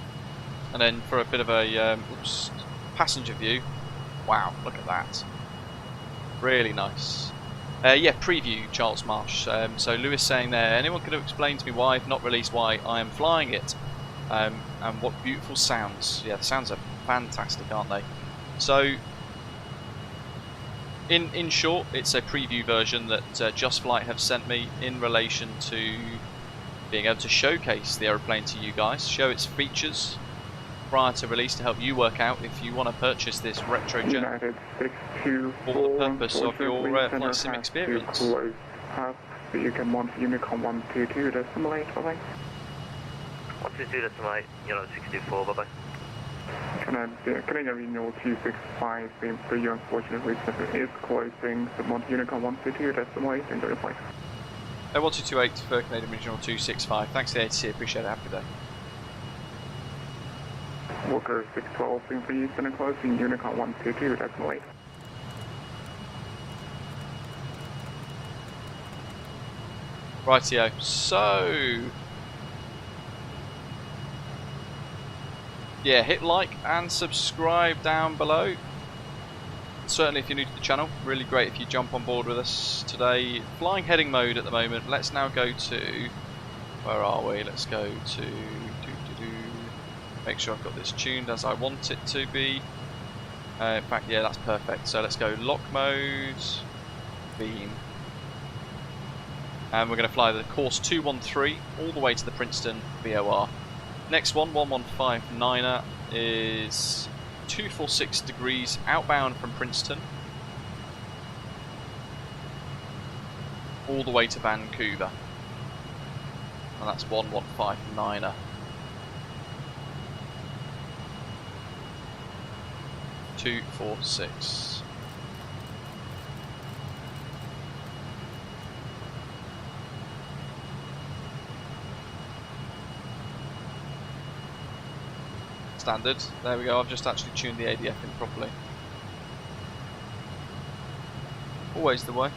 And then for a bit of a passenger view. Wow, look at that. Really nice. Yeah, preview, Charles Marsh. So Lewis saying there, anyone could have explained to me why I've not released why I am flying it? And what beautiful sounds. Yeah, the sounds are fantastic, aren't they? So, in short, it's a preview version that JustFlight have sent me in relation to being able to showcase the aeroplane to you guys, show its features prior to release to help you work out if you want to purchase this retro jet for the purpose of your flight sim experience. So you can want Unicorn 122 to simulate, bye-bye. 122 to simulate, Unicorn 624, bye-bye. Canadian Regional 265, same for you, unfortunately, is closing, so want Unicorn 122 to simulate, enjoy your flight. 1228 for Canadian Regional 265, thanks to the ATC, appreciate it, have a good day. Walker 612, same for you, center closing, Unicorn 122 to simulate. Rightio, so yeah, hit like and subscribe down below. Certainly if you're new to the channel, really great if you jump on board with us today. Flying heading mode at the moment. Let's now go to, where are we? Let's go to, make sure I've got this tuned as I want it to be. In fact, yeah, that's perfect. So let's go lock mode, beam. And we're going to fly the course 213 all the way to the Princeton VOR. Next one, 1159er, is 246 degrees outbound from Princeton all the way to Vancouver. And that's 1159er. Two, 4, 6. Standard. There we go, I've just actually tuned the ADF in properly. Always the way.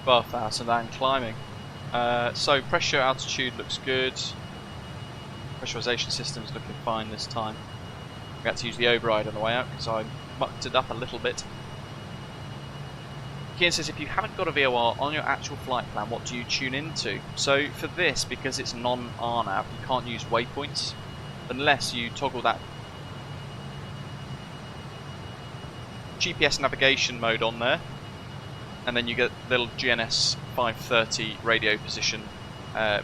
Above 1,000 and climbing. So pressure, altitude looks good. Pressurization system's looking fine this time. We had to use the override on the way out because I mucked it up a little bit. Kian says, if you haven't got a VOR on your actual flight plan, what do you tune into? So for this, because it's non-RNAV, you can't use waypoints unless you toggle that GPS navigation mode on there, and then you get the little GNS 530 radio position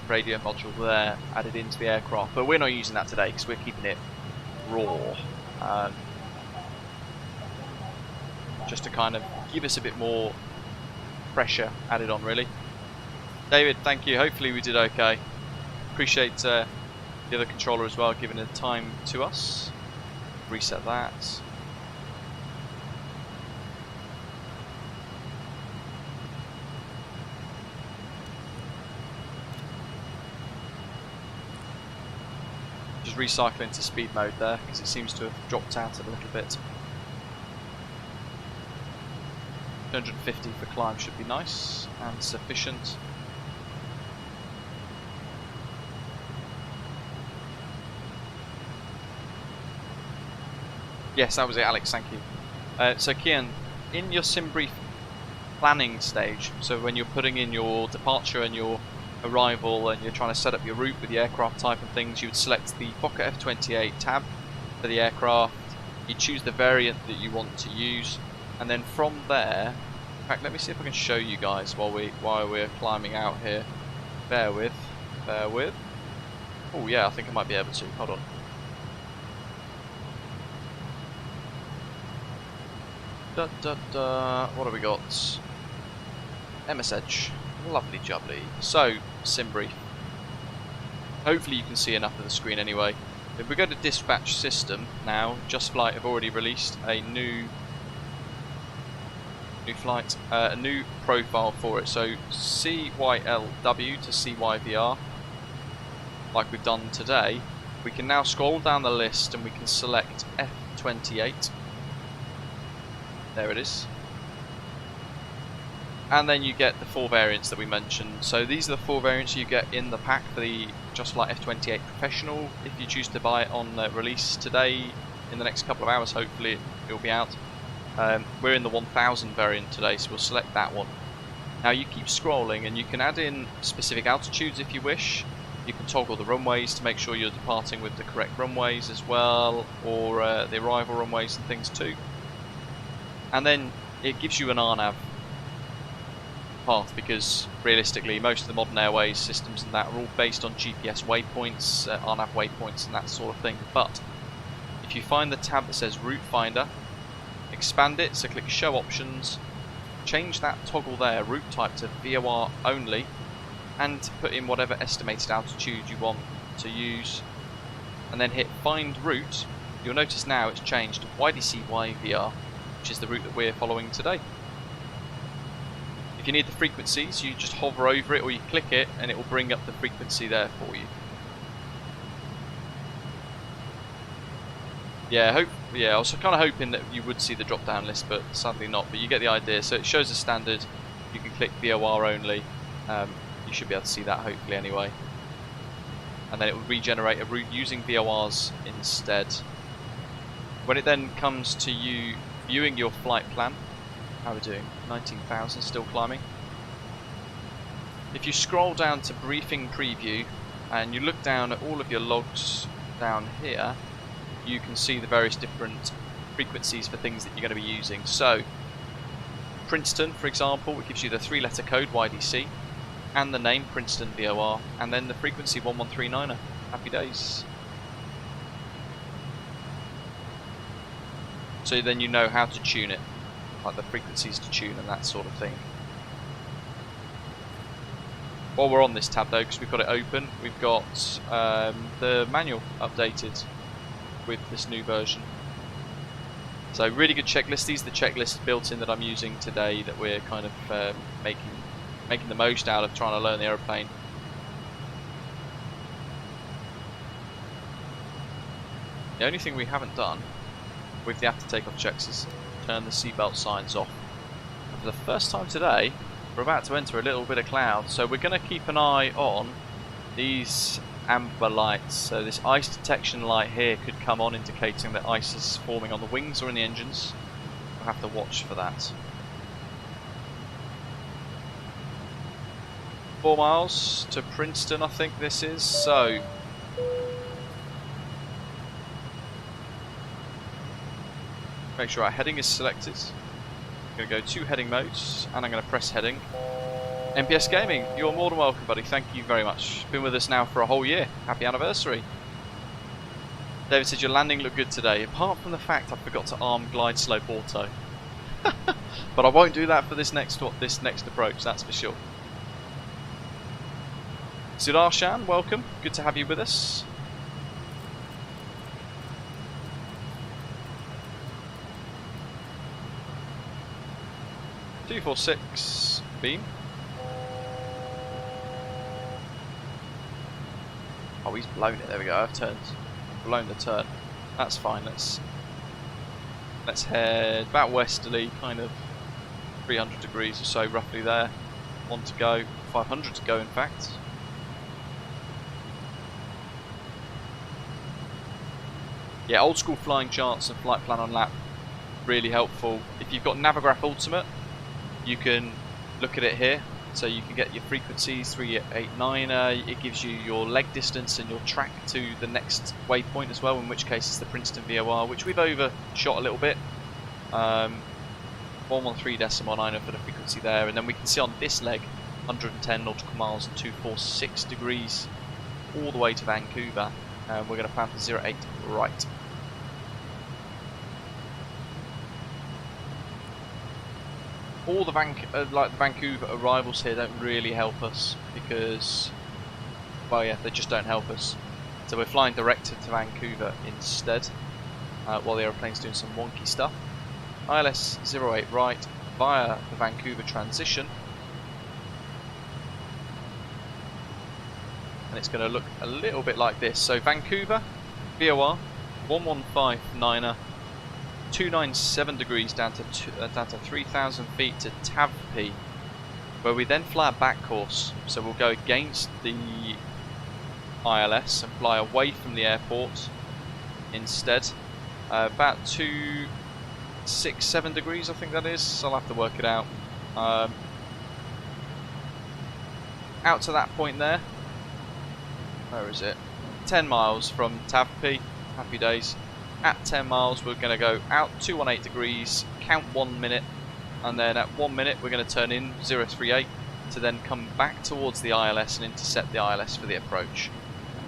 radio module there added into the aircraft. But we're not using that today because we're keeping it raw. Just to kind of give us a bit more pressure added on, really. David, thank you. Hopefully we did okay. Appreciate the other controller as well giving the time to us. Reset that. Just recycle into speed mode there because it seems to have dropped out a little bit. 250 for climb should be nice and sufficient. Yes, that was it, Alex, thank you. So Kian, in your sim brief planning stage, so when you're putting in your departure and your arrival and you're trying to set up your route with the aircraft type and things, you would select the Fokker F28 tab for the aircraft, you choose the variant that you want to use, and then from there, in fact let me see if I can show you guys while we're climbing out here. Bear with. Oh yeah, I think I might be able to, hold on. What have we got? MS Edge. Lovely jubbly. So, sim brief. Hopefully you can see enough of the screen anyway. If we go to dispatch system now, JustFlight have already released a new flight, a new profile for it. So CYLW to CYVR, like we've done today. We can now scroll down the list and we can select F28. There it is. And then you get the 4 variants that we mentioned. So these are the 4 variants you get in the pack for the Just Flight F28 Professional. If you choose to buy it on release today, in the next couple of hours, hopefully it will be out. We're in the 1000 variant today, so we'll select that one. Now you keep scrolling and you can add in specific altitudes if you wish. You can toggle the runways to make sure you're departing with the correct runways as well, or the arrival runways and things too. And then it gives you an RNAV path, because realistically most of the modern airways systems and that are all based on GPS waypoints, RNAV waypoints and that sort of thing. But if you find the tab that says Route Finder, expand it, so click Show Options, change that toggle there, route type to VOR only, and put in whatever estimated altitude you want to use, and then hit Find Route. You'll notice now it's changed to YDCYVR, which is the route that we're following today. If you need the frequencies, you just hover over it or you click it and it will bring up the frequency there for you. Yeah, I was kind of hoping that you would see the drop down list, but sadly not, but you get the idea. So it shows a standard, you can click VOR only, you should be able to see that hopefully anyway. And then it will regenerate a route using VORs instead. When it then comes to you viewing your flight plan, how are we doing? 19,000, still climbing. If you scroll down to briefing preview and you look down at all of your logs down here, you can see the various different frequencies for things that you're going to be using. So Princeton, for example, it gives you the 3-letter code YDC and the name Princeton VOR, and then the frequency 1139er. Happy days. So then you know how to tune it, like the frequencies to tune and that sort of thing. While we're on this tab though, because we've got it open, we've got the manual updated with this new version. So really good checklist. These are the checklists built in that I'm using today that we're kind of making the most out of trying to learn the aeroplane. The only thing we haven't done with the after takeoff checks is turn the seatbelt signs off. And for the first time today, we're about to enter a little bit of cloud, so we're going to keep an eye on these amber lights. So this ice detection light here could come on, indicating that ice is forming on the wings or in the engines. We'll have to watch for that. 4 miles to Princeton, I think this is. So make sure our heading is selected. I'm going to go to heading modes, and I'm going to press heading. MPS Gaming, you're more than welcome, buddy. Thank you very much. Been with us now for a whole year. Happy anniversary. David said your landing looked good today, apart from the fact I forgot to arm glide slope auto. But I won't do that for this next approach, that's for sure. Sudarshan, welcome. Good to have you with us. (246) beam. Oh, he's blown it. There we go. I've blown the turn. That's fine. Let's head about westerly, kind of 300 degrees or so, roughly there. 1 to go, 500 to go, in fact. Yeah, old school flying charts and flight plan on lap, really helpful. If you've got Navigraph Ultimate, you can look at it here. So you can get your frequencies, 389er, it gives you your leg distance and your track to the next waypoint as well, in which case it's the Princeton VOR, which we've overshot a little bit. 113.9 for the frequency there, and then we can see on this leg 110 nautical miles and 246 degrees all the way to Vancouver. We're going to plan for 08 right. All the Vancouver arrivals here don't really help us because, well, yeah, they just don't help us. So we're flying direct to Vancouver instead, while the aeroplane's doing some wonky stuff. ILS 08 right via the Vancouver transition, and it's going to look a little bit like this. So Vancouver VOR 115.9er. 297 degrees down to 3,000 feet to Tavpi, where we then fly a back course. So we'll go against the ILS and fly away from the airport instead. About 267 degrees, I think that is. So I'll have to work it out. Out to that point there. Where is it? 10 miles from Tavpi. Happy days. At 10 miles we're going to go out 218 degrees, count 1 minute, and then at 1 minute we're going to turn in 038 to then come back towards the ILS and intercept the ILS for the approach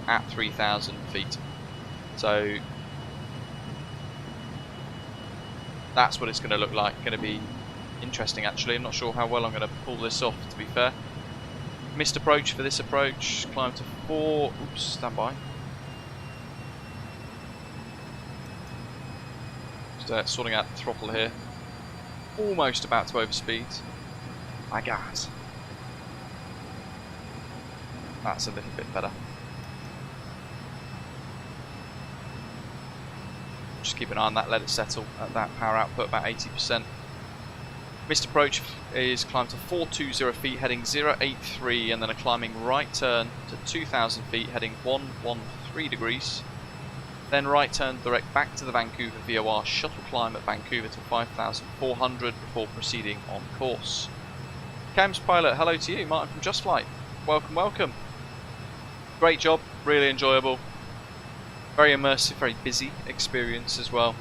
at 3,000 feet. So that's what it's going to look like. Going to be interesting actually. I'm not sure how well I'm going to pull this off, to be fair. Missed approach for this approach, climb to 4, oops, stand by. Sorting out the throttle here. Almost about to overspeed. My God. That's a little bit better. Just keep an eye on that, let it settle at that power output, about 80%. Missed approach is climb to 420 feet, heading 083, and then a climbing right turn to 2,000 feet, heading 113 degrees. Then right turn direct back to the Vancouver VOR shuttle climb at Vancouver to 5,400 before proceeding on course. Cams pilot, hello to you, Martin from JustFlight. Welcome, welcome. Great job, really enjoyable. Very immersive, very busy experience as well.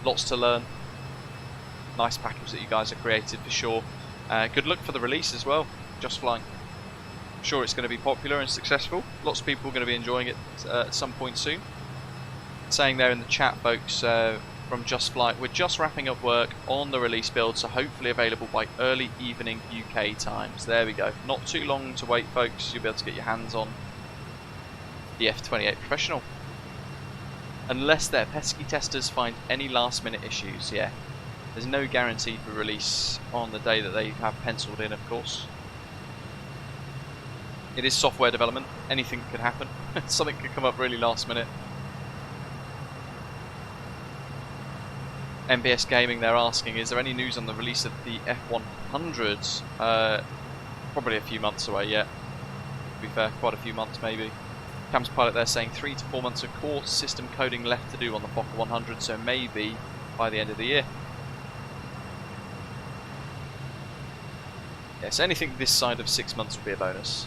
Lots to learn. Nice package that you guys have created for sure. Good luck for the release as well, Just Flying. I'm sure it's going to be popular and successful. Lots of people are going to be enjoying it at some point soon. Saying there in the chat, folks, from Just Flight, we're just wrapping up work on the release build, so hopefully available by early evening UK times. There we go. Not too long to wait, folks. You'll be able to get your hands on the F28 Professional. Unless their pesky testers find any last minute issues, yeah. There's no guarantee for release on the day that they have penciled in, of course. It is software development. Anything could happen. Something could come up really last minute. MBS Gaming, they're asking, is there any news on the release of the F100s? Probably a few months away yet. To be fair, quite a few months maybe. Cam's Pilot, they're saying 3 to 4 months of core system coding left to do on the Fokker 100, so maybe by the end of the year. Yes, anything this side of 6 months would be a bonus.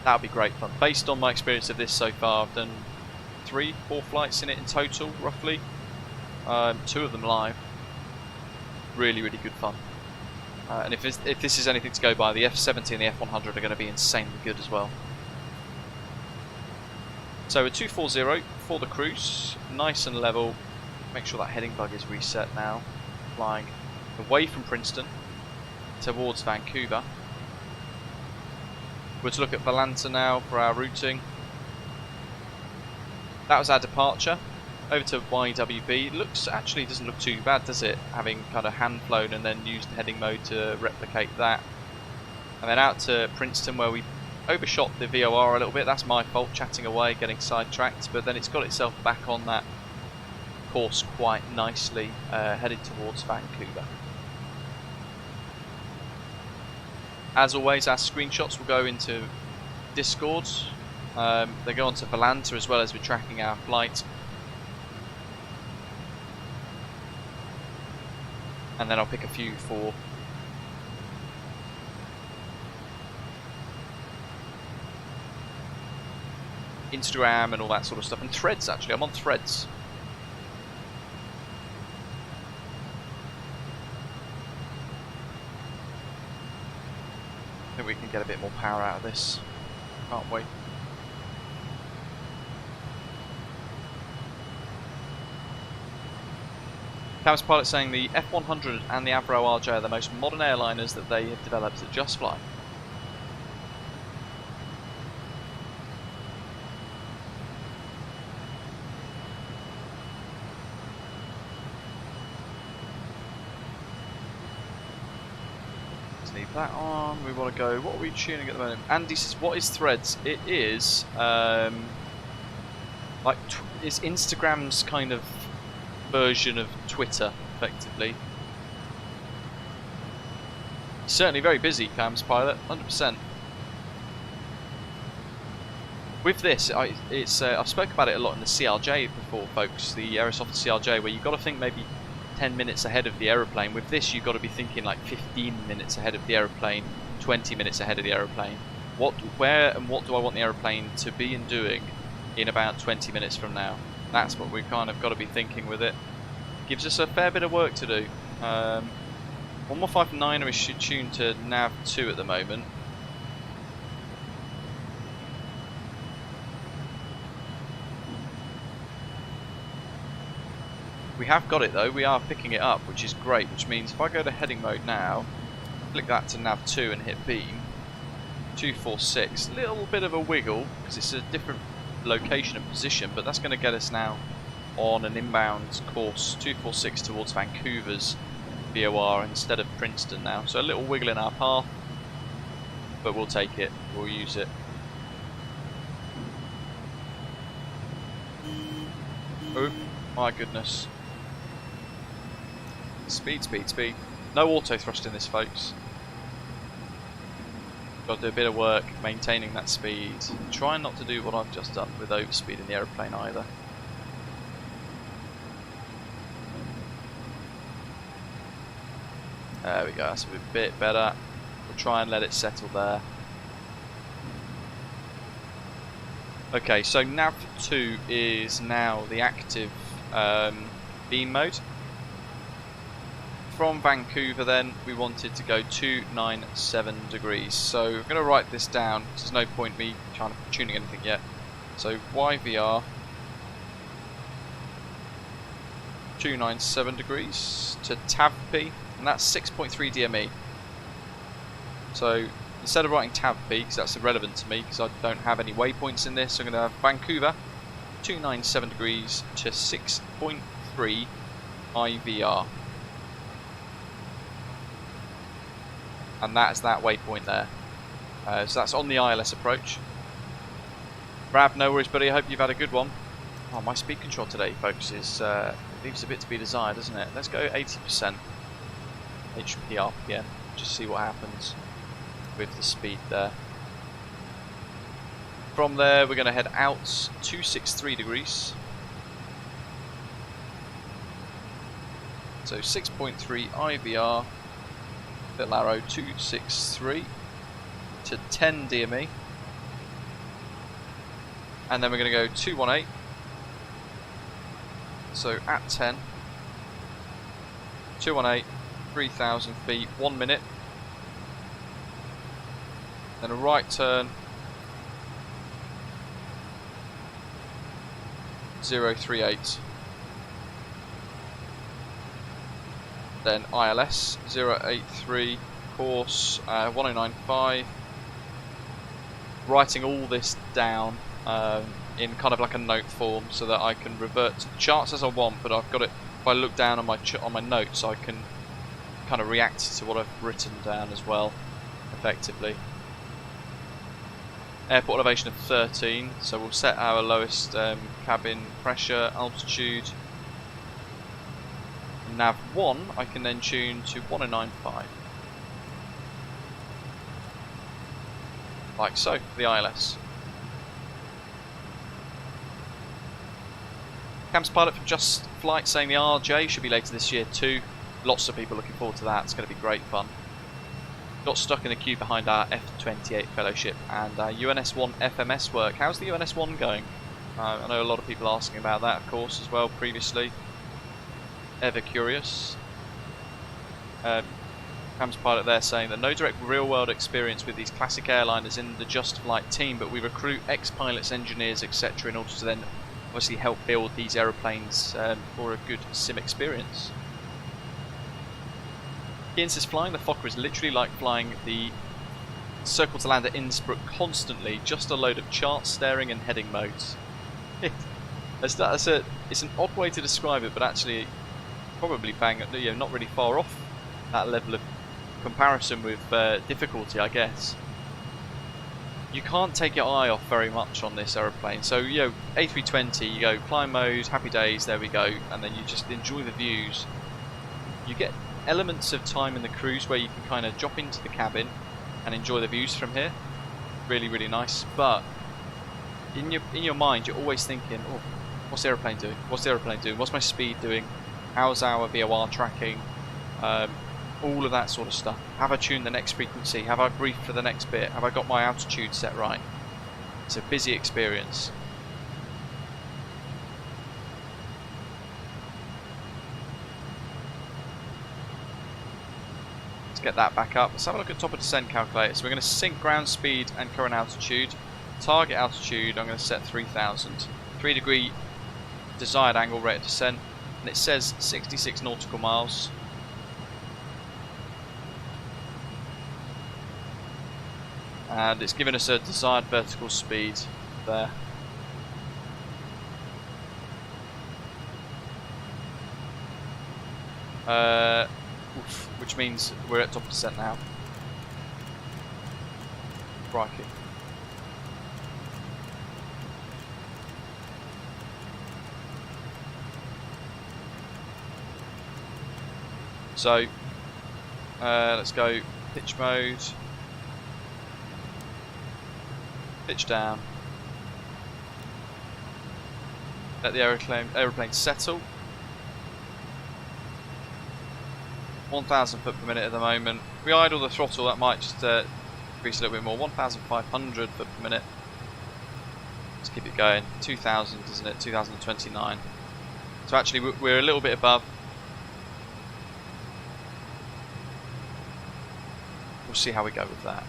That would be great fun. Based on my experience of this so far, I've done 3-4 flights in it in total, roughly. 2 of them live. Really, really good fun. And if this is anything to go by, the F70 and the F100 are going to be insanely good as well. So a 240 for the cruise, nice and level. Make sure that heading bug is reset now. Flying away from Princeton towards Vancouver. We're to look at Valanta now for our routing. That was our departure. Over to YWB. Actually doesn't look too bad, does it? Having kind of hand flown and then used the heading mode to replicate that. And then out to Princeton, where we overshot the VOR a little bit. That's my fault, chatting away, getting sidetracked. But then it's got itself back on that course quite nicely, headed towards Vancouver. As always, our screenshots will go into Discord. They go on to Valanta as well as we're tracking our flight. And then I'll pick a few for Instagram and all that sort of stuff. And Threads, actually. I'm on Threads. I think we can get a bit more power out of this. Can't wait. Cam's Pilot saying the F100 and the Avro RJ are the most modern airliners that they have developed at JustFlight. Let's leave that on. We want to go. What are we tuning at the moment? Andy says, "What is Threads?" It is like it's Instagram's kind of version of Twitter, effectively. Certainly very busy, Cam's Pilot, 100%. With this, I've spoken about it a lot in the CRJ before, folks, the Aerosoft CRJ, where you've got to think maybe 10 minutes ahead of the aeroplane. With this, you've got to be thinking like 15 minutes ahead of the aeroplane, 20 minutes ahead of the aeroplane. Where and what do I want the aeroplane to be and doing in about 20 minutes from now? That's what we've kind of got to be thinking with it. Gives us a fair bit of work to do. 1159er is tuned to nav 2 at the moment. We have got it though, we are picking it up, which is great, which means if I go to heading mode now, flick that to nav 2 and hit beam, 246, little bit of a wiggle, because it's a different location and position, but that's going to get us now on an inbound course 246 towards Vancouver's VOR instead of Princeton now. So a little wiggle in our path, but we'll take it, we'll use it. Oh my goodness. Speed, speed, speed. No auto thrust in this, folks. Got to do a bit of work maintaining that speed. Trying not to do what I've just done with overspeed in the aeroplane either. There we go, that's a bit better. We'll try and let it settle there. Okay, so nav 2 is now the active beam mode. From Vancouver then, we wanted to go 297 degrees. So I'm going to write this down, because there's no point me trying to tuning anything yet. So YVR 297 degrees to TAVP, and that's 6.3 DME. So instead of writing TAVP, because that's irrelevant to me, because I don't have any waypoints in this, I'm going to have Vancouver 297 degrees to 6.3 IVR. And that's that waypoint there. So that's on the ILS approach. Rab, no worries buddy, I hope you've had a good one. Oh, my speed control today, folks, is leaves a bit to be desired, doesn't it? Let's go 80% HP RPM, just see what happens with the speed there. From there, we're going to head out 263 degrees. So 6.3 IVR, little arrow 263 to 10 DME. And then we're going to go 218. So at 10, 218, 3,000 feet, 1 minute. Then a right turn, 038. Then ILS 083, course 1095. Writing all this down in kind of like a note form so that I can revert to the charts as I want, but I've got it. If I look down on my notes, I can kind of react to what I've written down as well, effectively. Airport elevation of 13, so we'll set our lowest cabin pressure, altitude. Nav 1 I can then tune to 1095. Like so, for the ILS. Cam's pilot from Just Flight saying the RJ should be later this year too. Lots of people looking forward to that, it's going to be great fun. Got stuck in the queue behind our F28 fellowship and our UNS-1 FMS work. How's the UNS-1 going? I know a lot of people asking about that, of course, as well previously. Ever curious. Cam's pilot there saying that no direct real-world experience with these classic airliners in the Just Flight team, but we recruit ex-pilots, engineers, etc. in order to then obviously help build these aeroplanes for a good sim experience. Ian says flying the Fokker is literally like flying the Circle to Land at Innsbruck constantly, just a load of chart staring and heading modes. It's an odd way to describe it, but actually probably not really far off that level of comparison with difficulty, I guess. You can't take your eye off very much on this aeroplane. So, A320, you go climb mode, happy days, there we go, and then you just enjoy the views. You get elements of time in the cruise where you can kind of drop into the cabin and enjoy the views from here. Really, really nice. But in your mind, you're always thinking, oh, what's the aeroplane doing? What's the aeroplane doing? What's my speed doing? How's our VOR tracking? All of that sort of stuff. Have I tuned the next frequency? Have I briefed for the next bit? Have I got my altitude set right? It's a busy experience. Let's get that back up. Let's have a look at top of descent calculator. So we're going to sync ground speed and current altitude. Target altitude, I'm going to set 3,000. 3 degree desired angle rate of descent. And it says 66 nautical miles. And it's given us a desired vertical speed there. Which means we're at top percent now. Crikey. So, let's go pitch mode. Pitch down. Let the aeroplane settle. 1,000 foot per minute at the moment. If we idle the throttle, that might just increase a little bit more. 1,500 foot per minute. Let's keep it going. 2,000, isn't it? 2,029. So actually, we're a little bit above. We'll see how we go with that.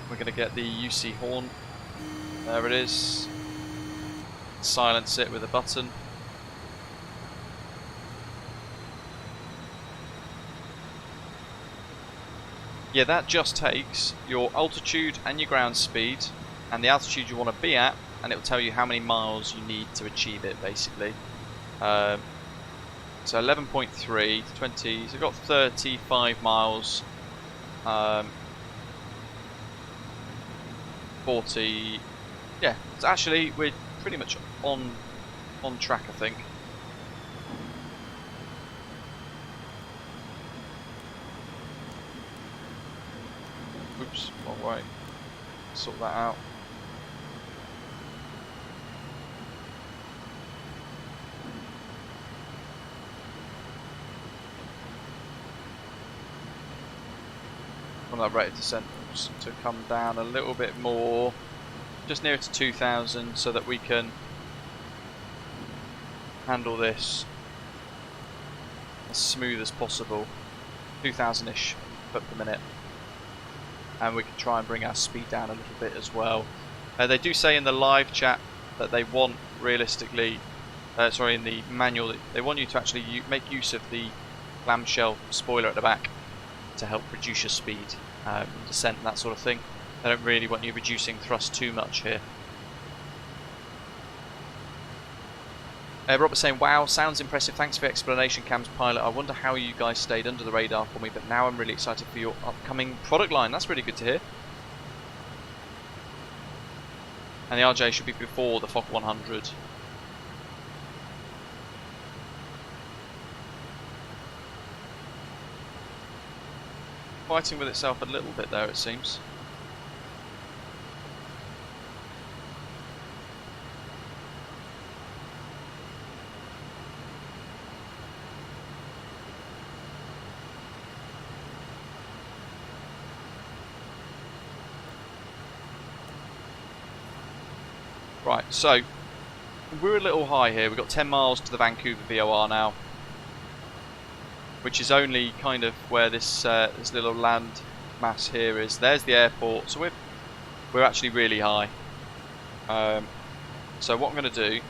We're going to get the UC horn. There it is. Silence it with a button. Yeah, that just takes your altitude and your ground speed and the altitude you want to be at, and it will tell you how many miles you need to achieve it, basically. So 11.3 to 20, so we've got 35 miles. 40, yeah, so actually we're pretty much on on track, I think. Oops, wrong way. Sort that out. On that rate of descent to come down a little bit more, just nearer to 2000, so that we can handle this as smooth as possible. 2000-ish foot per minute, and we can try and bring our speed down a little bit as well. They do say in the live chat that they want, realistically, sorry, in the manual, they want you to actually make use of the clamshell spoiler at the back to help reduce your speed, descent and that sort of thing. They don't really want you reducing thrust too much here. Robert's saying, wow, sounds impressive, thanks for your explanation, Cam's pilot. I wonder how you guys stayed under the radar for me, but now I'm really excited for your upcoming product line. That's really good to hear. And the RJ should be before the Fokker 100. Fighting with itself a little bit there, it seems. Right, so we're a little high here. We've got 10 miles to the Vancouver VOR now, which is only kind of where this this little land mass here is. There's the airport, so we're actually really high. So what I'm going to do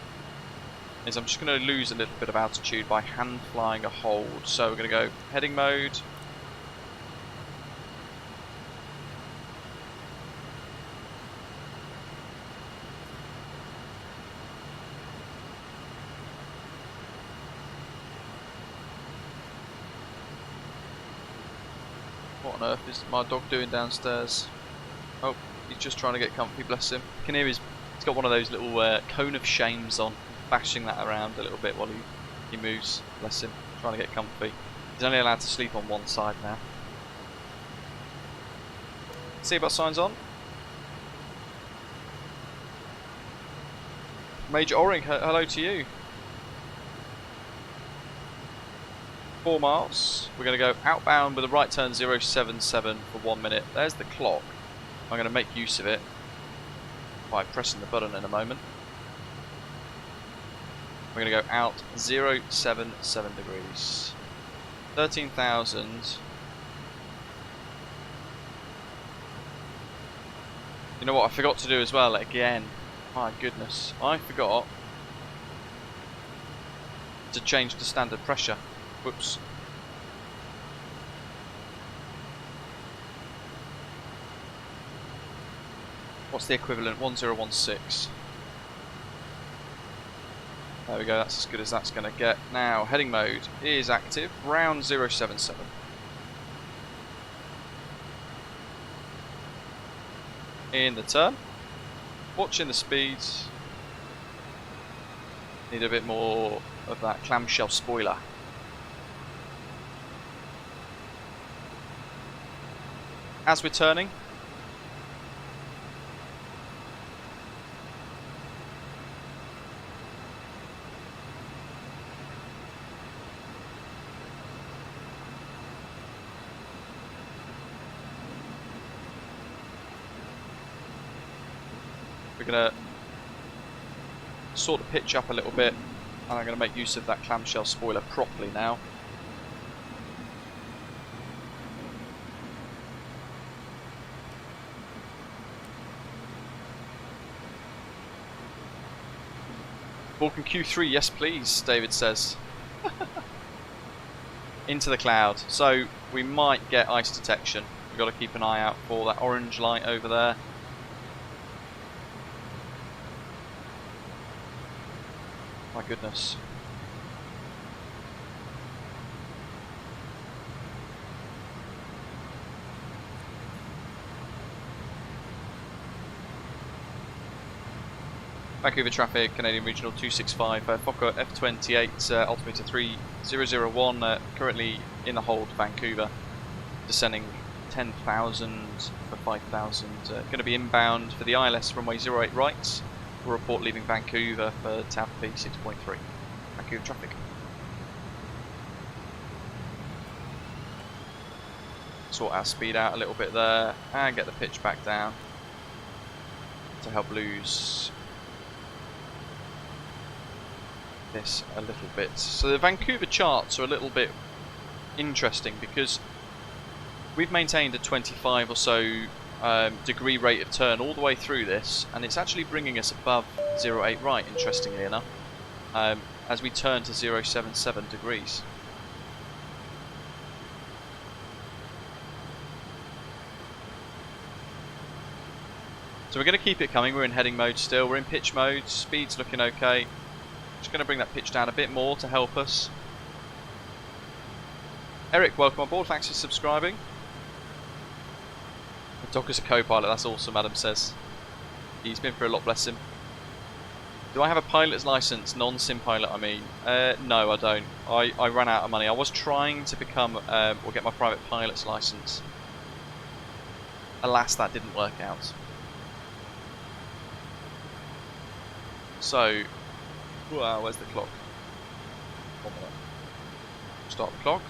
is I'm just going to lose a little bit of altitude by hand flying a hold. So we're going to go heading mode. What on earth is my dog doing downstairs? Oh, he's just trying to get comfy, bless him. You can hear he's got one of those little cone of shames on, bashing that around a little bit while he moves, bless him, trying to get comfy. He's only allowed to sleep on one side now. Seatbelt signs on. Major Oring, hello to you. 4 miles. We're going to go outbound with a right turn 077 for 1 minute. There's the clock. I'm going to make use of it by pressing the button in a moment. We're going to go out 077 degrees. 13,000. You know what I forgot to do as well again. My goodness. I forgot to change to standard pressure. Whoops. What's the equivalent? 1016. There we go, that's as good as that's going to get. Now, heading mode is active, round 077. In the turn. Watching the speeds. Need a bit more of that clamshell spoiler. As we're turning, we're going to sort of pitch up a little bit, and I'm going to make use of that clamshell spoiler properly now. Vulcan Q3, yes please, David says. Into the cloud. So we might get ice detection. We've got to keep an eye out for that orange light over there. My goodness. Vancouver traffic, Canadian Regional 265, Fokker F28, altimeter 3001, currently in the hold, Vancouver, descending 10,000 for 5,000. Going to be inbound for the ILS runway 08 right. We'll report leaving Vancouver for TAP P6.3. Vancouver traffic. Sort our speed out a little bit there and get the pitch back down to help lose this a little bit. So the Vancouver charts are a little bit interesting because we've maintained a 25 or so degree rate of turn all the way through this, and it's actually bringing us above 08 right, interestingly enough, as we turn to 077 degrees. So we're going to keep it coming. We're in heading mode still, we're in pitch mode, speed's looking okay. Just going to bring that pitch down a bit more to help us. Eric, welcome on board, thanks for subscribing. The dog is a co-pilot, that's awesome, Adam says. He's been through a lot, bless him. Do I have a pilot's license, non-sim pilot I mean? No, I don't. I ran out of money. I was trying to become, or get my private pilot's license. Alas, that didn't work out. So, where's the clock? 1 minute. Start the clock.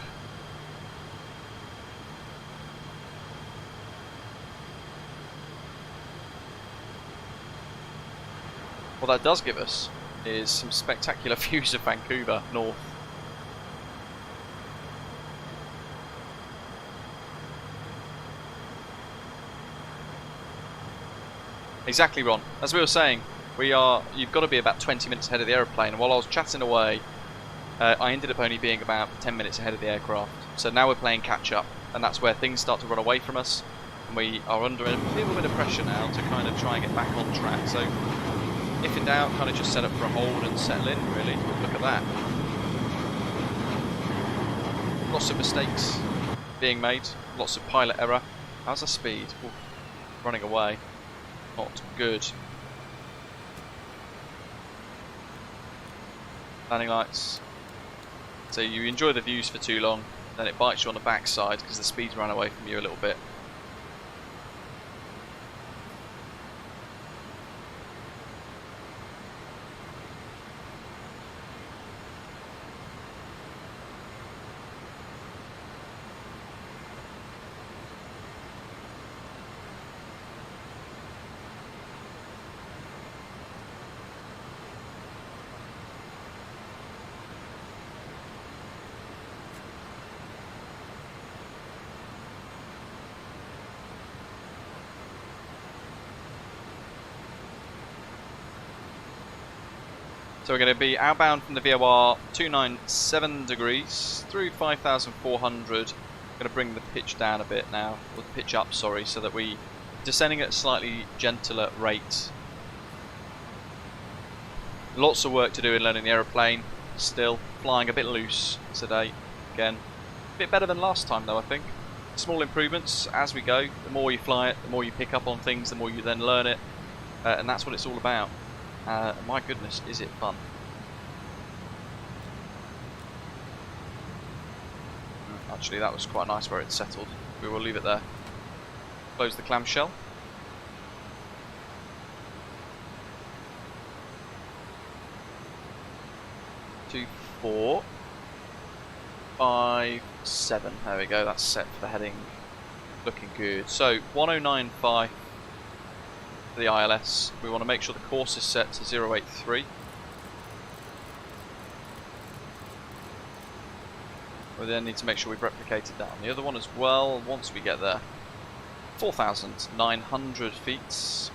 What that does give us is some spectacular views of Vancouver north. Exactly, Ron. As we were saying, you've got to be about 20 minutes ahead of the aeroplane, and while I was chatting away, I ended up only being about 10 minutes ahead of the aircraft. So now we're playing catch up, and that's where things start to run away from us, and we are under a little bit of pressure now to kind of try and get back on track. So if in doubt, kind of just set up for a hold and settle in, really. Look at that. Lots of mistakes being made, lots of pilot error. How's the speed? Ooh, running away. Not good. Landing lights. So you enjoy the views for too long, then it bites you on the backside because the speeds ran away from you a little bit. So we're going to be outbound from the VOR 297 degrees through 5,400. Going to bring the pitch down a bit now, or the pitch up, sorry, so that we descending at a slightly gentler rate. Lots of work to do in learning the aeroplane. Still flying a bit loose today. Again, a bit better than last time though, I think. Small improvements as we go. The more you fly it, the more you pick up on things, the more you then learn it, and that's what it's all about. My goodness, is it fun. Actually, that was quite nice where it settled. We will leave it there. Close the clamshell. Two, 4, 5, 7. There we go, that's set for the heading. Looking good. So, 1095. For the ILS, we want to make sure the course is set to 083. We then need to make sure we've replicated that on the other one as well once we get there. 4,900 feet.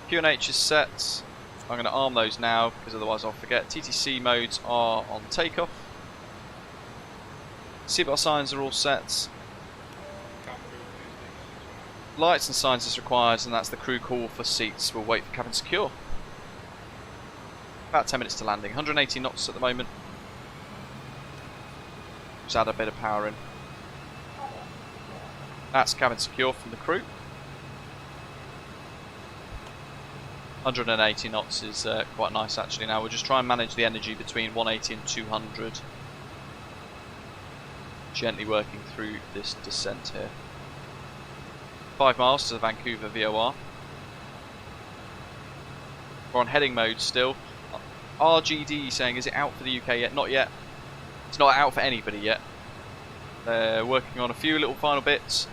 QNH is set. I'm going to arm those now because otherwise I'll forget. TTC modes are on takeoff. Seatbelt signs are all set. Lights and signs is required, and that's the crew call for seats. We'll wait for cabin secure. About 10 minutes to landing. 180 knots at the moment. Just add a bit of power in. That's cabin secure from the crew. 180 knots is quite nice actually. Now we'll just try and manage the energy between 180 and 200. Gently working through this descent here. 5 miles to the Vancouver VOR. We're on heading mode still. RGD saying, is it out for the UK yet? Not yet. It's not out for anybody yet. They're working on a few little final bits,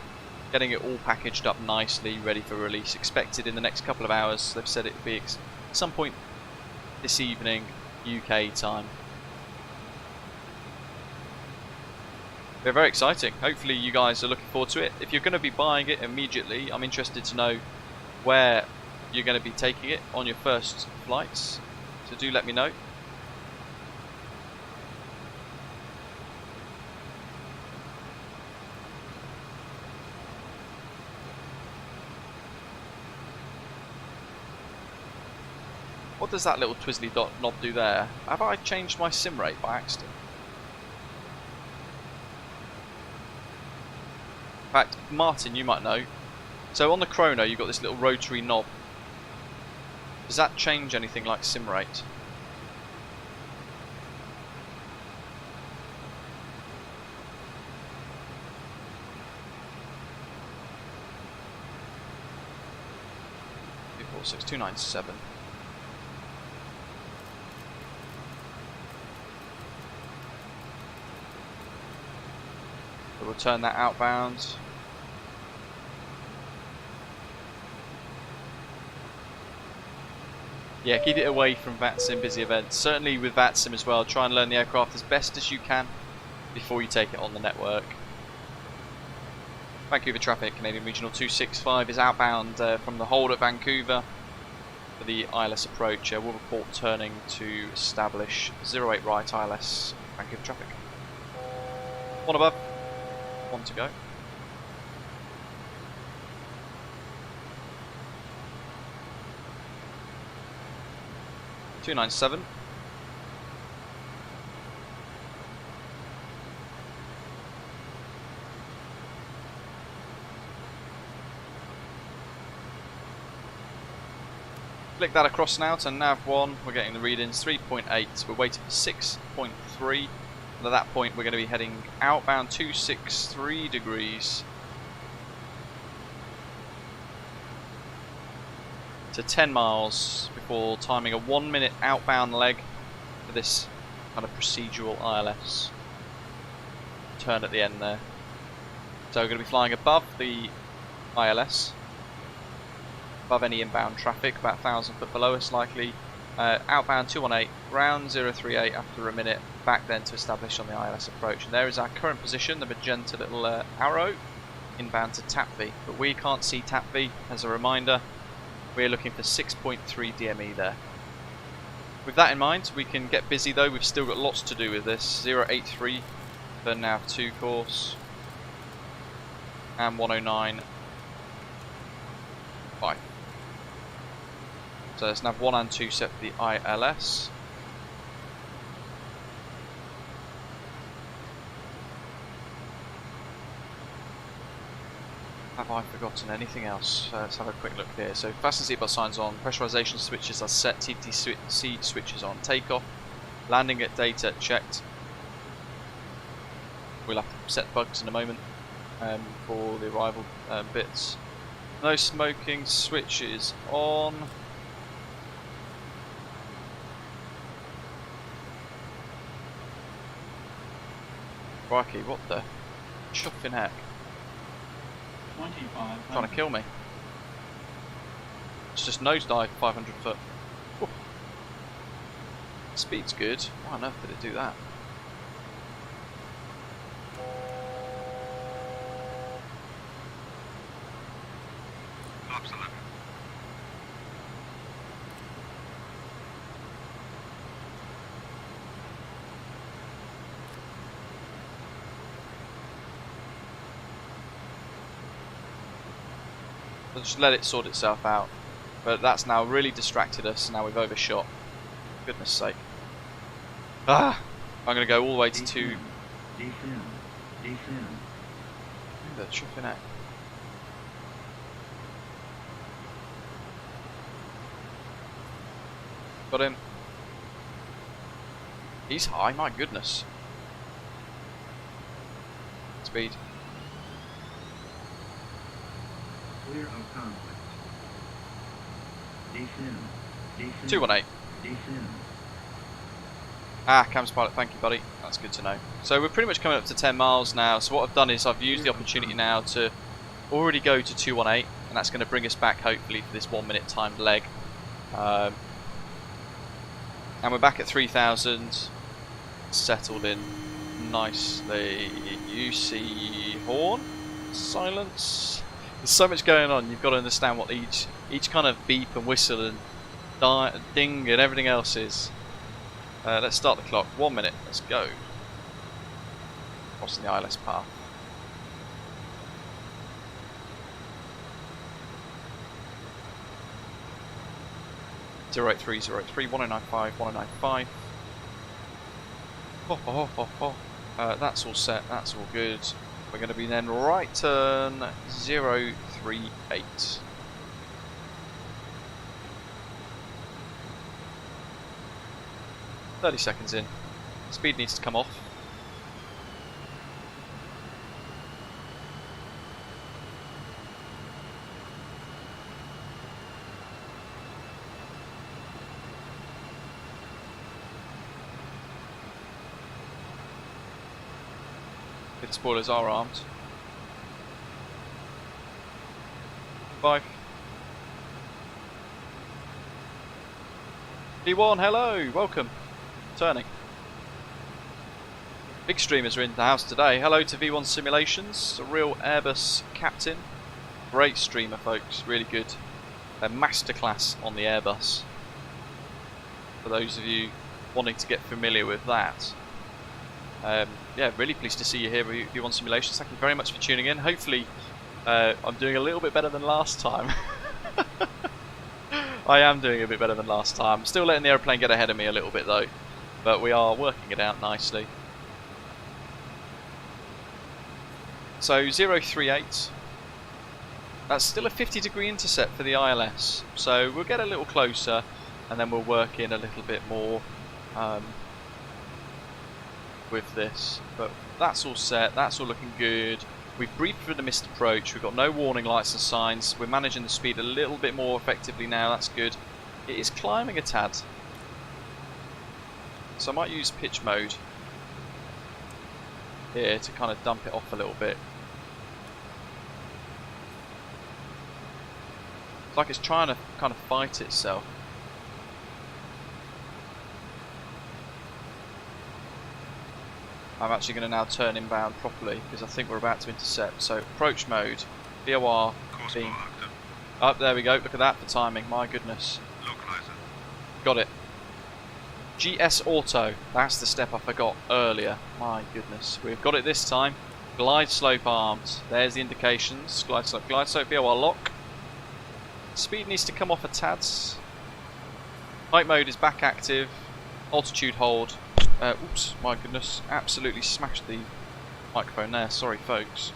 getting it all packaged up nicely, ready for release. Expected in the next couple of hours. They've said it will be at some point this evening, UK time. They're very exciting. Hopefully you guys are looking forward to it. If you're going to be buying it immediately, I'm interested to know where you're going to be taking it on your first flights. So do let me know. What does that little twizzly dot knob do there? Have I changed my sim rate by accident? In fact, Martin, you might know. So on the chrono, you've got this little rotary knob. Does that change anything like sim rate? Two, 4, 6, 2, 9, 7. So we'll turn that outbound. Yeah, keep it away from VATSIM busy events. Certainly with VATSIM as well, try and learn the aircraft as best as you can before you take it on the network. Vancouver traffic, Canadian Regional 265 is outbound from the hold at Vancouver for the ILS approach. We'll report turning to establish 08 right ILS Vancouver traffic. 1 above, 1 to go. $297. Flick that across now to nav1. We're getting the readings 3.8. We're waiting for 6.3. And at that point, we're going to be heading outbound 263 degrees to 10 miles before timing a 1 minute outbound leg for this kind of procedural ILS turn at the end there. So we're going to be flying above the ILS, above any inbound traffic, about 1,000 foot below us likely. Outbound 218, round 038 after a minute, back then to establish on the ILS approach. And there is our current position, the magenta little arrow, inbound to TAPV. But we can't see TAPV, as a reminder. We're looking for 6.3 DME there. With that in mind, we can get busy though. We've still got lots to do with this. 083 for nav 2 course. And 109. 5. So there's nav 1 and 2 set for the ILS. Have I forgotten anything else? Let's have a quick look here. So fasten seatbelt signs on, pressurization switches are set, TTC switches on, takeoff, landing at data checked. We'll have to set bugs in a moment for the arrival bits. No smoking, switches on. Crikey, what the chuffing heck? Trying to kill me. It's just nosedive 500 foot. Whew. Speed's good. Why on earth did it do that? Flaps 11. We'll just let it sort itself out. But that's now really distracted us. Now we've overshot. Goodness sake. Ah! I'm going to go all the way to 2. The chuffing heck. Got him. He's high, my goodness. Speed. Clear of conflict. Descend. Descend. 218. Descend. Ah, Cam's pilot, thank you buddy. That's good to know. So we're pretty much coming up to 10 miles now. So what I've done is I've used the opportunity now to already go to 218. And that's going to bring us back hopefully for this 1 minute timed leg. And we're back at 3000. Settled in nicely. You see horn, silence. There's so much going on. You've got to understand what each kind of beep and whistle and ding and everything else is. Let's start the clock. 1 minute. Let's go. Crossing the ILS path. Zero 03, 03, 1095, 1095. That's all set, that's all good. We're going to be then right turn 038. "30 seconds in. Speed needs to come off. Spoilers are armed. 5. D1, hello, welcome. Turning. Big streamers are in the house today. Hello to V1 Simulations, a real Airbus captain. Great streamer, folks, really good. A masterclass on the Airbus. For those of you wanting to get familiar with that. Yeah, really pleased to see you here with V1 Simulations. Thank you very much for tuning in. Hopefully, I'm doing a little bit better than last time. I am doing a bit better than last time. I'm still letting the aeroplane get ahead of me a little bit though, but we are working it out nicely. So 038. That's still a 50-degree intercept for the ILS. So we'll get a little closer, and then we'll work in a little bit more. With this, but that's all set, that's all looking good. We've briefed for the missed approach, we've got no warning lights and signs, we're managing the speed a little bit more effectively now, that's good. It is climbing a tad, so I might use pitch mode here to kind of dump it off a little bit. It's like it's trying to kind of fight itself. I'm actually going to now turn inbound properly because I think we're about to intercept. So approach mode, VOR, beam. Oh, there we go. Look at that for timing. My goodness. Localizer. Got it. GS Auto. That's the step I forgot earlier. My goodness. We've got it this time. Glide slope armed. There's the indications. Glide slope, VOR lock. Speed needs to come off a tad. Flight mode is back active. Altitude hold. Oops, my goodness, absolutely smashed the microphone there, sorry folks.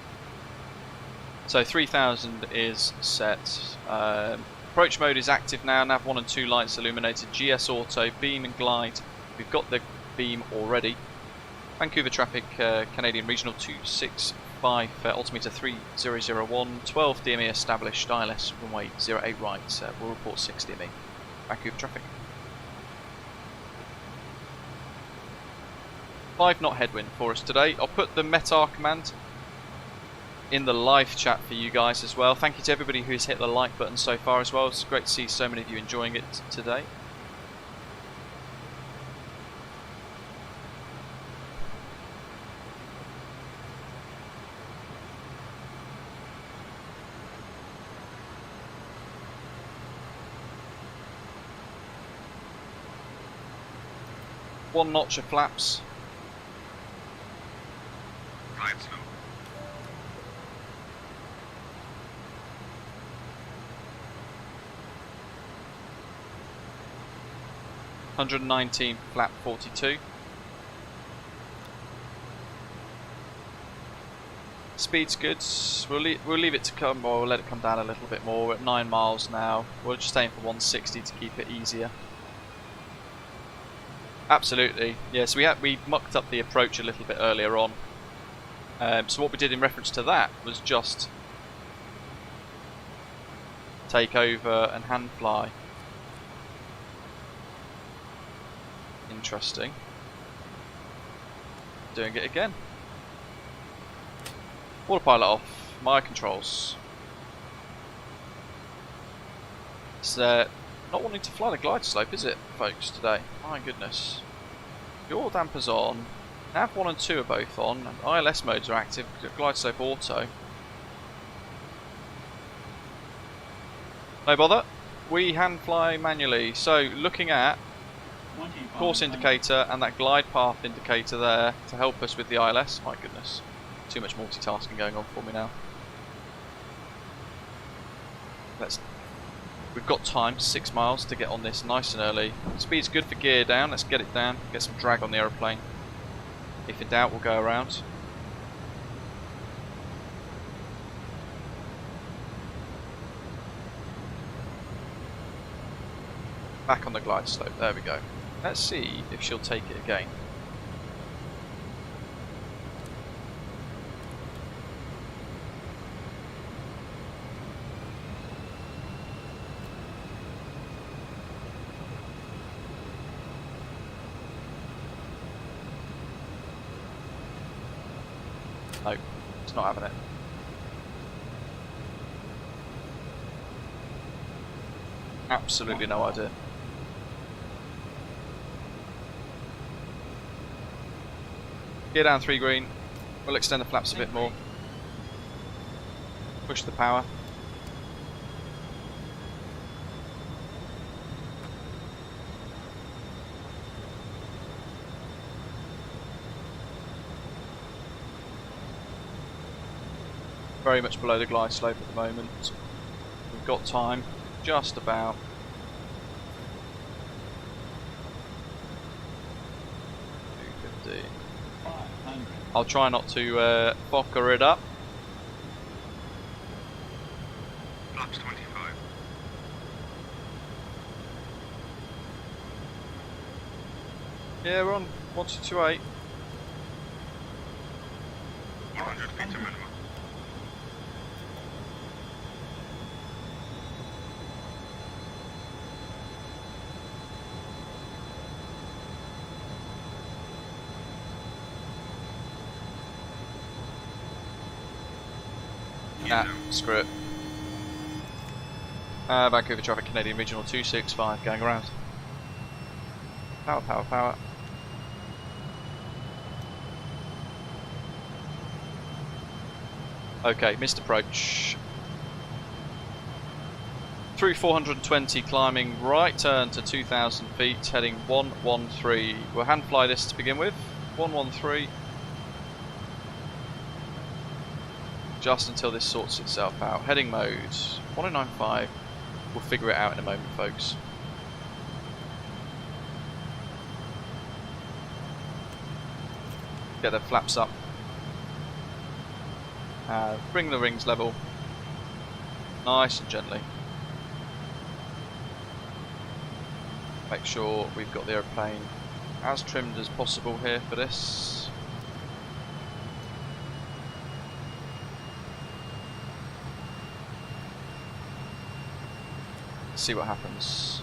So 3000 is set. Approach mode is active now, nav 1 and 2 lights illuminated, GS Auto, beam and glide. We've got the beam already. Vancouver traffic, Canadian Regional 265, altimeter 3001, 12 DME established, ILS runway 08 right, we'll report 6 DME. Vancouver traffic. 5 knot headwind for us today. I'll put the METAR command in the live chat for you guys as well. Thank you to everybody who's hit the like button so far as well. It's great to see so many of you enjoying it today. One notch of flaps. Right slow. (119 flap 42). Speed's good. We'll leave it to come, or we'll let it come down a little bit more. We're at 9 miles now. We're just aiming for 160 to keep it easier. Absolutely. Yeah, so we mucked up the approach a little bit earlier on. So what we did in reference to that was just take over and hand fly. Interesting. Doing it again. Autopilot off. My controls. It's not wanting to fly the glide slope, is it, folks, today? My goodness. Yaw dampers on. Nav 1 and 2 are both on. And ILS modes are active. Glide slope auto. No bother. We hand fly manually. So looking at course indicator and that glide path indicator there to help us with the ILS. My goodness. Too much multitasking going on for me now. We've got time, 6 miles, to get on this nice and early. Speed's good for gear down. Let's get it down. Get some drag on the aeroplane. If in doubt, we'll go around. Back on the glide slope. There we go. Let's see if she'll take it again. No, it's not having it. Absolutely no idea. Gear down 3 green. We'll extend the flaps a bit more. Push the power. Very much below the glide slope at the moment. We've got time, just about. I'll try not to Fokker it up. Flaps 25. Yeah, we're on 1228. 100 feet to minimum. Nah, screw it. Vancouver traffic, Canadian Regional 265, going around. Power, power, power. Okay, missed approach. Through 420, climbing right turn to 2,000 feet, heading 113. We'll hand fly this to begin with. 113. Just until this sorts itself out. Heading mode 1095. We'll figure it out in a moment, folks. Get the flaps up. Bring the rings level. Nice and gently. Make sure we've got the airplane as trimmed as possible here for this. See what happens.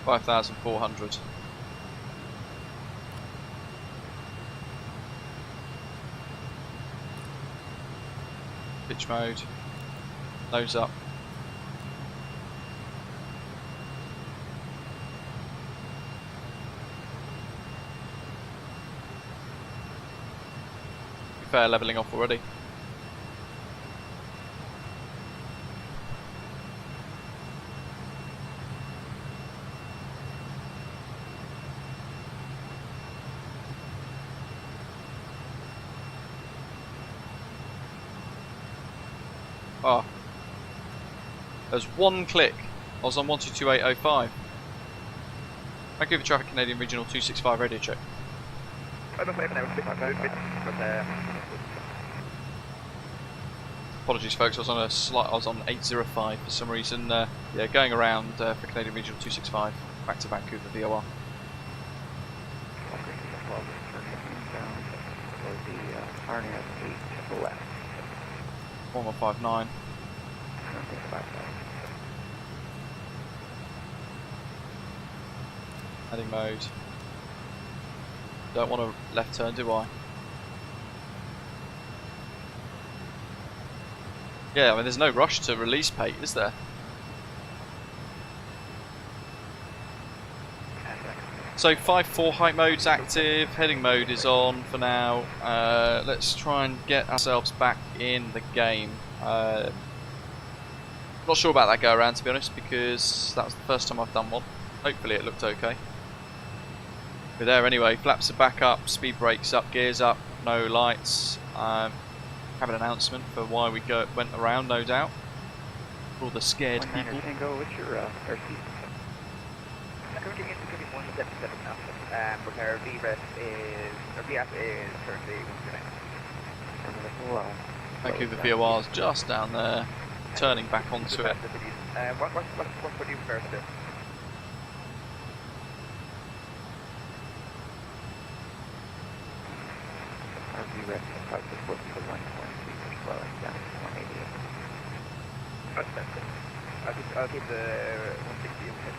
$5,400. Pitch mode. Nose up. Fair levelling off already. Oh, there's one click. I was on 1228.05. Vancouver traffic, Canadian Regional 265, radio check. Apologies, folks. I was on 805 for some reason. Yeah, going around for Canadian Regional 265 back to Vancouver VOR. RNS 8 left. 1159. Heading mode. Don't want a left turn, do I? Yeah, I mean, there's no rush to release Pate, is there? So 5-4 height mode's active, heading mode is on for now. Let's try and get ourselves back in the game. Not sure about that go around, to be honest, because that was the first time I've done one. Hopefully it looked okay. We're there anyway. Flaps are back up, speed brakes up, gears up, no lights. Have an announcement for why we went around, no doubt. For all the scared people. Tango, what's your airspeed? Currently into 2177 now. With our VREF is, our VF is currently 129. Vancouver VOR's just down there, turning back onto it. What would you prefer to do? Our VREF is working for 120, we're slowing down to 188. I'll keep the 160 in head.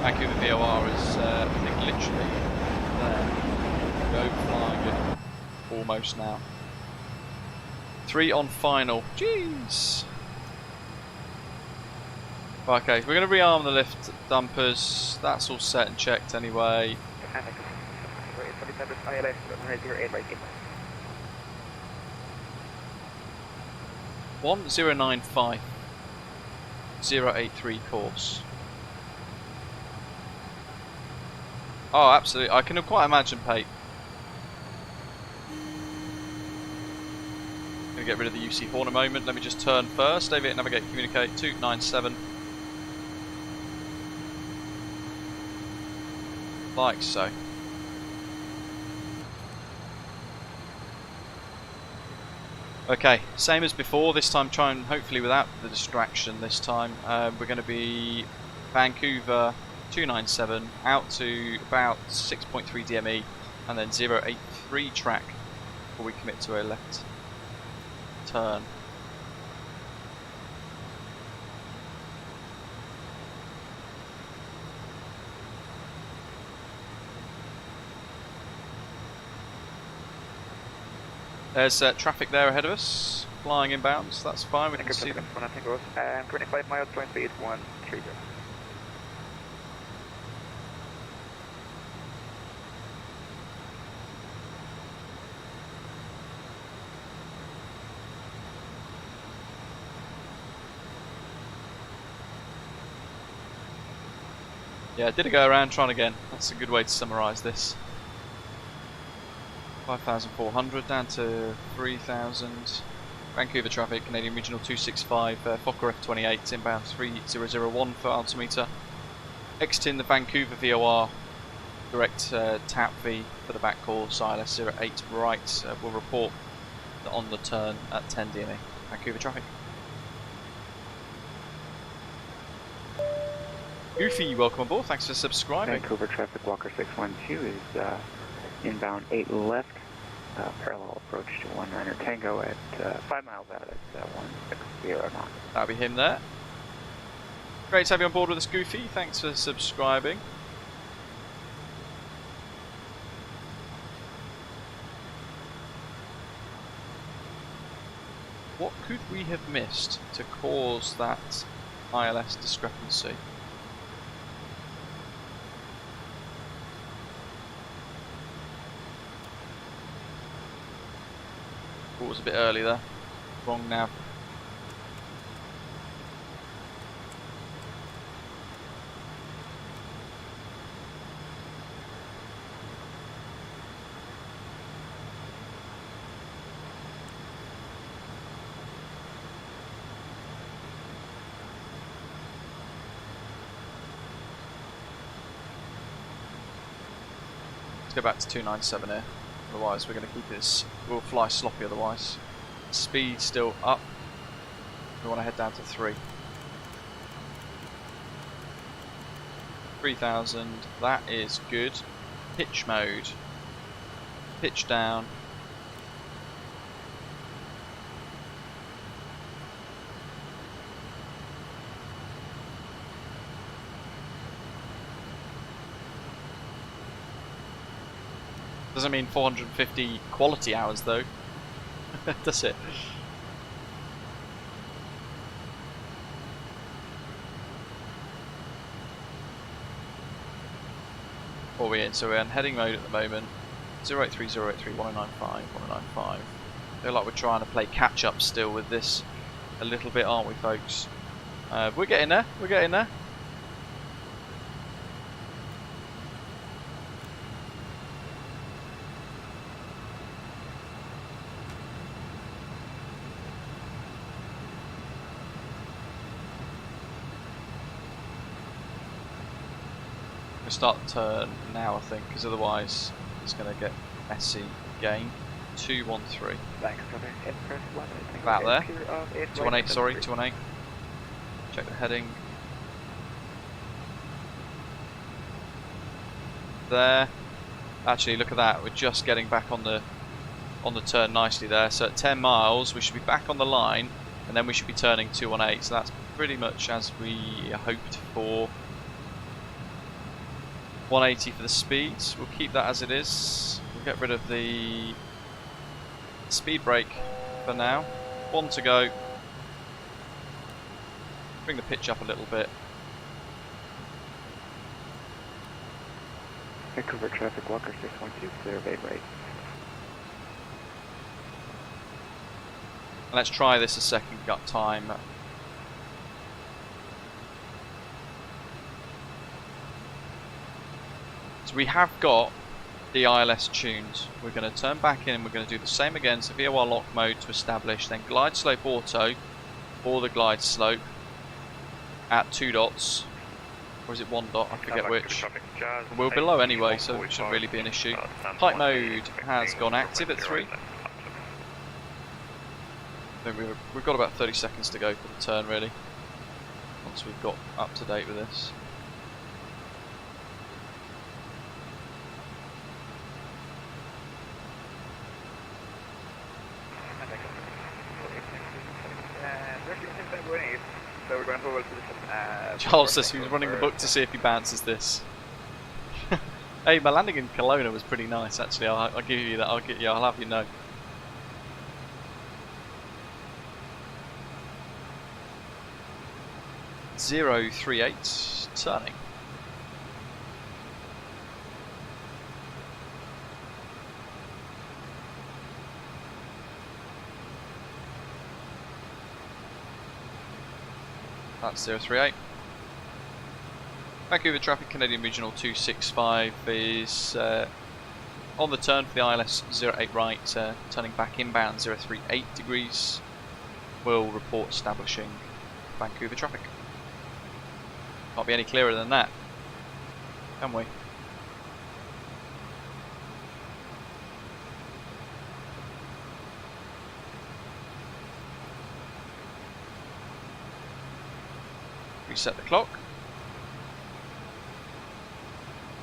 Vancouver VOR is, I think, literally there. Go flying it. Almost now. 3 on final. Jeez! Okay, we're going to rearm the lift dumpers. That's all set and checked anyway. 1095. 083 course. Oh, absolutely. I can quite imagine, Pate. Gonna get rid of the UC horn a moment. Let me just turn first. Aviate, navigate, communicate. 297. Like so. Okay, same as before. This time, try and hopefully without the distraction. This time, we're going to be Vancouver 297 out to about 6.3 DME, and then 083 track before we commit to a left turn. There's traffic there ahead of us, flying inbounds. That's fine. We can see them. 25 miles, point speed 130. Yeah, did it go around, trying again. That's a good way to summarise this. 5,400 down to 3,000. Vancouver traffic, Canadian Regional 265, Fokker F28 inbound 3001 for altimeter. Exiting the Vancouver VOR, direct tap V for the back call, ILS 08 right. We'll report on the turn at 10 DME. Vancouver traffic. Goofy, welcome aboard. Thanks for subscribing. Vancouver traffic, Walker 612 is inbound 8 left, parallel approach to 19er Tango at 5 miles out at 160 knots. That'll be him there. Great to have you on board with us, Goofy. Thanks for subscribing. What could we have missed to cause that ILS discrepancy? Thought it was a bit early there. Wrong nav. go back to 297 here. Otherwise, we're going to keep this. We'll fly sloppy otherwise. Speed still up. We want to head down to 3. 3000. That is good. Pitch mode. Pitch down. Doesn't mean 450 quality hours though, does it? What are we in? So we're in heading mode at the moment. 083, 083, 1095, 1095. Feel like we're trying to play catch up still with this a little bit, aren't we, folks? We're getting there. We're getting there. Start the turn now, I think, because otherwise it's going to get messy again. 213. About there. 218, sorry, 218. Check the heading. There. Actually, look at that. We're just getting back on the turn nicely there. So at 10 miles, we should be back on the line, and then we should be turning 218. So that's pretty much as we hoped for. 180 for the speeds, we'll keep that as it is. We'll get rid of the speed brake for now. 1 to go. Bring the pitch up a little bit. Vancouver traffic walker 612, survey rate. Let's try this a second gut time. So we have got the ILS tuned. We're going to turn back in and we're going to do the same again. So VOR lock mode to establish, then glide slope auto for the glide slope at 2 dots. Or is it 1 dot? I forget which. We're below anyway, so it shouldn't really be an issue. Flight mode has gone active at 3. I think we've got about 30 seconds to go for the turn really. Once we've got up to date with this. Charles says he was running the book to see if he bounces this. Hey, my landing in Kelowna was pretty nice actually. I'll give you that. I'll have you know. .038 turning. That's 038. Vancouver traffic, Canadian Regional 265 is on the turn for the ILS 08 right, turning back inbound 038 degrees. Will report establishing Vancouver traffic. Can't be any clearer than that, can we? Reset the clock.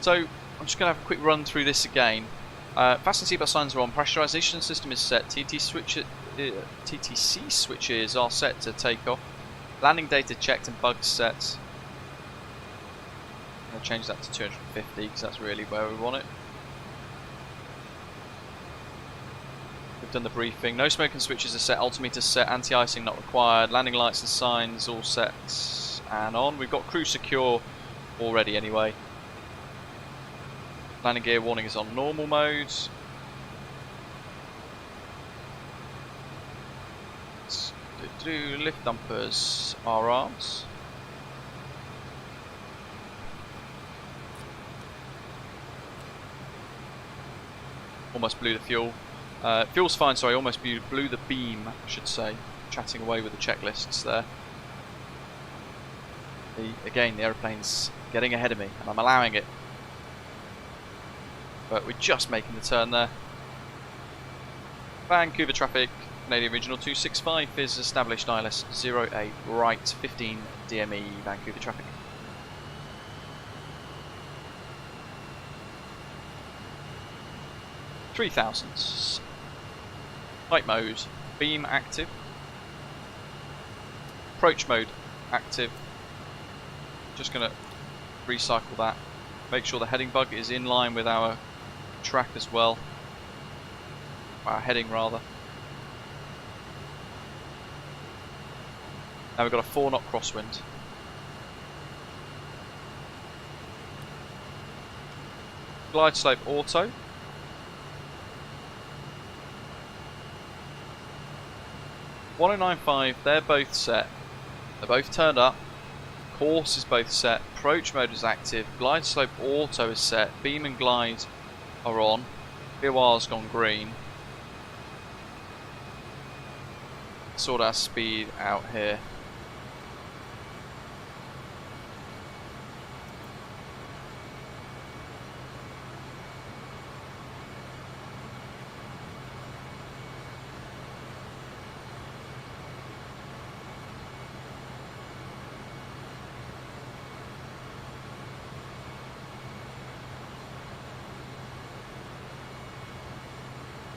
So I'm just going to have a quick run through this again. Fasten seatbelt signs are on. Pressurization system is set. TTC switches are set to takeoff. Landing data checked and bugs set. I'm going to change that to 250 because that's really where we want it. We've done the briefing. No smoking switches are set. Altimeter set. Anti-icing not required. Landing lights and signs all set and on. We've got cruise secure already anyway. Landing gear warning is on normal mode. Lift dumpers are arms. Almost blew the fuel. Fuel's fine, sorry, almost blew the beam, I should say. Chatting away with the checklists there. Again, the aeroplane's getting ahead of me, and I'm allowing it. but we're just making the turn there. Vancouver traffic, Canadian Regional 265 is established ILS 08 right 15 DME Vancouver traffic. .3000s. Flight mode, beam active. Approach mode active. Just going to recycle that. Make sure the heading bug is in line with our track as well. Our heading rather. Now we've got a 4 knot crosswind. Glide slope auto. .1095, they're both set. They're both turned up. Course is both set. Approach mode is active. Glide slope auto is set. Beam and glide are on. VOR's gone green. Sort our speed out here.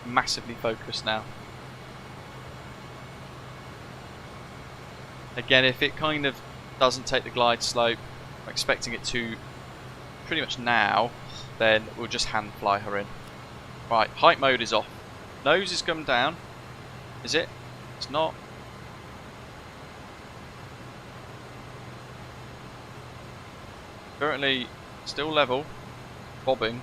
Massively focused now. Again, if it kind of doesn't take the glide slope, I'm expecting it to pretty much now, then we'll just hand fly her in. Right, height mode is off. Nose is come down. Is it? It's not. Currently still level, bobbing.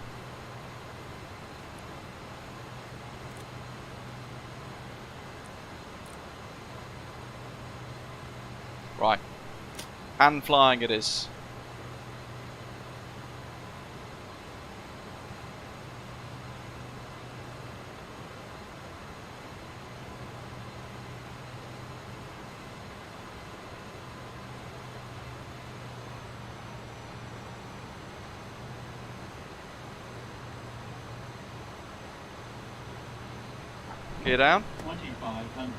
Right, hand flying it is. Gear down. 2500.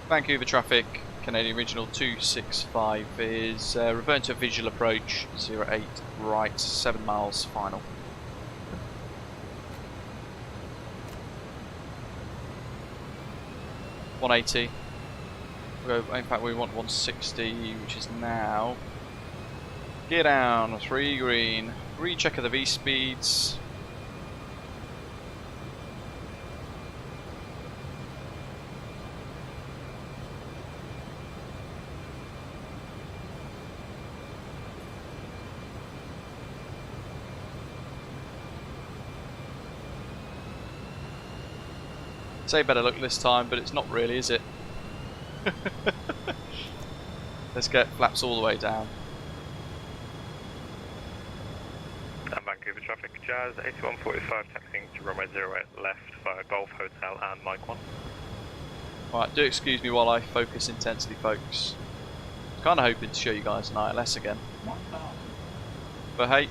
Vancouver traffic, Canadian Regional 265 is reverting to a visual approach, 08 right, 7 miles final. .180. In fact, we want 160, which is now. Gear down, 3 green. Recheck of the V speeds. Say better luck this time, but it's not really, is it? Let's get flaps all the way down. And Vancouver traffic, Jazz 8145 taxiing to runway 08 left via Golf Hotel and Mike 1. Right, do excuse me while I focus intensely, folks. Kind of hoping to show you guys an ILS again. But hey,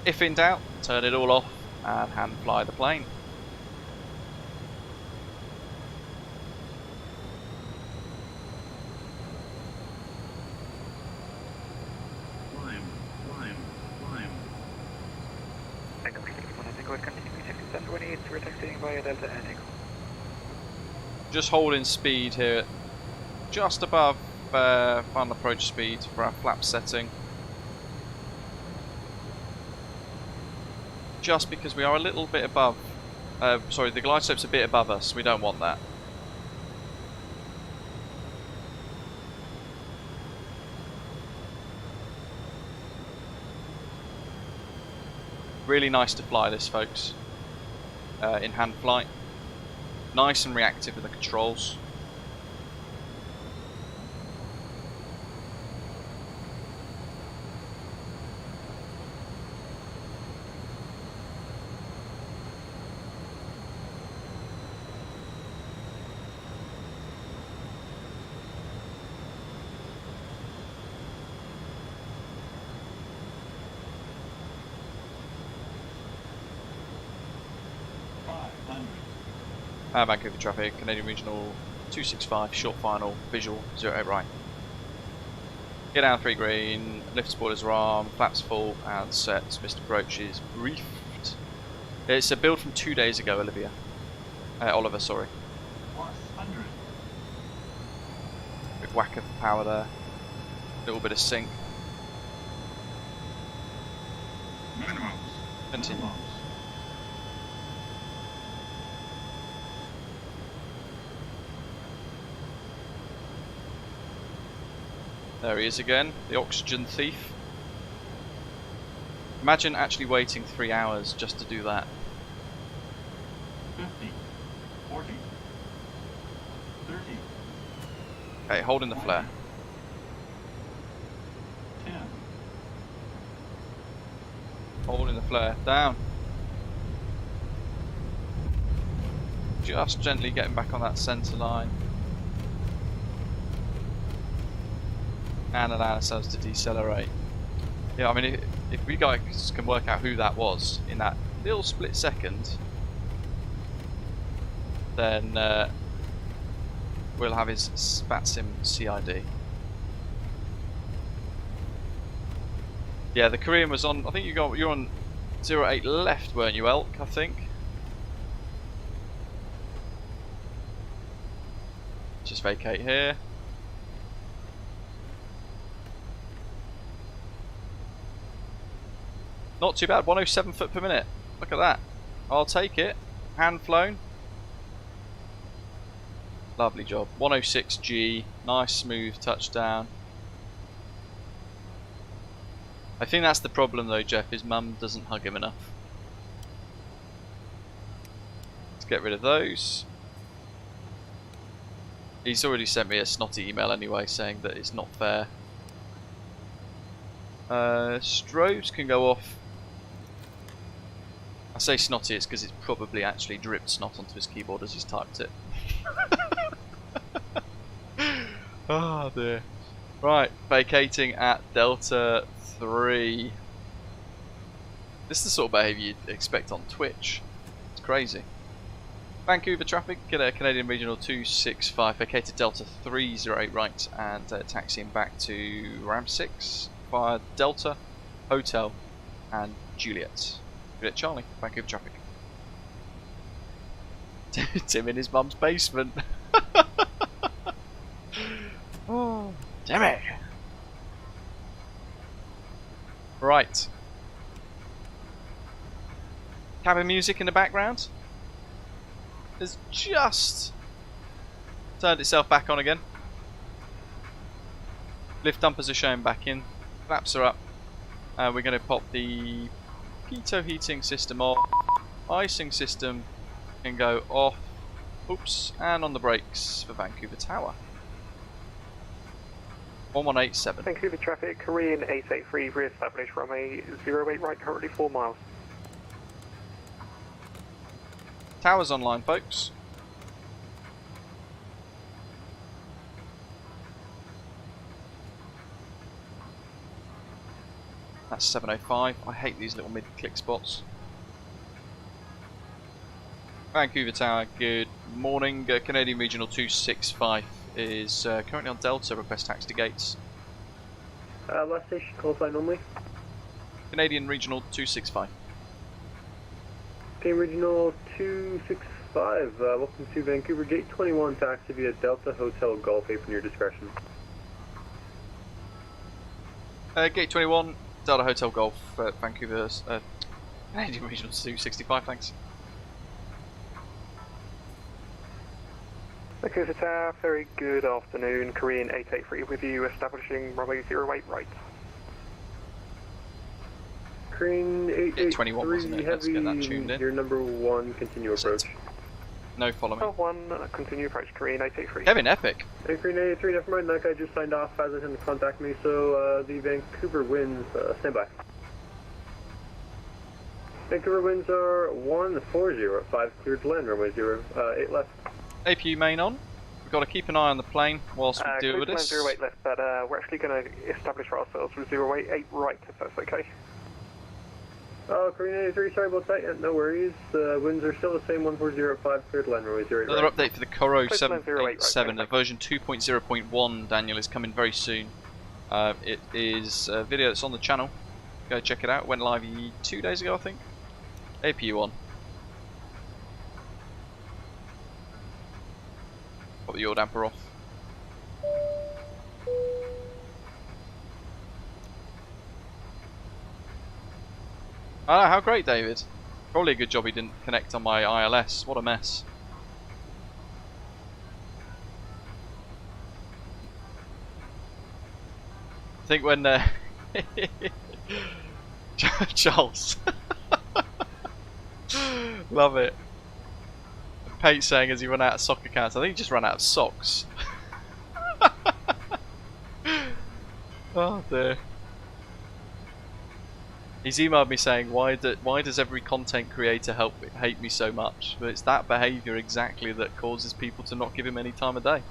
if in doubt, turn it all off and hand fly the plane. We're taxiing via Delta and Echo. Just holding speed here, just above final approach speed for our flap setting. Just because we are a little bit above, sorry, the glide slope's a bit above us, we don't want that. Really nice to fly this, folks. In hand flight, nice and reactive with the controls. Vancouver traffic, Canadian Regional 265, short final, visual, 08 right. Get down 3 green, lift spoilers are armed, flaps full, and set. Mr. Approach is briefed. It's a build from 2 days ago, Olivia. Oliver, sorry. Plus 100. Big whack of power there. Little bit of sync. Minimums. Continue. Minimums. There he is again, the oxygen thief. Imagine actually waiting 3 hours just to do that. 50. 40. 30. Okay, holding the flare. 10. Holding the flare. Down. Just gently getting back on that centre line. And allow ourselves to decelerate. Yeah, I mean, if we guys can work out who that was in that little split second, then we'll have his VATSIM CID. Yeah, the Korean was on. I think you're on 08 left, weren't you, Elk? I think. Just vacate here. Not too bad, 107 foot per minute. Look at that. I'll take it. Hand flown. Lovely job. 106G. Nice smooth touchdown. I think that's the problem though, Jeff. His mum doesn't hug him enough. Let's get rid of those. He's already sent me a snotty email anyway saying that it's not fair. Strobes can go off. I say snotty, it's because it's probably actually dripped snot onto his keyboard as he's typed it. Oh dear. Right, vacating at Delta 3. This is the sort of behaviour you'd expect on Twitch. It's crazy. Vancouver traffic, get a Canadian Regional 265, vacated Delta 308 right, and taxiing back to Ram 6 via Delta, Hotel, and Juliet. Juliet Charlie, Vancouver traffic. Tim in his mum's basement. Oh, damn it! Right. Cabin music in the background has just turned itself back on again. Lift dumpers are showing back in. Flaps are up. We're going to pop the pitot heating system off. Icing system can go off. Oops. And on the brakes for Vancouver Tower. 1187. Vancouver traffic, Korean 883, re-establish runway 08 right, currently 4 miles. Tower's online, folks. That's 705. I hate these little mid-click spots. Vancouver Tower, good morning. Canadian Regional 265 is currently on Delta, request taxi to gates. Last station, call sign only. Canadian Regional 265. Okay, Regional 265, welcome to Vancouver Gate 21, taxi via Delta Hotel Golf, open your discretion. Gate 21, Delta Hotel Golf, Vancouver, Canadian Regional 265, thanks. Vancouver Tower, very good afternoon, Korean 883 with you, establishing runway 08 right. Korean 883 heavy, your number 1, continue approach. No, follow me. 1, continue approach, Korean 883. Kevin, epic. Hey, Korean 883, never mind, that guy just signed off, hasn't him contact me, so the Vancouver winds, stand by. Vancouver winds are 140, 5 cleared to land, runway 08 left. APU main on. We've got to keep an eye on the plane whilst we deal with this. 08 left, but we're actually going to establish for ourselves with 088 right, if that's okay. Korean 83, sorry about that. Yeah, no worries. Winds are still the same, 1405, cleared line runway 08 Another right. update for the Koro Cleared line 787. right, Version 2.0.1, Daniel, is coming very soon. It is a video that's on the channel. Go check it out. Went live 2 days ago, I think. APU on. Got the yaw damper off. Ah, how great, David. Probably a good job he didn't connect on my ILS. What a mess. I think when Charles, love it. Pate saying as he run out of soccer cans. I think he just ran out of socks. Oh dear. He's emailed me saying, why does every content creator hate me so much? But it's that behaviour exactly that causes people to not give him any time of day.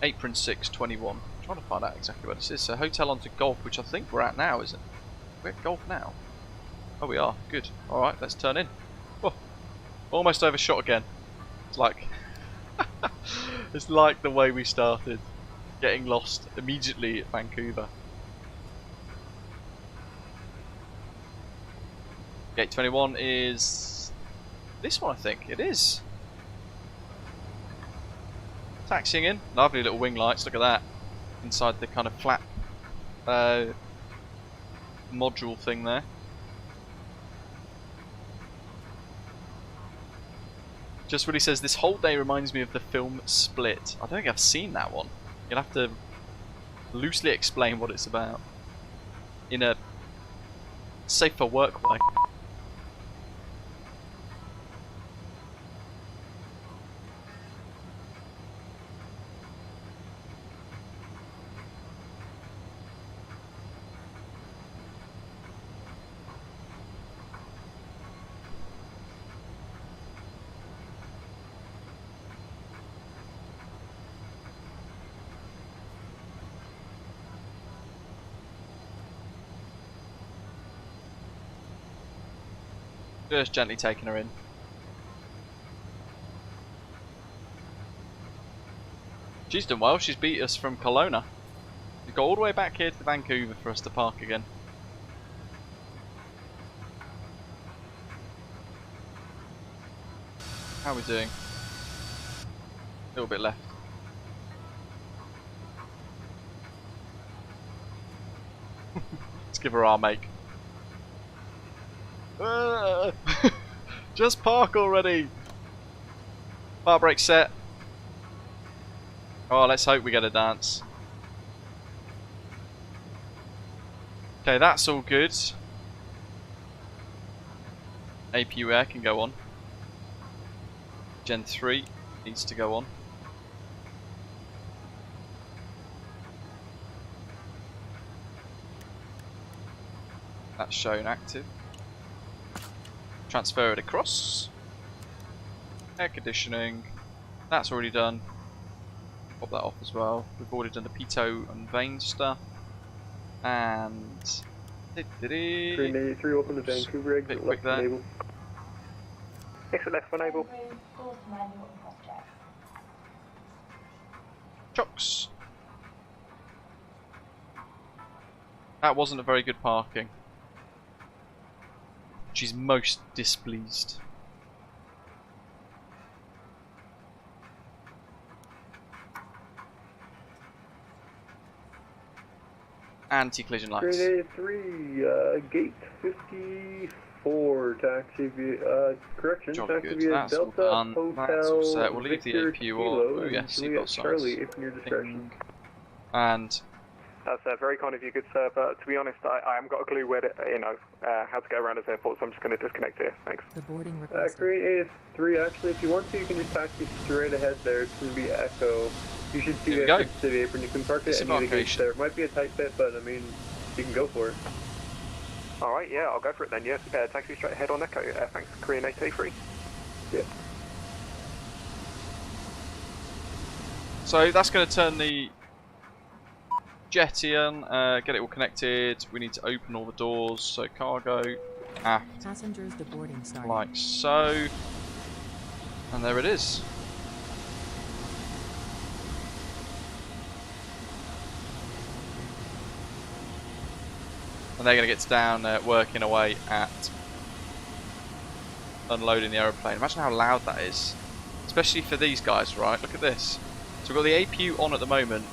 Apron 621. Trying to find out exactly where this is. So hotel onto golf, which I think we're at now, isn't it? We're at golf now. Oh, we are. Good. All right, let's turn in. Oh, almost overshot again. It's like, it's like the way we started, getting lost immediately at Vancouver. Gate 21 is this one, I think. It is. Taxiing in. Lovely little wing lights. Look at that. Inside the kind of flap module thing there. Just really says, this whole day reminds me of the film Split. I don't think I've seen that one. You'll have to loosely explain what it's about in a safe for work way. Just gently taking her in. She's done well. She's beat us from Kelowna. We've got all the way back here to Vancouver for us to park again. How are we doing? A little bit left. Let's give her our make. Just park already. Bar brake set. Oh, let's hope we get a dance. Okay, that's all good. APU air can go on. Gen 3 needs to go on. That's shown active. Transfer it across. Air conditioning. That's already done. Pop that off as well. We've already done the pitot and vane stuff. And Green 83, open the Vancouver exit, left enable. Exit left enable. Chocks. That wasn't a very good parking. She's most displeased. Anti-collision lights. Green 83, gate 54, taxi via, correction, Jolly taxi good. via That's all Delta done. Hotel That's all set. We'll leave the Victor APU Kilo, on. Oh yes, Juliet you've got Charlie, size. if in your discretion. And That's very kind of you, good sir, but to be honest, I haven't got a clue where to, how to get around this airport, so I'm just going to disconnect here. Thanks. The boarding requested. Green 83, actually, if you want to, you can just taxi straight ahead there. It's going to be Echo. You should see the exit to the apron. You can park it at any gate there. It might be a tight fit, but I mean, you can go for it. Alright, yeah, I'll go for it then, yeah. Taxi straight ahead on Echo. Thanks, Korean 83. Yeah. So that's going to turn the jetty on, get it all connected. We need to open all the doors, so cargo, aft, passengers deboarding starting. like so. And there it is. And they're going to get down working away at unloading the aeroplane. Imagine how loud that is. Especially for these guys, right? Look at this. So we've got the APU on at the moment.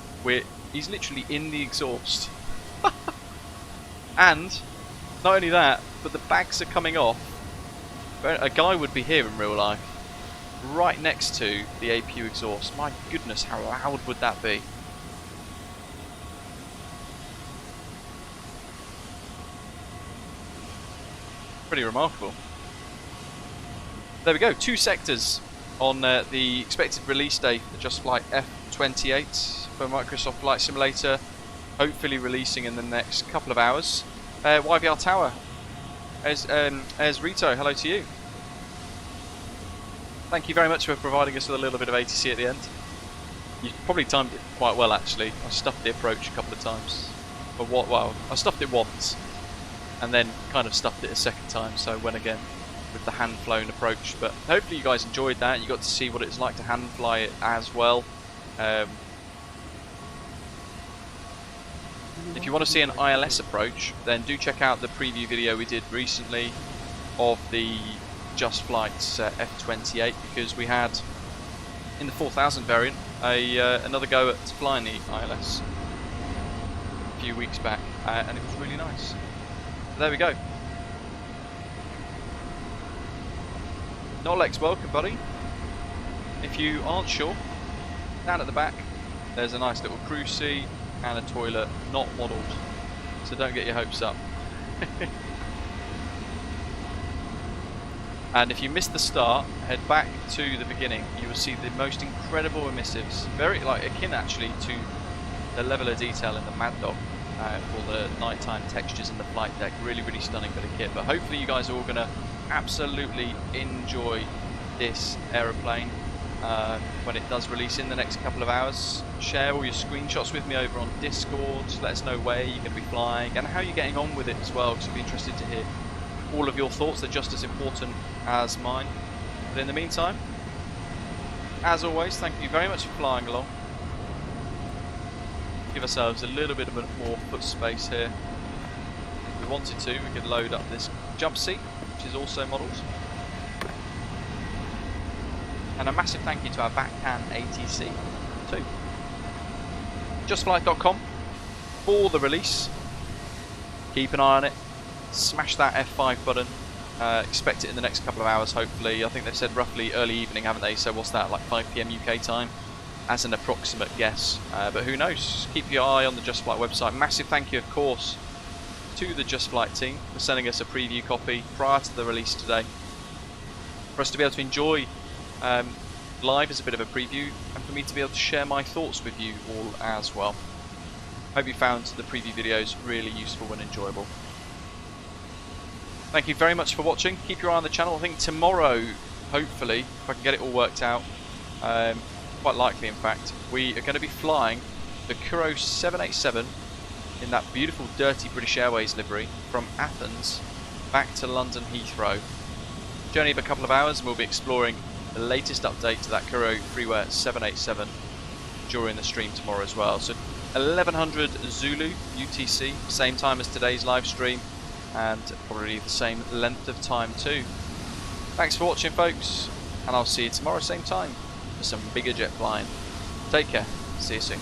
He's literally in the exhaust. And not only that, but the bags are coming off. A guy would be here in real life, right next to the APU exhaust. My goodness, how loud would that be? Pretty remarkable. There we go, 2 sectors on the expected release date for the Just Flight F28 for Microsoft Flight Simulator, hopefully releasing in the next couple of hours. YVR Tower, as Rito, hello to you. Thank you very much for providing us with a little bit of ATC at the end. You probably timed it quite well actually. I stuffed the approach a couple of times. But well, I stuffed it once and then kind of stuffed it a second time, so went again with the hand flown approach. But hopefully you guys enjoyed that. You got to see what it's like to hand fly it as well. If you want to see an ILS approach, then do check out the preview video we did recently of the Just Flight's F28, because we had in the 4000 variant another go at flying the ILS a few weeks back, and it was really nice. There we go. Nolex, welcome buddy. If you aren't sure, down at the back there's a nice little crew seat and a toilet, not modelled, so don't get your hopes up. And if you missed the start, head back to the beginning. You will see the most incredible emissives, very akin actually to the level of detail in the Mad Dog for the nighttime textures in the flight deck. Really stunning bit of kit. But hopefully you guys are all going to absolutely enjoy this aeroplane when it does release in the next couple of hours. Share all your screenshots with me over on Discord. Let us know where you're going to be flying and how you're getting on with it as well, because I'd be interested to hear all of your thoughts. They're just as important as mine. But in the meantime, as always, thank you very much for flying along. Give ourselves a little bit of more foot space here. If we wanted to, we could load up this jump seat, which is also modelled. And a massive thank you to our VATCAN ATC too. JustFlight.com for the release. Keep an eye on it. Smash that F5 button. Expect it in the next couple of hours, hopefully. I think they've said roughly early evening, haven't they? So what's that, like 5 PM UK time? As an approximate guess. But who knows? Keep your eye on the Just Flight website. Massive thank you, of course, to the Just Flight team for sending us a preview copy prior to the release today. For us to be able to enjoy live as a bit of a preview, and for me to be able to share my thoughts with you all as well. Hope you found the preview videos really useful and enjoyable. Thank you very much for watching. Keep your eye on the channel. I think tomorrow, hopefully, if I can get it all worked out, quite likely in fact, we are going to be flying the Kuro 787 in that beautiful dirty British Airways livery from Athens back to London Heathrow. Journey of a couple of hours, and we'll be exploring the latest update to that Kuro Freeware 787 during the stream tomorrow as well. So 1100 Zulu UTC, same time as today's live stream, and probably the same length of time too. Thanks for watching folks, and I'll see you tomorrow same time for some bigger jet flying. Take care, see you soon.